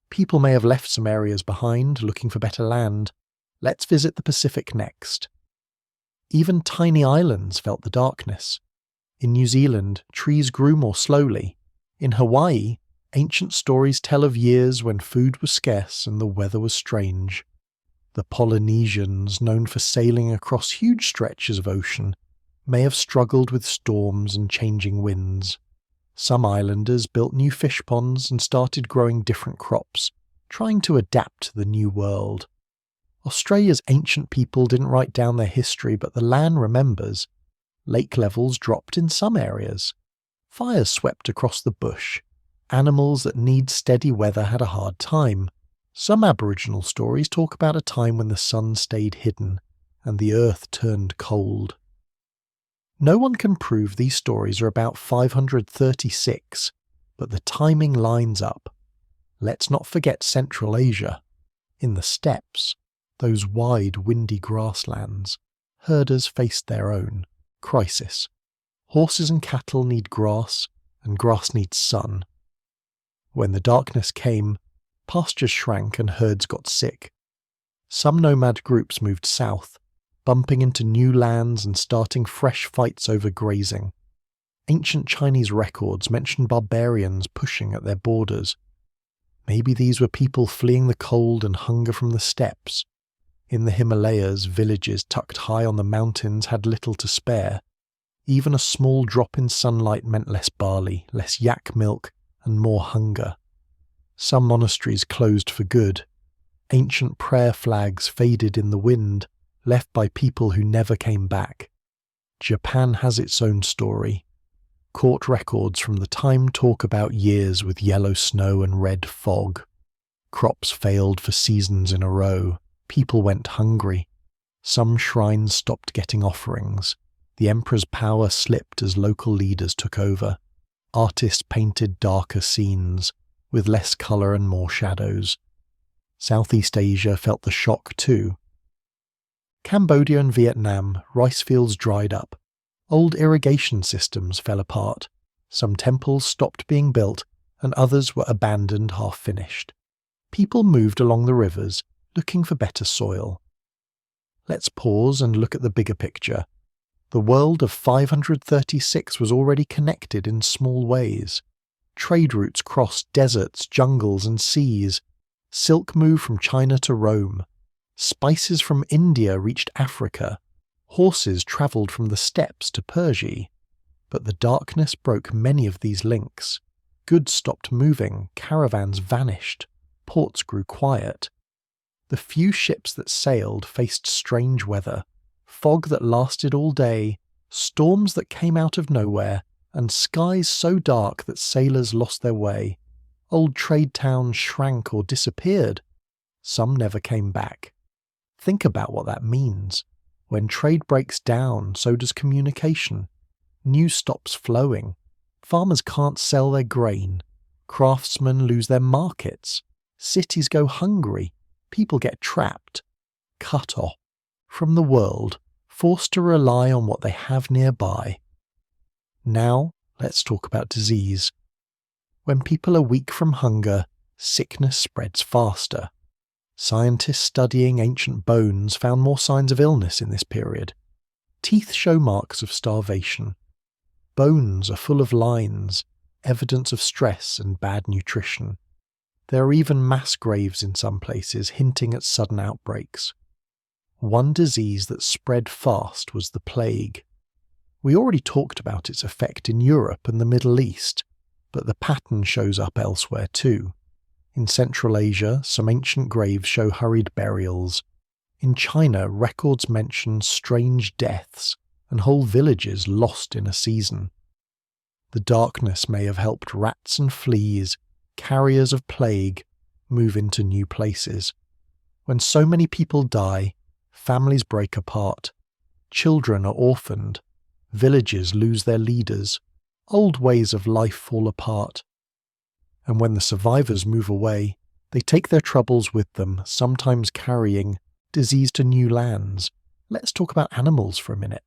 People may have left some areas behind, looking for better land. Let's visit the Pacific next. Even tiny islands felt the darkness. In New Zealand, trees grew more slowly. In Hawaii, ancient stories tell of years when food was scarce and the weather was strange. The Polynesians, known for sailing across huge stretches of ocean, may have struggled with storms and changing winds. Some islanders built new fish ponds and started growing different crops, trying to adapt to the new world. Australia's ancient people didn't write down their history, but the land remembers. Lake levels dropped in some areas. Fires swept across the bush. Animals that need steady weather had a hard time. Some Aboriginal stories talk about a time when the sun stayed hidden and the earth turned cold. No one can prove these stories are about 536, but the timing lines up. Let's not forget Central Asia. In the steppes, those wide, windy grasslands, herders faced their own crisis. Horses and cattle need grass, and grass needs sun. When the darkness came, pastures shrank and herds got sick. Some nomad groups moved south, bumping into new lands and starting fresh fights over grazing. Ancient Chinese records mention barbarians pushing at their borders. Maybe these were people fleeing the cold and hunger from the steppes. In the Himalayas, villages tucked high on the mountains had little to spare. Even a small drop in sunlight meant less barley, less yak milk, and more hunger. Some monasteries closed for good. Ancient prayer flags faded in the wind, left by people who never came back. Japan has its own story. Court records from the time talk about years with yellow snow and red fog. Crops failed for seasons in a row. People went hungry. Some shrines stopped getting offerings. The emperor's power slipped as local leaders took over. Artists painted darker scenes, with less colour and more shadows. Southeast Asia felt the shock too. Cambodia and Vietnam, rice fields dried up. Old irrigation systems fell apart. Some temples stopped being built, and others were abandoned half-finished. People moved along the rivers, looking for better soil. Let's pause and look at the bigger picture. The world of 536 was already connected in small ways. Trade routes crossed deserts, jungles, and seas. Silk moved from China to Rome. Spices from India reached Africa. Horses travelled from the steppes to Persia. But the darkness broke many of these links. Goods stopped moving, caravans vanished, ports grew quiet. The few ships that sailed faced strange weather, fog that lasted all day, storms that came out of nowhere, and skies so dark that sailors lost their way. Old trade towns shrank or disappeared. Some never came back. Think about what that means. When trade breaks down, so does communication. News stops flowing. Farmers can't sell their grain. Craftsmen lose their markets. Cities go hungry. People get trapped. Cut off from the world, forced to rely on what they have nearby. Now, let's talk about disease. When people are weak from hunger, sickness spreads faster. Scientists studying ancient bones found more signs of illness in this period. Teeth show marks of starvation. Bones are full of lines, evidence of stress and bad nutrition. There are even mass graves in some places, hinting at sudden outbreaks. One disease that spread fast was the plague. We already talked about its effect in Europe and the Middle East, but the pattern shows up elsewhere too. In Central Asia, some ancient graves show hurried burials. In China, records mention strange deaths and whole villages lost in a season. The darkness may have helped rats and fleas, carriers of plague, move into new places. When so many people die, families break apart. Children are orphaned. Villages lose their leaders. Old ways of life fall apart. And when the survivors move away, they take their troubles with them, sometimes carrying disease to new lands. Let's talk about animals for a minute.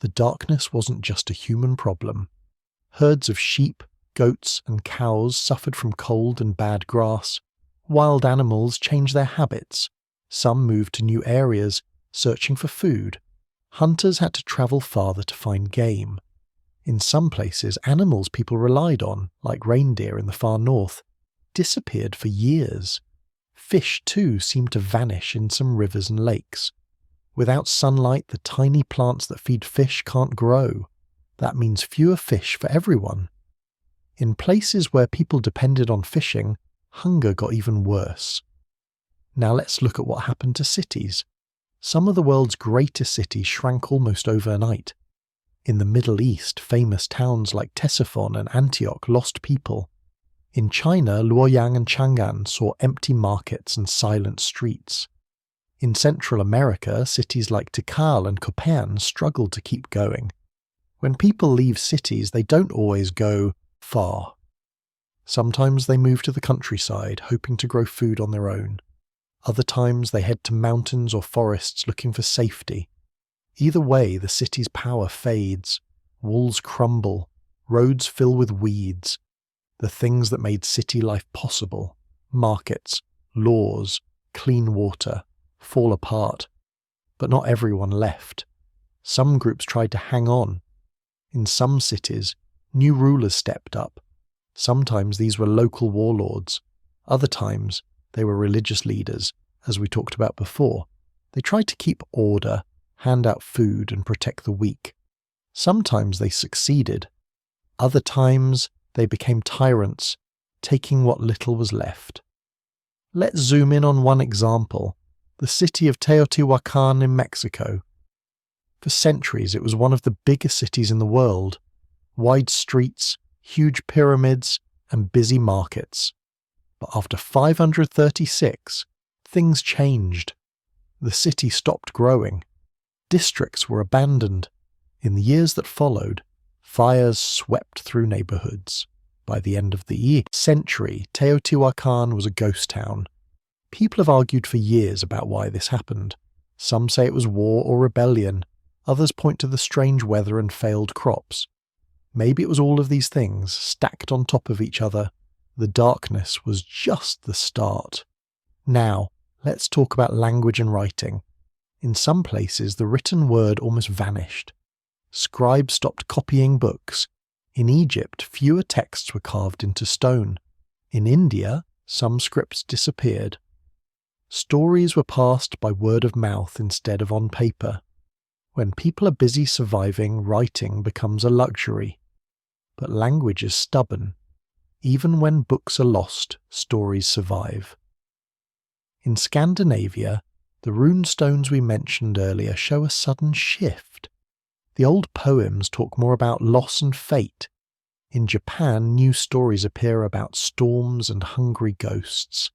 The darkness wasn't just a human problem. Herds of sheep, goats, and cows suffered from cold and bad grass. Wild animals changed their habits. Some moved to new areas, searching for food. Hunters had to travel farther to find game. In some places, animals people relied on, like reindeer in the far north, disappeared for years. Fish, too, seemed to vanish in some rivers and lakes. Without sunlight, the tiny plants that feed fish can't grow. That means fewer fish for everyone. In places where people depended on fishing, hunger got even worse. Now let's look at what happened to cities. Some of the world's greatest cities shrank almost overnight. In the Middle East, famous towns like Ctesiphon and Antioch lost people. In China, Luoyang and Chang'an saw empty markets and silent streets. In Central America, cities like Tikal and Copan struggled to keep going. When people leave cities, they don't always go far. Sometimes they move to the countryside, hoping to grow food on their own. Other times they head to mountains or forests looking for safety. Either way, the city's power fades. Walls crumble. Roads fill with weeds. The things that made city life possible, markets, laws, clean water, fall apart. But not everyone left. Some groups tried to hang on. In some cities, new rulers stepped up. Sometimes these were local warlords. Other times, they were religious leaders, as we talked about before. They tried to keep order, hand out food, and protect the weak. Sometimes they succeeded. Other times, they became tyrants, taking what little was left. Let's zoom in on one example, the city of Teotihuacan in Mexico. For centuries, it was one of the biggest cities in the world. Wide streets, huge pyramids, and busy markets. But after 536, things changed. The city stopped growing. Districts were abandoned. In the years that followed, fires swept through neighborhoods. By the end of the century, Teotihuacan was a ghost town. People have argued for years about why this happened. Some say it was war or rebellion. Others point to the strange weather and failed crops. Maybe it was all of these things, stacked on top of each other. The darkness was just the start. Now, let's talk about language and writing. In some places, the written word almost vanished. Scribes stopped copying books. In Egypt, fewer texts were carved into stone. In India, some scripts disappeared. Stories were passed by word of mouth instead of on paper. When people are busy surviving, writing becomes a luxury. But language is stubborn. Even when books are lost, stories survive. In Scandinavia, the runestones we mentioned earlier show a sudden shift. The old poems talk more about loss and fate. In Japan, new stories appear about storms and hungry ghosts.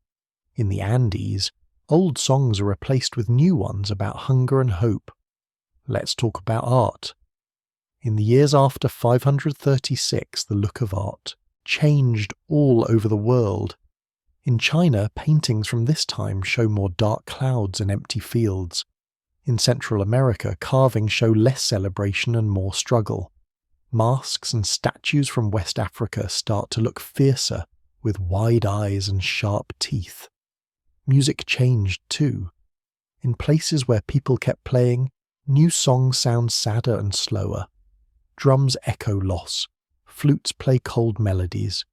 In the Andes, old songs are replaced with new ones about hunger and hope. Let's talk about art. In the years after 536, the look of art changed all over the world. In China, paintings from this time show more dark clouds and empty fields. In Central America, carvings show less celebration and more struggle. Masks and statues from West Africa start to look fiercer, with wide eyes and sharp teeth. Music changed too. In places where people kept playing, new songs sound sadder and slower. Drums echo loss. Flutes play cold melodies.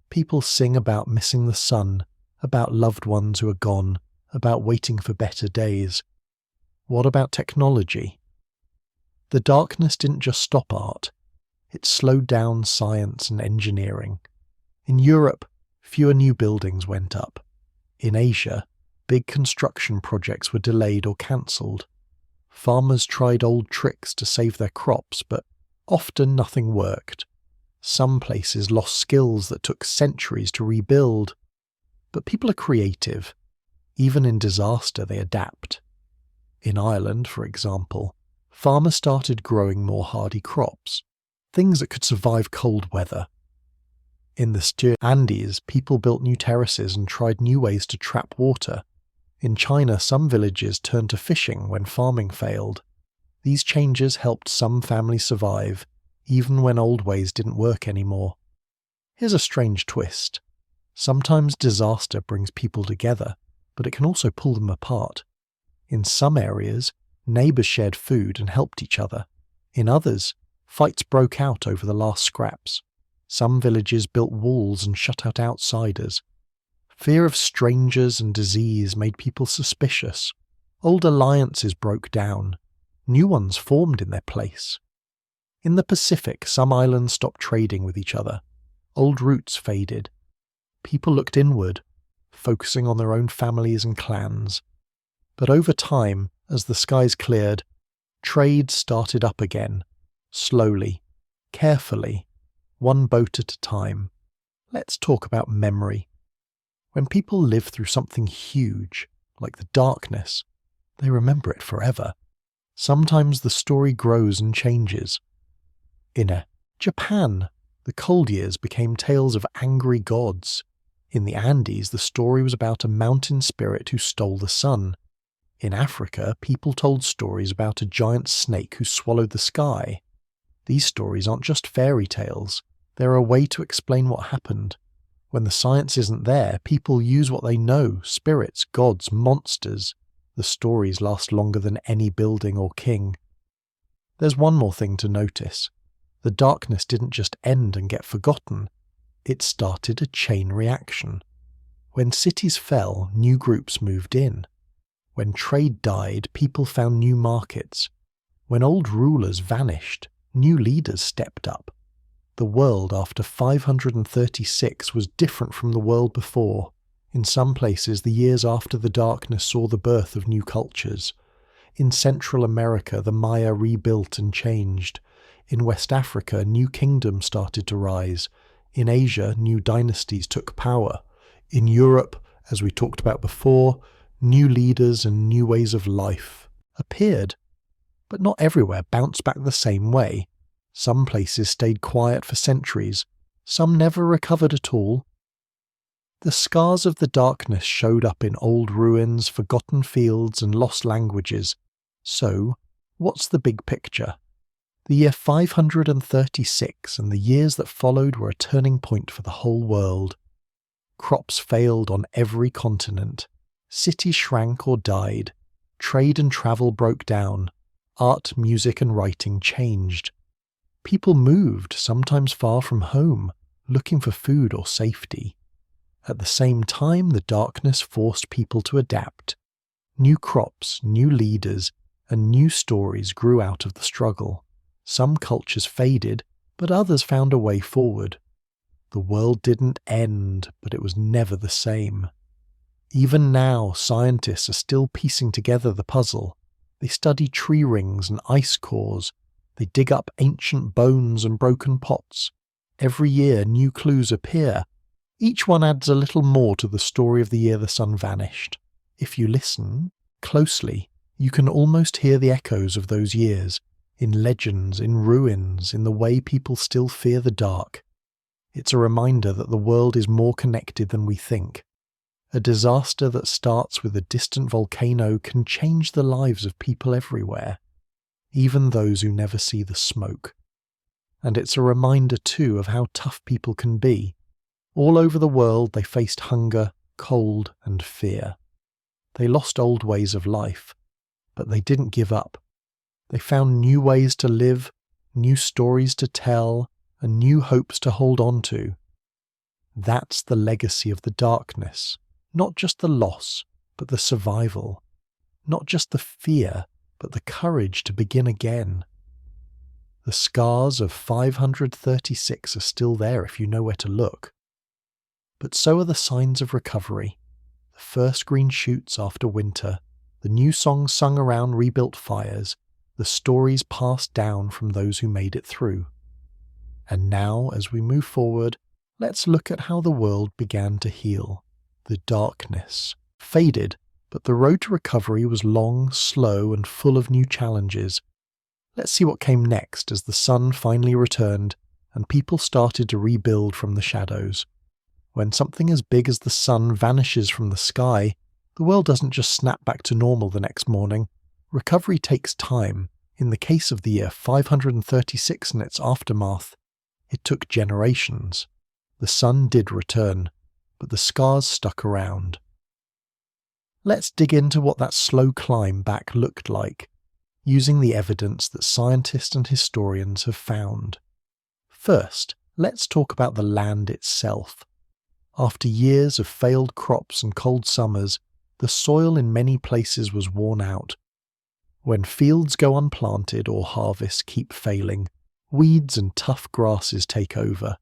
People sing about missing the sun, about loved ones who are gone, about waiting for better days. What about technology? The darkness didn't just stop art. It slowed down science and engineering. In Europe, fewer new buildings went up. In Asia, big construction projects were delayed or cancelled. Farmers tried old tricks to save their crops, but often nothing worked. Some places lost skills that took centuries to rebuild. But people are creative. Even in disaster, they adapt. In Ireland, for example, farmers started growing more hardy crops, things that could survive cold weather. In the Andes, people built new terraces and tried new ways to trap water. In China, some villages turned to fishing when farming failed. These changes helped some families survive, even when old ways didn't work anymore. Here's a strange twist. Sometimes disaster brings people together, but it can also pull them apart. In some areas, neighbours shared food and helped each other. In others, fights broke out over the last scraps. Some villages built walls and shut out outsiders. Fear of strangers and disease made people suspicious. Old alliances broke down. New ones formed in their place. In the Pacific, some islands stopped trading with each other. Old roots faded. People looked inward, focusing on their own families and clans. But over time, as the skies cleared, trade started up again, slowly, carefully, one boat at a time. Let's talk about memory. When people live through something huge, like the darkness, they remember it forever. Sometimes the story grows and changes. In Japan, the cold years became tales of angry gods. In the Andes, the story was about a mountain spirit who stole the sun. In Africa, people told stories about a giant snake who swallowed the sky. These stories aren't just fairy tales. They're a way to explain what happened. When the science isn't there, people use what they know: spirits, gods, monsters. The stories last longer than any building or king. There's one more thing to notice. The darkness didn't just end and get forgotten. It started a chain reaction. When cities fell, new groups moved in. When trade died, people found new markets. When old rulers vanished, new leaders stepped up. The world after 536 was different from the world before. In some places, the years after the darkness saw the birth of new cultures. In Central America, the Maya rebuilt and changed. In West Africa, new kingdoms started to rise. In Asia, new dynasties took power. In Europe, as we talked about before, new leaders and new ways of life appeared. But not everywhere bounced back the same way. Some places stayed quiet for centuries. Some never recovered at all. The scars of the darkness showed up in old ruins, forgotten fields, and lost languages. So, what's the big picture? The year 536 and the years that followed were a turning point for the whole world. Crops failed on every continent. Cities shrank or died. Trade and travel broke down. Art, music, and writing changed. People moved, sometimes far from home, looking for food or safety. At the same time, the darkness forced people to adapt. New crops, new leaders, and new stories grew out of the struggle. Some cultures faded, but others found a way forward. The world didn't end, but it was never the same. Even now, scientists are still piecing together the puzzle. They study tree rings and ice cores. They dig up ancient bones and broken pots. Every year, new clues appear. Each one adds a little more to the story of the year the sun vanished. If you listen closely, you can almost hear the echoes of those years, in legends, in ruins, in the way people still fear the dark. It's a reminder that the world is more connected than we think. A disaster that starts with a distant volcano can change the lives of people everywhere, even those who never see the smoke. And it's a reminder too of how tough people can be. All over the world they faced hunger, cold, and fear. They lost old ways of life, but they didn't give up. They found new ways to live, new stories to tell, and new hopes to hold on to. That's the legacy of the darkness. Not just the loss, but the survival. Not just the fear, but the courage to begin again. The scars of 536 are still there if you know where to look. But so are the signs of recovery. The first green shoots after winter, the new songs sung around rebuilt fires, the stories passed down from those who made it through. And now, as we move forward, let's look at how the world began to heal. The darkness faded, but the road to recovery was long, slow, and full of new challenges. Let's see what came next as the sun finally returned and people started to rebuild from the shadows. When something as big as the sun vanishes from the sky, the world doesn't just snap back to normal the next morning. Recovery takes time. In the case of the year 536 and its aftermath, it took generations. The sun did return, but the scars stuck around. Let's dig into what that slow climb back looked like, using the evidence that scientists and historians have found. First, let's talk about the land itself. After years of failed crops and cold summers, the soil in many places was worn out. When fields go unplanted or harvests keep failing, weeds and tough grasses take over.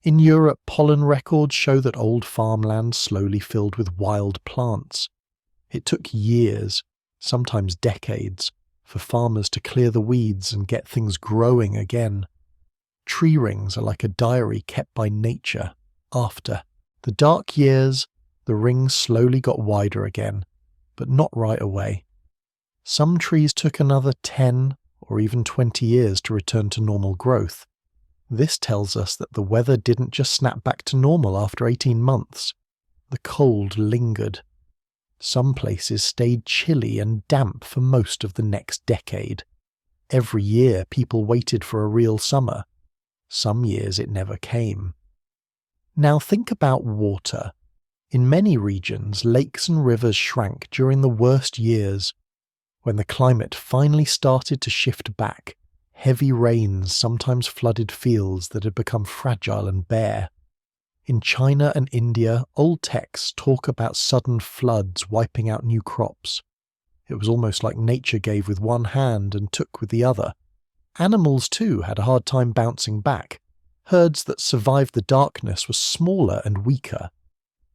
In Europe, pollen records show that old farmland slowly filled with wild plants. It took years, sometimes decades, for farmers to clear the weeds and get things growing again. Tree rings are like a diary kept by nature. After the dark years, the rings slowly got wider again, but not right away. Some trees took another 10 or even 20 years to return to normal growth. This tells us that the weather didn't just snap back to normal after 18 months. The cold lingered. Some places stayed chilly and damp for most of the next decade. Every year people waited for a real summer. Some years it never came. Now think about water. In many regions, lakes and rivers shrank during the worst years. When the climate finally started to shift back, heavy rains sometimes flooded fields that had become fragile and bare. In China and India, old texts talk about sudden floods wiping out new crops. It was almost like nature gave with one hand and took with the other. Animals, too, had a hard time bouncing back. Herds that survived the darkness were smaller and weaker.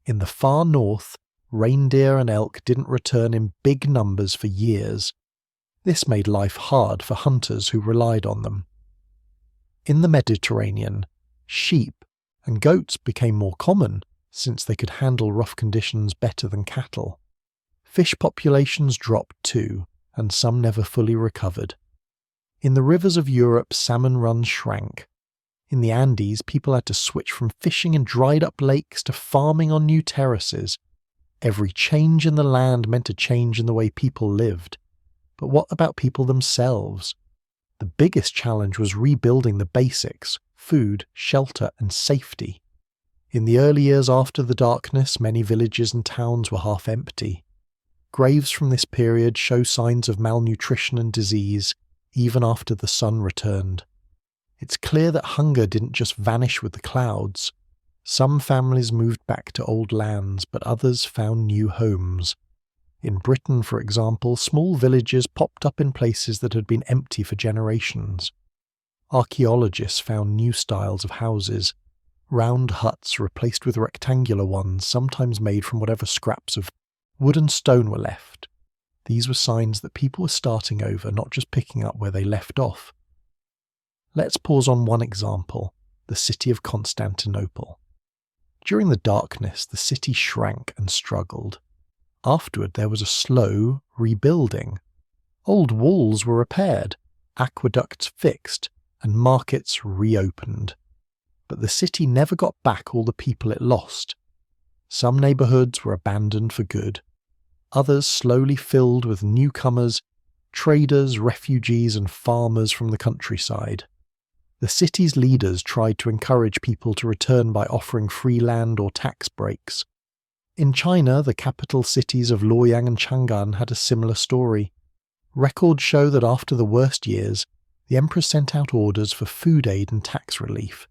In the far north, reindeer and elk didn't return in big numbers for years. This made life hard for hunters who relied on them. In the Mediterranean, sheep and goats became more common since they could handle rough conditions better than cattle. Fish populations dropped too, and some never fully recovered. In the rivers of Europe, salmon runs shrank. In the Andes, people had to switch from fishing in dried-up lakes to farming on new terraces. Every change in the land meant a change in the way people lived. But what about people themselves? The biggest challenge was rebuilding the basics: food, shelter, and safety. In the early years after the darkness, many villages and towns were half empty. Graves from this period show signs of malnutrition and disease, even after the sun returned. It's clear that hunger didn't just vanish with the clouds. Some families moved back to old lands, but others found new homes. In Britain, for example, small villages popped up in places that had been empty for generations. Archaeologists found new styles of houses, round huts replaced with rectangular ones, sometimes made from whatever scraps of wood and stone were left. These were signs that people were starting over, not just picking up where they left off. Let's pause on one example, the city of Constantinople. During the darkness, the city shrank and struggled. Afterward, there was a slow rebuilding. Old walls were repaired, aqueducts fixed, and markets reopened. But the city never got back all the people it lost. Some neighbourhoods were abandoned for good. Others slowly filled with newcomers, traders, refugees, and farmers from the countryside. The city's leaders tried to encourage people to return by offering free land or tax breaks. In China, the capital cities of Luoyang and Chang'an had a similar story. Records show that after the worst years, the emperor sent out orders for food aid and tax relief.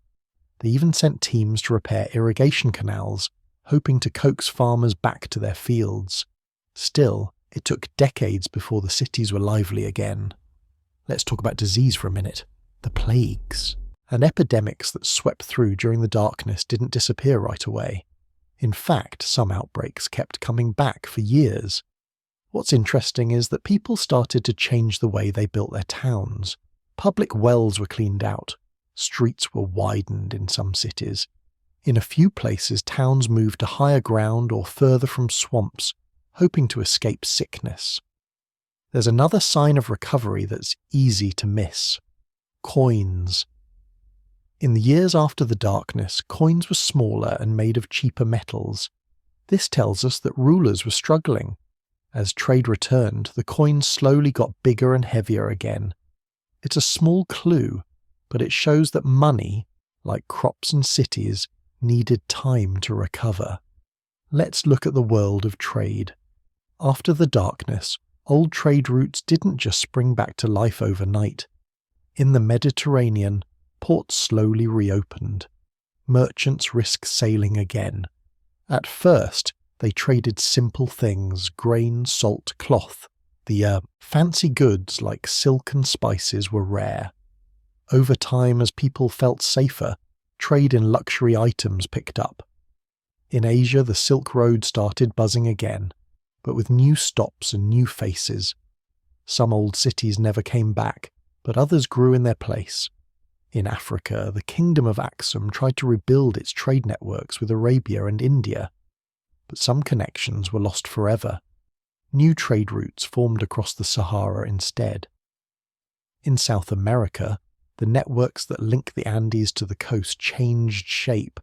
They even sent teams to repair irrigation canals, hoping to coax farmers back to their fields. Still, it took decades before the cities were lively again. Let's talk about disease for a minute. The plagues and epidemics that swept through during the darkness didn't disappear right away. In fact, some outbreaks kept coming back for years. What's interesting is that people started to change the way they built their towns. Public wells were cleaned out. Streets were widened in some cities. In a few places, towns moved to higher ground or further from swamps, hoping to escape sickness. There's another sign of recovery that's easy to miss. Coins. In the years after the darkness, coins were smaller and made of cheaper metals. This tells us that rulers were struggling. As trade returned, the coins slowly got bigger and heavier again. It's a small clue, but it shows that money, like crops and cities, needed time to recover. Let's look at the world of trade. After the darkness, old trade routes didn't just spring back to life overnight. In the Mediterranean, ports slowly reopened. Merchants risked sailing again. At first, They traded simple things, grain, salt, cloth. The fancy goods like silk and spices were rare. Over time, as people felt safer, trade in luxury items picked up. In Asia, the Silk Road started buzzing again, but with new stops and new faces. Some old cities never came back, but others grew in their place. In Africa, the Kingdom of Aksum tried to rebuild its trade networks with Arabia and India, but some connections were lost forever. New trade routes formed across the Sahara instead. In South America, the networks that link the Andes to the coast changed shape.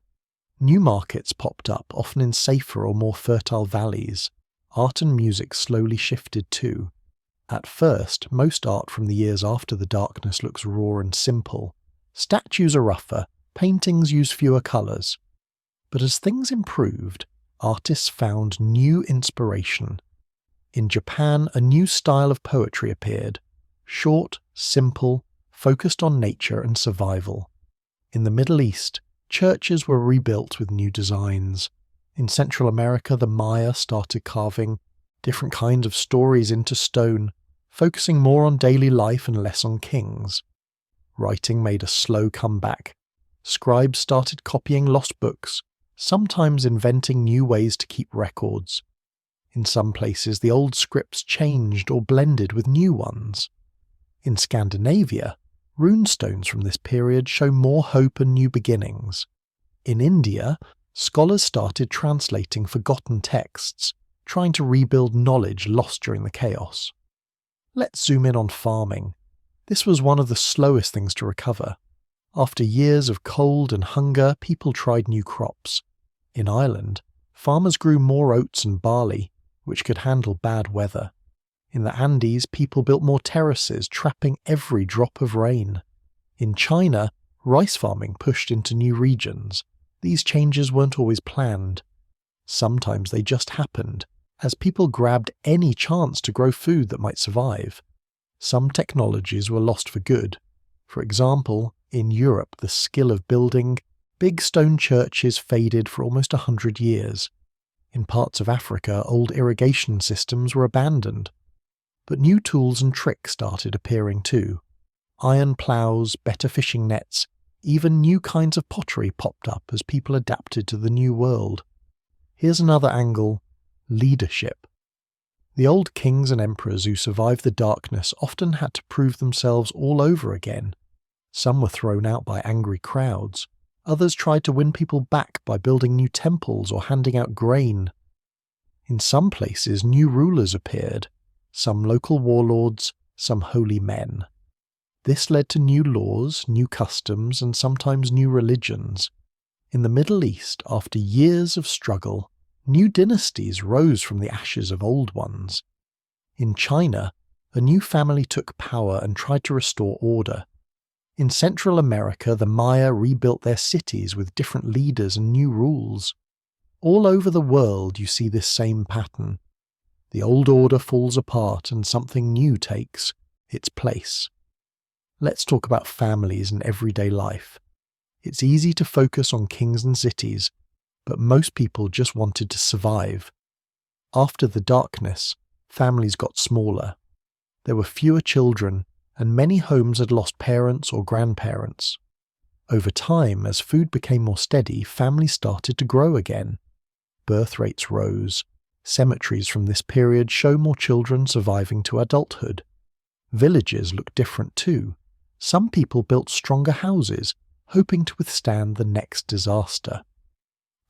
New markets popped up, often in safer or more fertile valleys. Art and music slowly shifted too. At first, most art from the years after the darkness looks raw and simple. Statues are rougher, paintings use fewer colours. But as things improved, artists found new inspiration. In Japan, a new style of poetry appeared. Short, simple, focused on nature and survival. In the Middle East, churches were rebuilt with new designs. In Central America, the Maya started carving different kinds of stories into stone, focusing more on daily life and less on kings. Writing made a slow comeback. Scribes started copying lost books, sometimes inventing new ways to keep records. In some places, the old scripts changed or blended with new ones. In Scandinavia, runestones from this period show more hope and new beginnings. In India, scholars started translating forgotten texts, trying to rebuild knowledge lost during the chaos. Let's zoom in on farming. This was one of the slowest things to recover. After years of cold and hunger, people tried new crops. In Ireland, farmers grew more oats and barley, which could handle bad weather. In the Andes, people built more terraces, trapping every drop of rain. In China, rice farming pushed into new regions. These changes weren't always planned. Sometimes they just happened, as people grabbed any chance to grow food that might survive. Some technologies were lost for good. For example, in Europe, the skill of building big stone churches faded for almost 100 years. In parts of Africa, old irrigation systems were abandoned. But new tools and tricks started appearing too. Iron ploughs, better fishing nets, even new kinds of pottery popped up as people adapted to the new world. Here's another angle: leadership. The old kings and emperors who survived the darkness often had to prove themselves all over again. Some were thrown out by angry crowds. Others tried to win people back by building new temples or handing out grain. In some places, new rulers appeared, some local warlords, some holy men. This led to new laws, new customs, and sometimes new religions. In the Middle East, after years of struggle, new dynasties rose from the ashes of old ones. In China, a new family took power and tried to restore order. In Central America, the Maya rebuilt their cities with different leaders and new rules. All over the world you see this same pattern. The old order falls apart and something new takes its place. Let's talk about families and everyday life. It's easy to focus on kings and cities, but most people just wanted to survive. After the darkness, families got smaller. There were fewer children, and many homes had lost parents or grandparents. Over time, as food became more steady, families started to grow again. Birth rates rose. Cemeteries from this period show more children surviving to adulthood. Villages look different too. Some people built stronger houses, hoping to withstand the next disaster.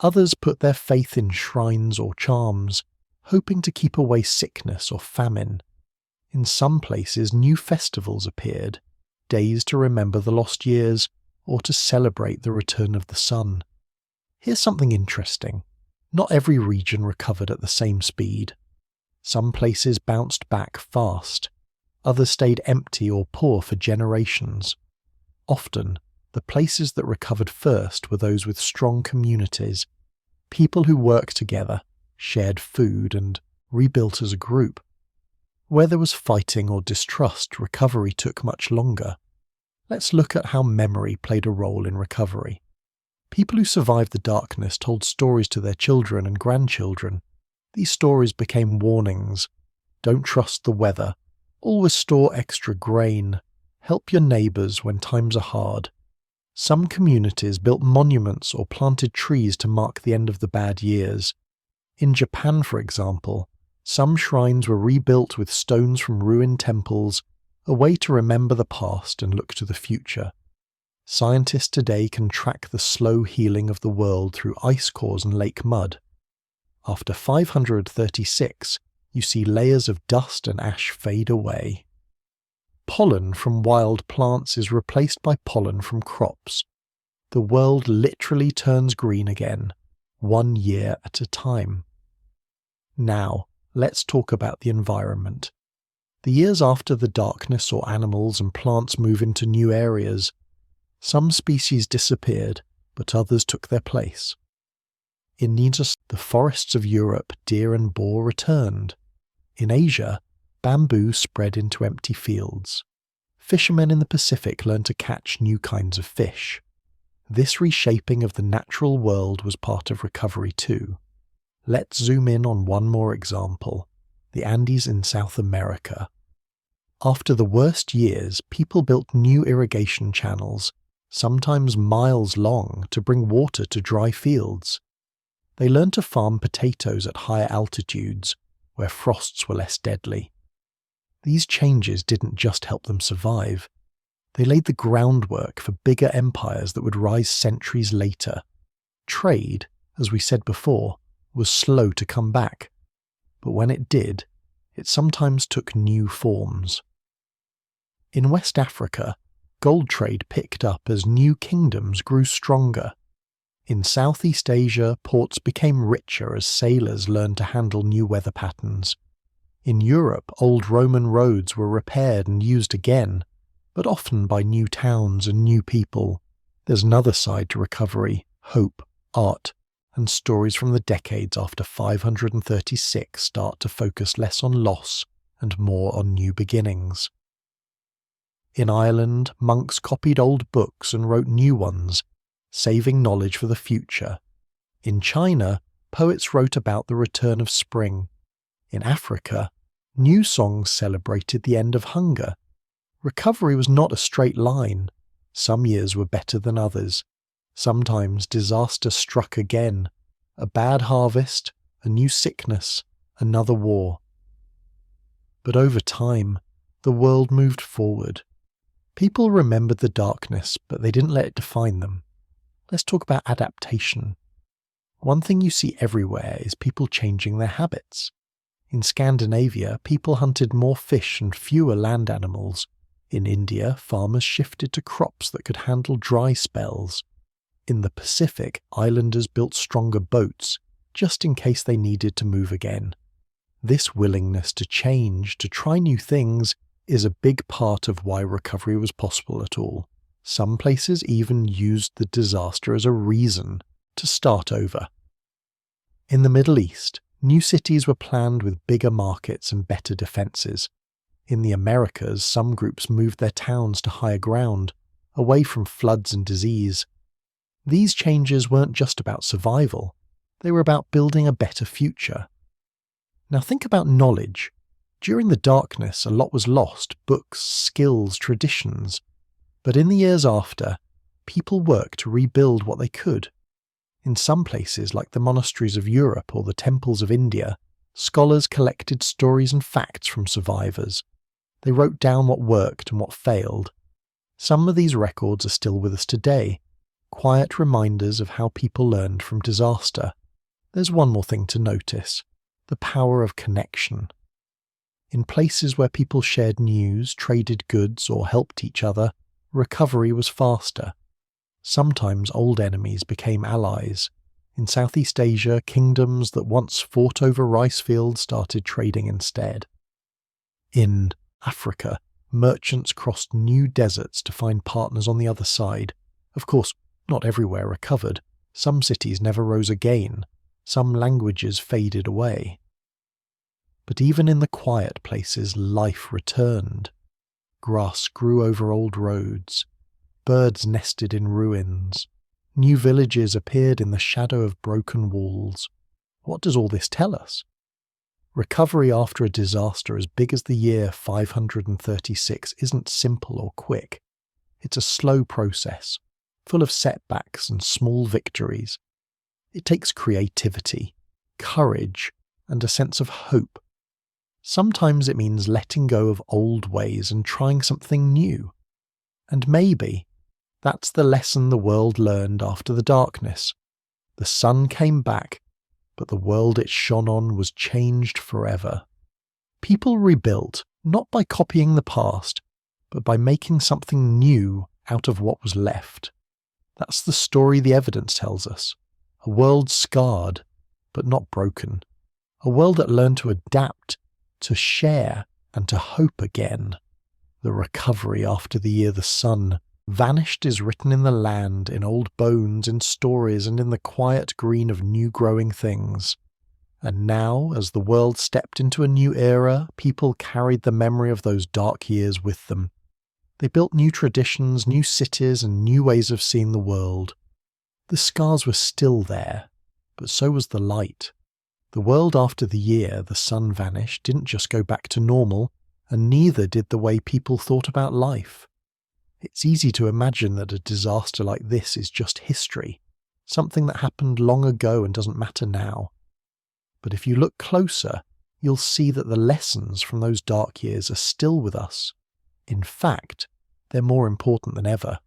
Others put their faith in shrines or charms, hoping to keep away sickness or famine. In some places, new festivals appeared, days to remember the lost years or to celebrate the return of the sun. Here's something interesting. Not every region recovered at the same speed. Some places bounced back fast. Others stayed empty or poor for generations. Often, the places that recovered first were those with strong communities, people who worked together, shared food, and rebuilt as a group. Where there was fighting or distrust, recovery took much longer. Let's look at how memory played a role in recovery. People who survived the darkness told stories to their children and grandchildren, These stories became warnings. Don't trust the weather. Always store extra grain. Help your neighbours when times are hard. Some communities built monuments or planted trees to mark the end of the bad years. In Japan, for example, some shrines were rebuilt with stones from ruined temples, a way to remember the past and look to the future. Scientists today can track the slow healing of the world through ice cores and lake mud. After 536, you see layers of dust and ash fade away. Pollen from wild plants is replaced by pollen from crops. The world literally turns green again, 1 year at a time. Now, let's talk about the environment. The years after the darkness saw animals and plants move into new areas. Some species disappeared, but others took their place. In the forests of Europe, deer and boar returned. In Asia, bamboo spread into empty fields. Fishermen in the Pacific learned to catch new kinds of fish. This reshaping of the natural world was part of recovery too. Let's zoom in on one more example, the Andes in South America. After the worst years, people built new irrigation channels, sometimes miles long, to bring water to dry fields. They learned to farm potatoes at higher altitudes, where frosts were less deadly. These changes didn't just help them survive. They laid the groundwork for bigger empires that would rise centuries later. Trade, as we said before, was slow to come back, but when it did, it sometimes took new forms. In West Africa, gold trade picked up as new kingdoms grew stronger. In Southeast Asia, ports became richer as sailors learned to handle new weather patterns. In Europe, old Roman roads were repaired and used again, but often by new towns and new people. There's another side to recovery: hope, art, and stories from the decades after 536 start to focus less on loss and more on new beginnings. In Ireland, monks copied old books and wrote new ones, saving knowledge for the future. In China, poets wrote about the return of spring. In Africa, new songs celebrated the end of hunger. Recovery was not a straight line. Some years were better than others. Sometimes disaster struck again. A bad harvest, a new sickness, another war. But over time, the world moved forward. People remembered the darkness, but they didn't let it define them. Let's talk about adaptation. One thing you see everywhere is people changing their habits. In Scandinavia, people hunted more fish and fewer land animals. In India, farmers shifted to crops that could handle dry spells. In the Pacific, islanders built stronger boats, just in case they needed to move again. This willingness to change, to try new things, is a big part of why recovery was possible at all. Some places even used the disaster as a reason to start over. In the Middle East, new cities were planned with bigger markets and better defences. In the Americas, some groups moved their towns to higher ground, away from floods and disease. These changes weren't just about survival, they were about building a better future. Now think about knowledge. During the darkness, a lot was lost: books, skills, traditions. But in the years after, people worked to rebuild what they could. In some places, like the monasteries of Europe or the temples of India, scholars collected stories and facts from survivors. They wrote down what worked and what failed. Some of these records are still with us today, quiet reminders of how people learned from disaster. There's one more thing to notice: the power of connection. In places where people shared news, traded goods, or helped each other, recovery was faster. Sometimes old enemies became allies. In Southeast Asia, kingdoms that once fought over rice fields started trading instead. In Africa, merchants crossed new deserts to find partners on the other side. Of course, not everywhere recovered. Some cities never rose again. Some languages faded away. But even in the quiet places, life returned. Grass grew over old roads. Birds nested in ruins. New villages appeared in the shadow of broken walls. What does all this tell us? Recovery after a disaster as big as the year 536 isn't simple or quick. It's a slow process, full of setbacks and small victories. It takes creativity, courage, and a sense of hope. Sometimes it means letting go of old ways and trying something new. And maybe that's the lesson the world learned after the darkness. The sun came back, but the world it shone on was changed forever. People rebuilt, not by copying the past, but by making something new out of what was left. That's the story the evidence tells us. A world scarred, but not broken. A world that learned to adapt, to share, and to hope again. The recovery after the year the sun vanished is written in the land, in old bones, in stories, and in the quiet green of new growing things. And now, as the world stepped into a new era, people carried the memory of those dark years with them. They built new traditions, new cities, and new ways of seeing the world. The scars were still there, but so was the light. The world after the year the sun vanished didn't just go back to normal, and neither did the way people thought about life. It's easy to imagine that a disaster like this is just history, something that happened long ago and doesn't matter now. But if you look closer, you'll see that the lessons from those dark years are still with us. In fact, they're more important than ever.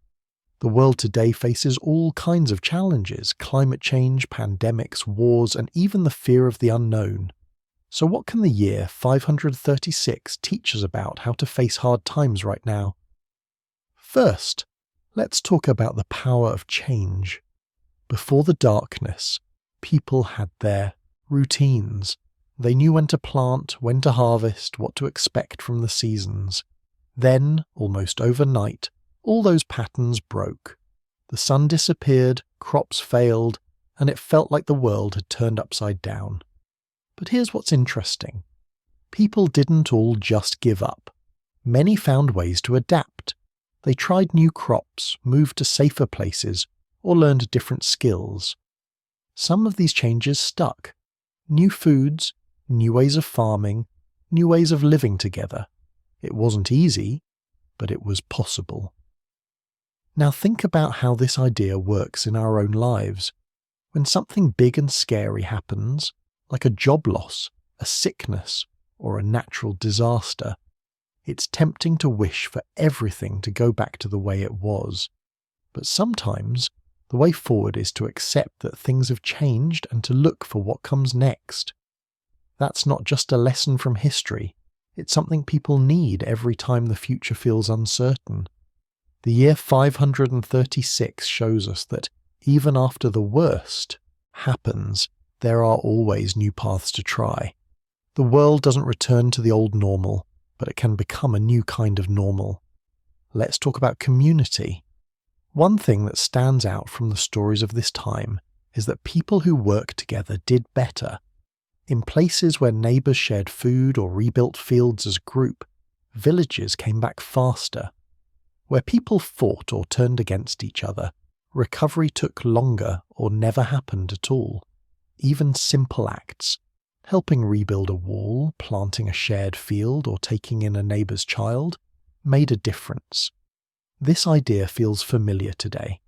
The world today faces all kinds of challenges: climate change, pandemics, wars, and even the fear of the unknown. So what can the year 536 teach us about how to face hard times right now? First, let's talk about the power of change. Before the darkness, people had their routines. They knew when to plant, when to harvest, what to expect from the seasons. Then, almost overnight, all those patterns broke. The sun disappeared, crops failed, and it felt like the world had turned upside down. But here's what's interesting. People didn't all just give up. Many found ways to adapt. They tried new crops, moved to safer places, or learned different skills. Some of these changes stuck. New foods, new ways of farming, new ways of living together. It wasn't easy, but it was possible. Now think about how this idea works in our own lives. When something big and scary happens, like a job loss, a sickness, or a natural disaster, it's tempting to wish for everything to go back to the way it was. But sometimes, the way forward is to accept that things have changed and to look for what comes next. That's not just a lesson from history. It's something people need every time the future feels uncertain. The year 536 shows us that even after the worst happens, there are always new paths to try. The world doesn't return to the old normal, but it can become a new kind of normal. Let's talk about community. One thing that stands out from the stories of this time is that people who worked together did better. In places where neighbours shared food or rebuilt fields as a group, villages came back faster. Where people fought or turned against each other, recovery took longer or never happened at all. Even simple acts, helping rebuild a wall, planting a shared field, or taking in a neighbour's child, made a difference. This idea feels familiar today.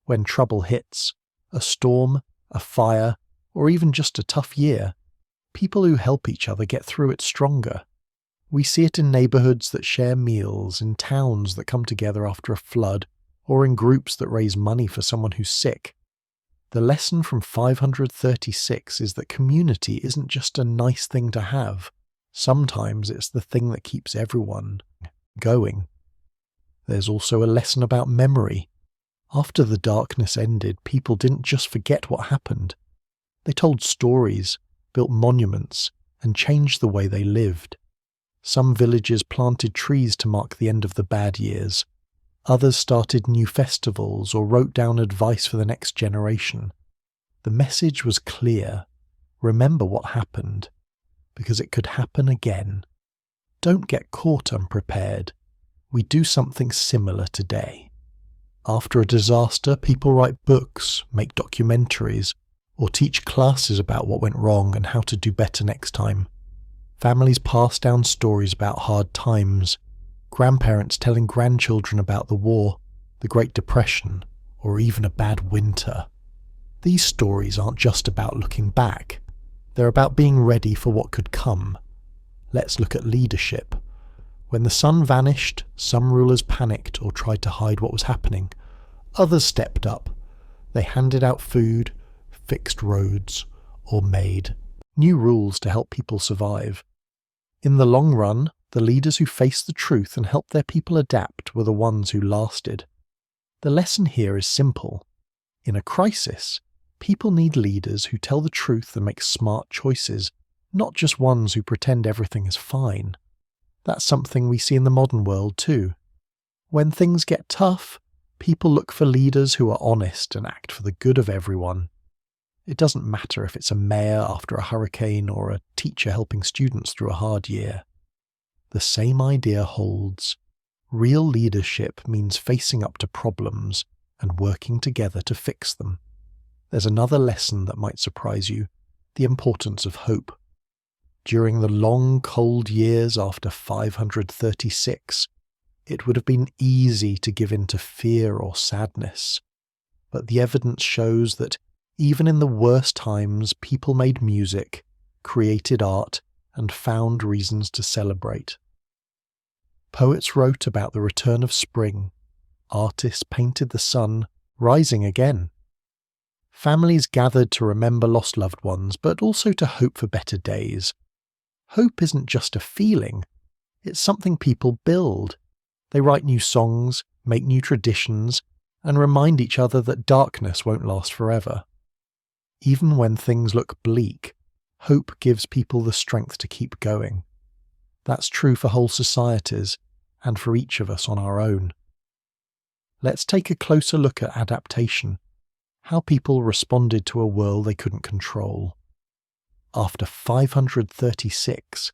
When trouble hits, a storm, a fire, or even just a tough year, people who help each other get through it stronger. We see it in neighbourhoods that share meals, in towns that come together after a flood, or in groups that raise money for someone who's sick. The lesson from 536 is that community isn't just a nice thing to have. Sometimes it's the thing that keeps everyone going. There's also a lesson about memory. After the darkness ended, people didn't just forget what happened. They told stories, built monuments, and changed the way they lived. Some villages planted trees to mark the end of the bad years. Others started new festivals or wrote down advice for the next generation. The message was clear. Remember what happened, because it could happen again. Don't get caught unprepared. We do something similar today. After a disaster, people write books, make documentaries, or teach classes about what went wrong and how to do better next time. Families pass down stories about hard times, grandparents telling grandchildren about the war, the Great Depression, or even a bad winter. These stories aren't just about looking back, they're about being ready for what could come. Let's look at leadership. When the sun vanished, some rulers panicked or tried to hide what was happening. Others stepped up. They handed out food, fixed roads, or made new rules to help people survive. In the long run, the leaders who faced the truth and helped their people adapt were the ones who lasted. The lesson here is simple. In a crisis, people need leaders who tell the truth and make smart choices, not just ones who pretend everything is fine. That's something we see in the modern world too. When things get tough, people look for leaders who are honest and act for the good of everyone. It doesn't matter if it's a mayor after a hurricane or a teacher helping students through a hard year. The same idea holds. Real leadership means facing up to problems and working together to fix them. There's another lesson that might surprise you, the importance of hope. During the long, cold years after 536, it would have been easy to give in to fear or sadness. But the evidence shows that even in the worst times, people made music, created art, and found reasons to celebrate. Poets wrote about the return of spring. Artists painted the sun rising again. Families gathered to remember lost loved ones, but also to hope for better days. Hope isn't just a feeling, it's something people build. They write new songs, make new traditions, and remind each other that darkness won't last forever. Even when things look bleak, hope gives people the strength to keep going. That's true for whole societies, and for each of us on our own. Let's take a closer look at adaptation, how people responded to a world they couldn't control. After 536,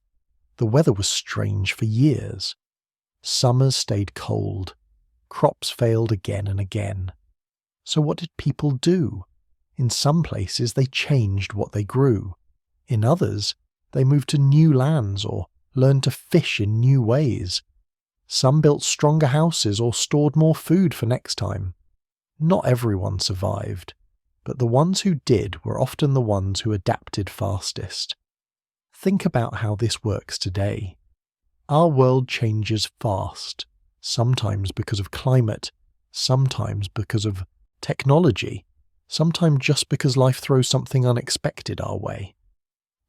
the weather was strange for years. Summers stayed cold. Crops failed again and again. So what did people do? In some places they changed what they grew. In others, they moved to new lands or learned to fish in new ways. Some built stronger houses or stored more food for next time. Not everyone survived, but the ones who did were often the ones who adapted fastest. Think about how this works today. Our world changes fast, sometimes because of climate, sometimes because of technology, sometimes just because life throws something unexpected our way.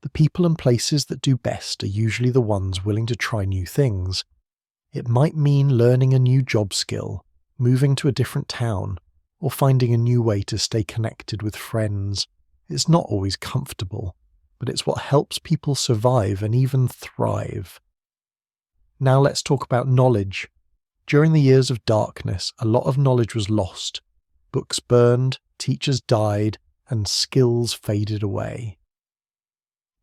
The people and places that do best are usually the ones willing to try new things. It might mean learning a new job skill, moving to a different town, or finding a new way to stay connected with friends. It's not always comfortable, but it's what helps people survive and even thrive. Now let's talk about knowledge. During the years of darkness, a lot of knowledge was lost. Books burned, teachers died, and skills faded away.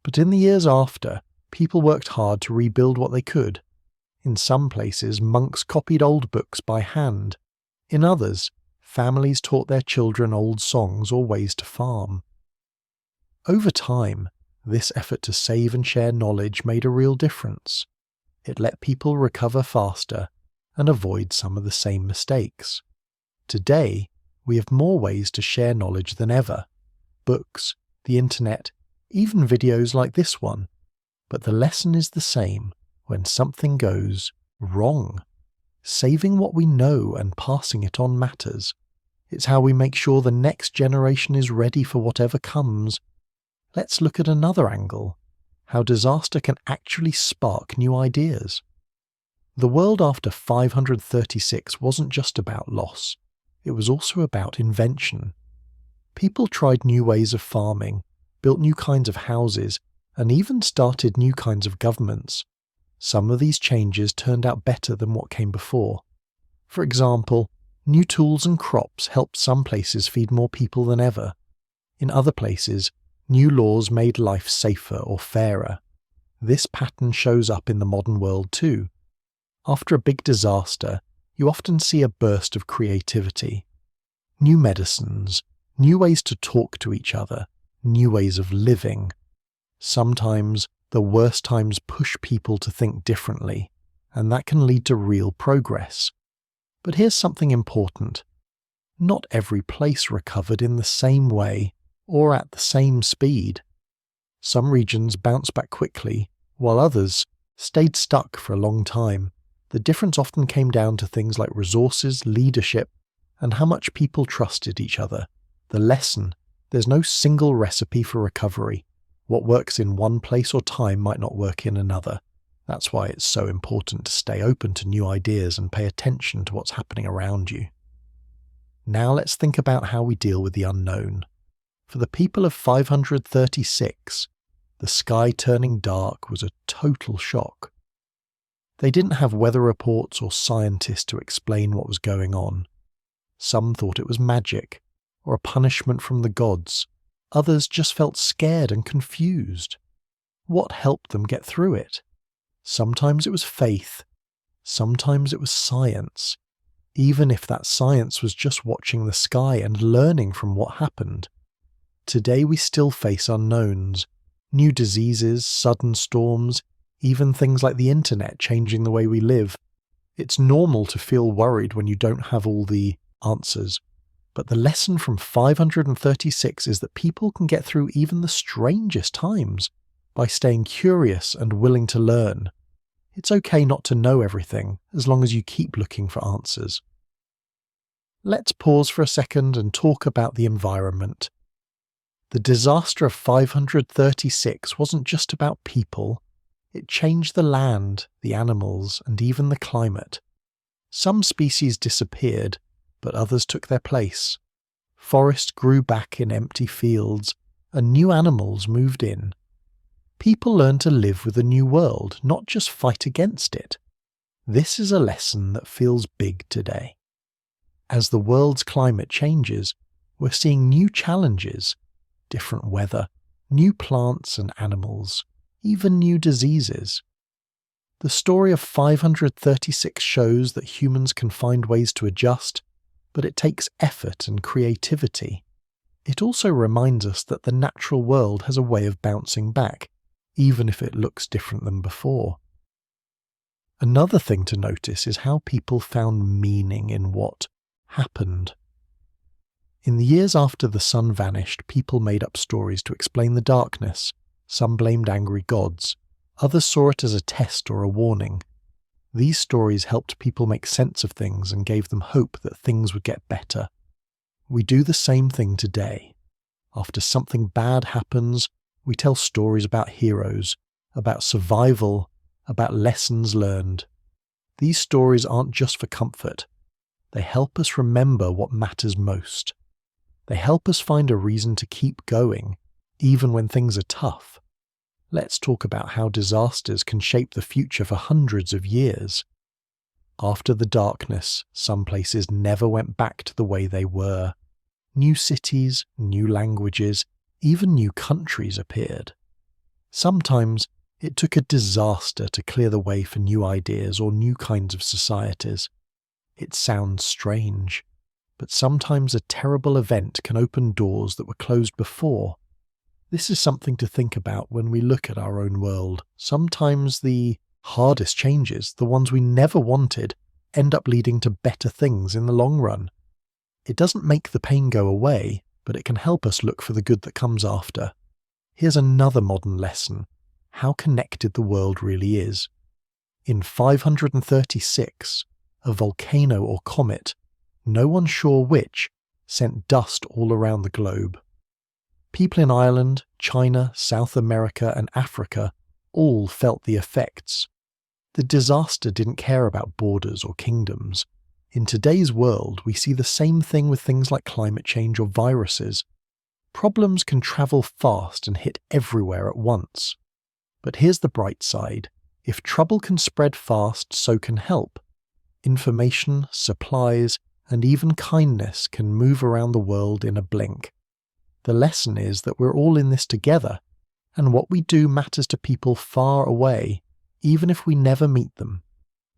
But in the years after, people worked hard to rebuild what they could. In some places, monks copied old books by hand. In others, families taught their children old songs or ways to farm. Over time, this effort to save and share knowledge made a real difference. It let people recover faster and avoid some of the same mistakes. Today, we have more ways to share knowledge than ever. Books, the internet, even videos like this one. But the lesson is the same when something goes wrong. Saving what we know and passing it on matters. It's how we make sure the next generation is ready for whatever comes. Let's look at another angle. How disaster can actually spark new ideas. The world after 536 wasn't just about loss. It was also about invention. People tried new ways of farming, built new kinds of houses, and even started new kinds of governments. Some of these changes turned out better than what came before. For example, new tools and crops helped some places feed more people than ever. In other places, new laws made life safer or fairer. This pattern shows up in the modern world too. After a big disaster, you often see a burst of creativity. New medicines, new ways to talk to each other, new ways of living. Sometimes, The worst times push people to think differently, and that can lead to real progress. But here's something important. Not every place recovered in the same way or at the same speed. Some regions bounced back quickly, while others stayed stuck for a long time. The difference often came down to things like resources, leadership, and how much people trusted each other. The lesson: there's no single recipe for recovery. What works in one place or time might not work in another. That's why it's so important to stay open to new ideas and pay attention to what's happening around you. Now let's think about how we deal with the unknown. For the people of 536, the sky turning dark was a total shock. They didn't have weather reports or scientists to explain what was going on. Some thought it was magic, or a punishment from the gods. Others just felt scared and confused. What helped them get through it? Sometimes it was faith. Sometimes it was science. Even if that science was just watching the sky and learning from what happened. Today we still face unknowns. New diseases, sudden storms, even things like the internet changing the way we live. It's normal to feel worried when you don't have all the answers. But the lesson from 536 is that people can get through even the strangest times by staying curious and willing to learn. It's okay not to know everything, as long as you keep looking for answers. Let's pause for a second and talk about the environment. The disaster of 536 wasn't just about people. It changed the land, the animals, and even the climate. Some species disappeared, but others took their place. Forests grew back in empty fields, and new animals moved in. People learned to live with the new world, not just fight against it. This is a lesson that feels big today. As the world's climate changes, we're seeing new challenges, different weather, new plants and animals, even new diseases. The story of 536 shows that humans can find ways to adjust, but it takes effort and creativity. It also reminds us that the natural world has a way of bouncing back, even if it looks different than before. Another thing to notice is how people found meaning in what happened. In the years after the sun vanished, people made up stories to explain the darkness. Some blamed angry gods. Others saw it as a test or a warning. These stories helped people make sense of things and gave them hope that things would get better. We do the same thing today. After something bad happens, we tell stories about heroes, about survival, about lessons learned. These stories aren't just for comfort. They help us remember what matters most. They help us find a reason to keep going, even when things are tough. Let's talk about how disasters can shape the future for hundreds of years. After the darkness, some places never went back to the way they were. New cities, new languages, even new countries appeared. Sometimes it took a disaster to clear the way for new ideas or new kinds of societies. It sounds strange, but sometimes a terrible event can open doors that were closed before. This is something to think about when we look at our own world. Sometimes the hardest changes, the ones we never wanted, end up leading to better things in the long run. It doesn't make the pain go away, but it can help us look for the good that comes after. Here's another modern lesson: how connected the world really is. In 536, a volcano or comet, no one sure which, sent dust all around the globe. People in Ireland, China, South America, and Africa all felt the effects. The disaster didn't care about borders or kingdoms. In today's world, we see the same thing with things like climate change or viruses. Problems can travel fast and hit everywhere at once. But here's the bright side. If trouble can spread fast, so can help. Information, supplies, and even kindness can move around the world in a blink. The lesson is that we're all in this together, and what we do matters to people far away, even if we never meet them.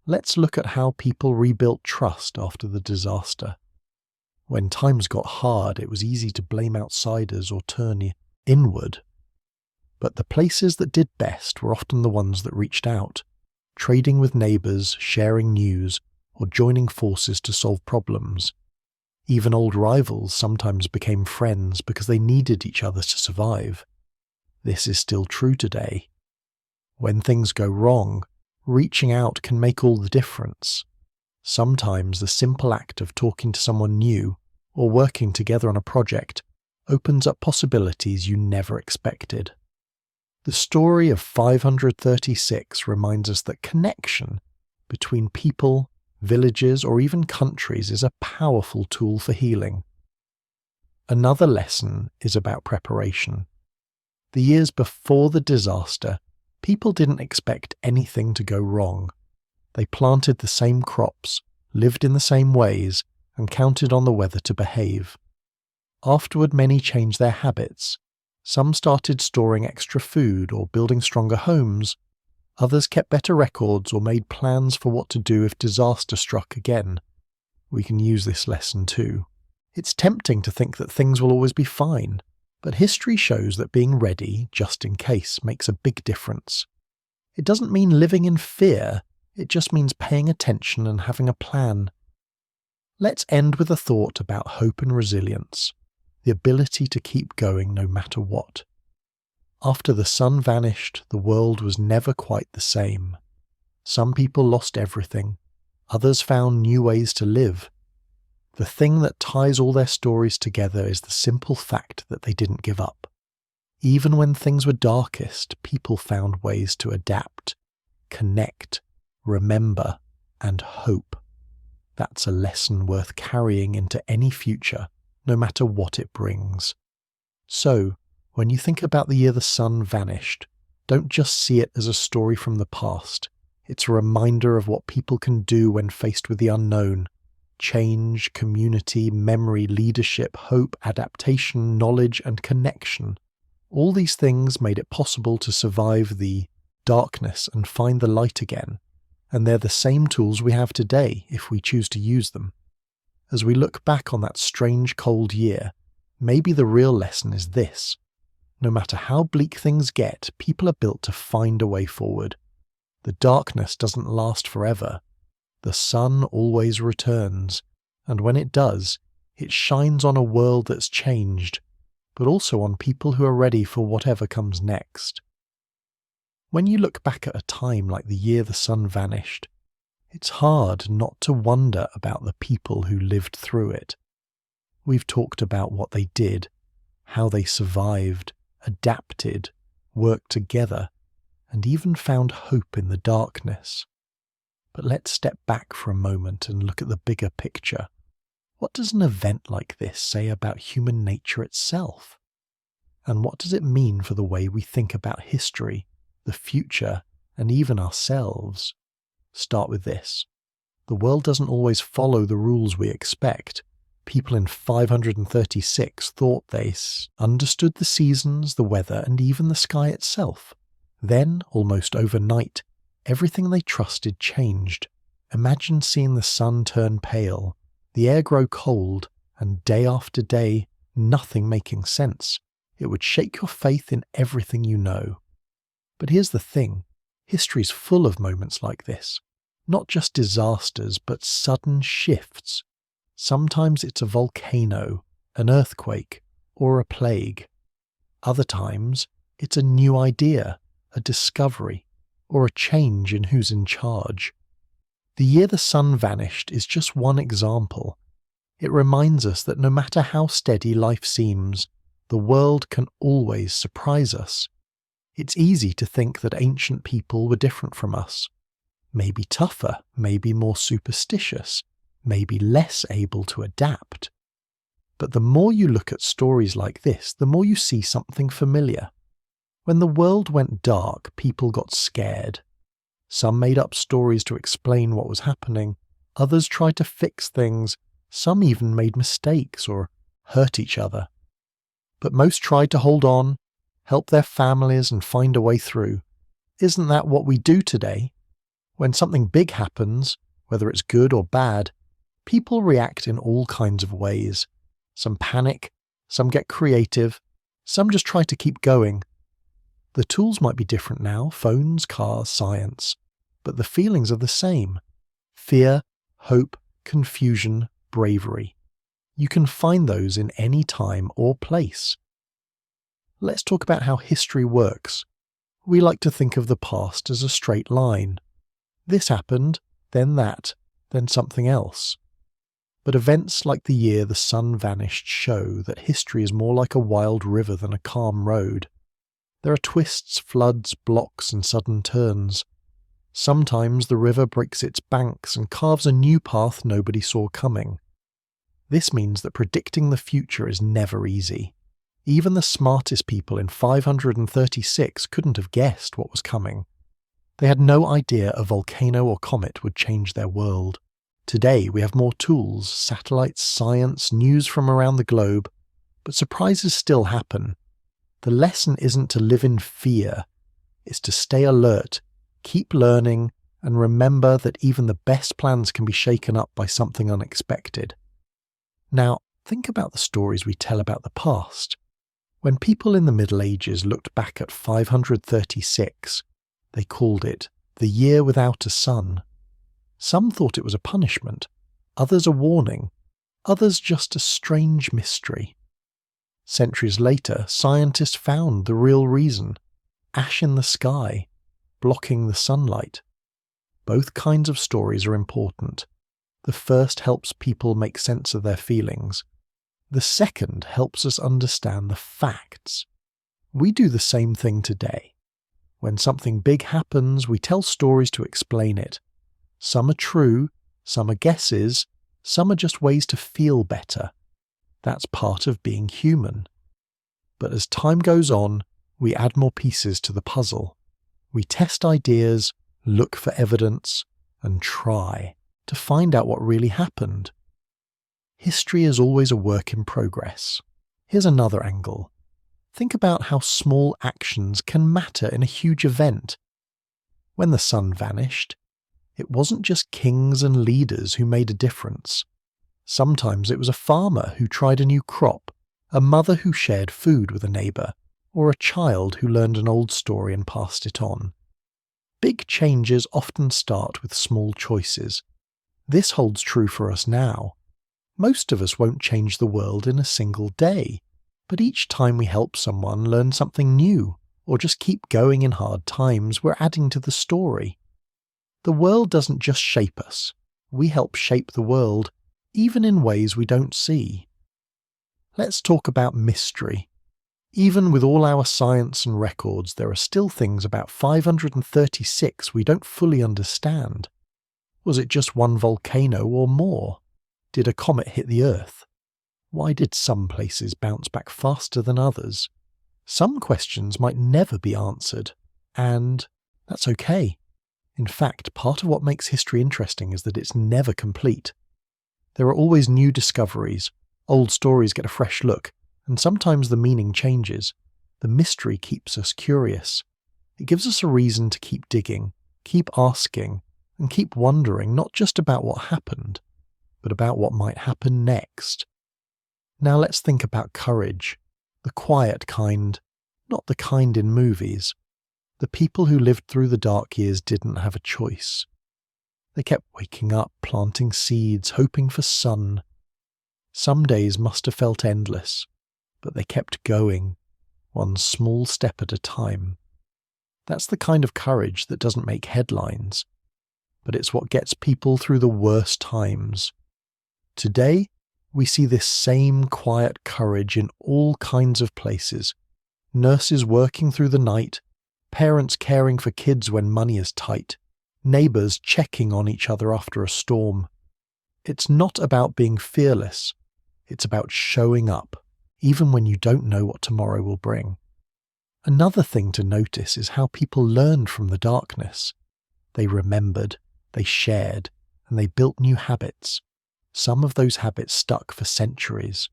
Let's look at how people rebuilt trust after the disaster. When times got hard, it was easy to blame outsiders or turn inward. But the places that did best were often the ones that reached out, trading with neighbours, sharing news, or joining forces to solve problems. Even old rivals sometimes became friends because they needed each other to survive. This is still true today. When things go wrong, reaching out can make all the difference. Sometimes the simple act of talking to someone new or working together on a project opens up possibilities you never expected. The story of 536 reminds us that connection between people, villages, or even countries is a powerful tool for healing. Another lesson is about preparation. The years before the disaster, people didn't expect anything to go wrong. They planted the same crops, lived in the same ways, and counted on the weather to behave. Afterward, many changed their habits. Some started storing extra food or building stronger homes. Others kept better records or made plans for what to do if disaster struck again. We can use this lesson too. It's tempting to think that things will always be fine, but history shows that being ready, just in case, makes a big difference. It doesn't mean living in fear, it just means paying attention and having a plan. Let's end with a thought about hope and resilience, the ability to keep going no matter what. After the sun vanished, the world was never quite the same. Some people lost everything, others found new ways to live. The thing that ties all their stories together is the simple fact that they didn't give up. Even when things were darkest, people found ways to adapt, connect, remember, and hope. That's a lesson worth carrying into any future, no matter what it brings. So, when you think about the year the sun vanished, don't just see it as a story from the past. It's a reminder of what people can do when faced with the unknown. Change, community, memory, leadership, hope, adaptation, knowledge, and connection. All these things made it possible to survive the darkness and find the light again. And they're the same tools we have today if we choose to use them. As we look back on that strange cold year, maybe the real lesson is this. No matter how bleak things get, people are built to find a way forward. The darkness doesn't last forever. The sun always returns, and when it does, it shines on a world that's changed, but also on people who are ready for whatever comes next. When you look back at a time like the year the sun vanished, it's hard not to wonder about the people who lived through it. We've talked about what they did, how they survived, adapted, worked together, and even found hope in the darkness. But let's step back for a moment and look at the bigger picture. What does an event like this say about human nature itself? And what does it mean for the way we think about history, the future, and even ourselves? Start with this. The world doesn't always follow the rules we expect. People in 536 thought they understood the seasons, the weather, and even the sky itself. Then, almost overnight, everything they trusted changed. Imagine seeing the sun turn pale, the air grow cold, and day after day, nothing making sense. It would shake your faith in everything you know. But here's the thing. History's full of moments like this. Not just disasters, but sudden shifts. Sometimes it's a volcano, an earthquake, or a plague. Other times, it's a new idea, a discovery, or a change in who's in charge. The year the sun vanished is just one example. It reminds us that no matter how steady life seems, the world can always surprise us. It's easy to think that ancient people were different from us. Maybe tougher, maybe more superstitious, maybe less able to adapt. But the more you look at stories like this, the more you see something familiar. When the world went dark, people got scared. Some made up stories to explain what was happening, others tried to fix things, some even made mistakes or hurt each other. But most tried to hold on, help their families and find a way through. Isn't that what we do today? When something big happens, whether it's good or bad, people react in all kinds of ways. Some panic, some get creative, some just try to keep going. The tools might be different now, phones, cars, science, but the feelings are the same. Fear, hope, confusion, bravery. You can find those in any time or place. Let's talk about how history works. We like to think of the past as a straight line. This happened, then that, then something else. But events like the year the sun vanished show that history is more like a wild river than a calm road. There are twists, floods, blocks, and sudden turns. Sometimes the river breaks its banks and carves a new path nobody saw coming. This means that predicting the future is never easy. Even the smartest people in 536 couldn't have guessed what was coming. They had no idea a volcano or comet would change their world. Today we have more tools, satellites, science, news from around the globe, but surprises still happen. The lesson isn't to live in fear, it's to stay alert, keep learning, and remember that even the best plans can be shaken up by something unexpected. Now, think about the stories we tell about the past. When people in the Middle Ages looked back at 536, they called it the year without a sun. Some thought it was a punishment, others a warning, others just a strange mystery. Centuries later, scientists found the real reason: ash in the sky, blocking the sunlight. Both kinds of stories are important. The first helps people make sense of their feelings. The second helps us understand the facts. We do the same thing today. When something big happens, we tell stories to explain it. Some are true, some are guesses, some are just ways to feel better. That's part of being human. But as time goes on, we add more pieces to the puzzle. We test ideas, look for evidence, and try to find out what really happened. History is always a work in progress. Here's another angle. Think about how small actions can matter in a huge event. When the sun vanished, it wasn't just kings and leaders who made a difference. Sometimes it was a farmer who tried a new crop, a mother who shared food with a neighbour, or a child who learned an old story and passed it on. Big changes often start with small choices. This holds true for us now. Most of us won't change the world in a single day, but each time we help someone learn something new, or just keep going in hard times, we're adding to the story. The world doesn't just shape us. We help shape the world, even in ways we don't see. Let's talk about mystery. Even with all our science and records, there are still things about 536 we don't fully understand. Was it just one volcano or more? Did a comet hit the Earth? Why did some places bounce back faster than others? Some questions might never be answered, and that's okay. In fact, part of what makes history interesting is that it's never complete. There are always new discoveries, old stories get a fresh look, and sometimes the meaning changes. The mystery keeps us curious. It gives us a reason to keep digging, keep asking, and keep wondering not just about what happened, but about what might happen next. Now let's think about courage, the quiet kind, not the kind in movies. The people who lived through the dark years didn't have a choice. They kept waking up, planting seeds, hoping for sun. Some days must have felt endless, but they kept going, one small step at a time. That's the kind of courage that doesn't make headlines, but it's what gets people through the worst times. Today, we see this same quiet courage in all kinds of places. Nurses working through the night, parents caring for kids when money is tight, neighbours checking on each other after a storm. It's not about being fearless, it's about showing up, even when you don't know what tomorrow will bring. Another thing to notice is how people learned from the darkness. They remembered, they shared, and they built new habits. Some of those habits stuck for centuries.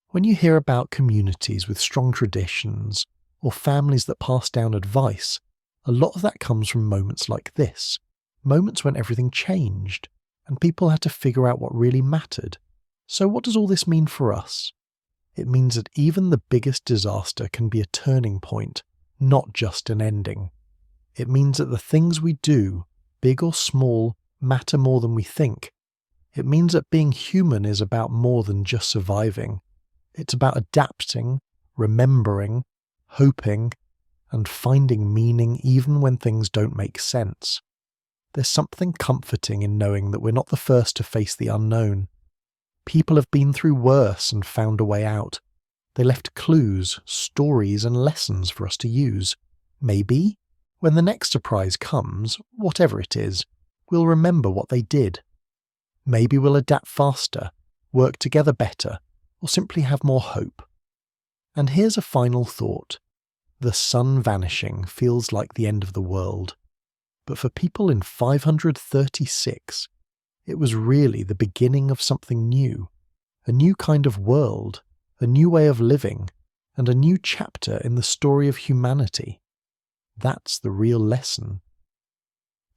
When you hear about communities with strong traditions, or families that pass down advice, a lot of that comes from moments like this, moments when everything changed, and people had to figure out what really mattered. So what does all this mean for us? It means that even the biggest disaster can be a turning point, not just an ending. It means that the things we do, big or small, matter more than we think. It means that being human is about more than just surviving. It's about adapting, remembering, hoping, and finding meaning even when things don't make sense. There's something comforting in knowing that we're not the first to face the unknown. People have been through worse and found a way out. They left clues, stories, and lessons for us to use. Maybe, when the next surprise comes, whatever it is, we'll remember what they did. Maybe we'll adapt faster, work together better, or simply have more hope. And here's a final thought. The sun vanishing feels like the end of the world. But for people in 536, it was really the beginning of something new. A new kind of world, a new way of living, and a new chapter in the story of humanity. That's the real lesson.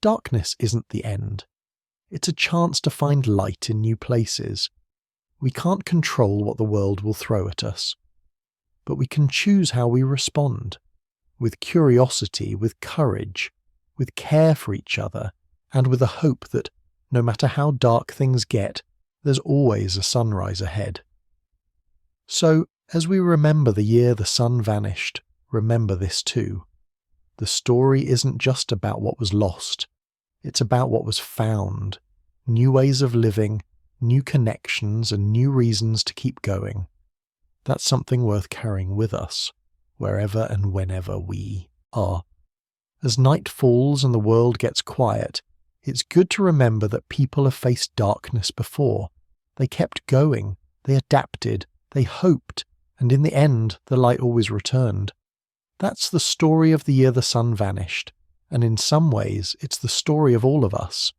Darkness isn't the end. It's a chance to find light in new places. We can't control what the world will throw at us. But we can choose how we respond. With curiosity, with courage, with care for each other, and with a hope that, no matter how dark things get, there's always a sunrise ahead. So, as we remember the year the sun vanished, remember this too. The story isn't just about what was lost. It's about what was found. New ways of living, new connections, and new reasons to keep going. That's something worth carrying with us, wherever and whenever we are. As night falls and the world gets quiet, it's good to remember that people have faced darkness before. They kept going, they adapted, they hoped, and in the end, the light always returned. That's the story of the year the sun vanished, and in some ways, it's the story of all of us.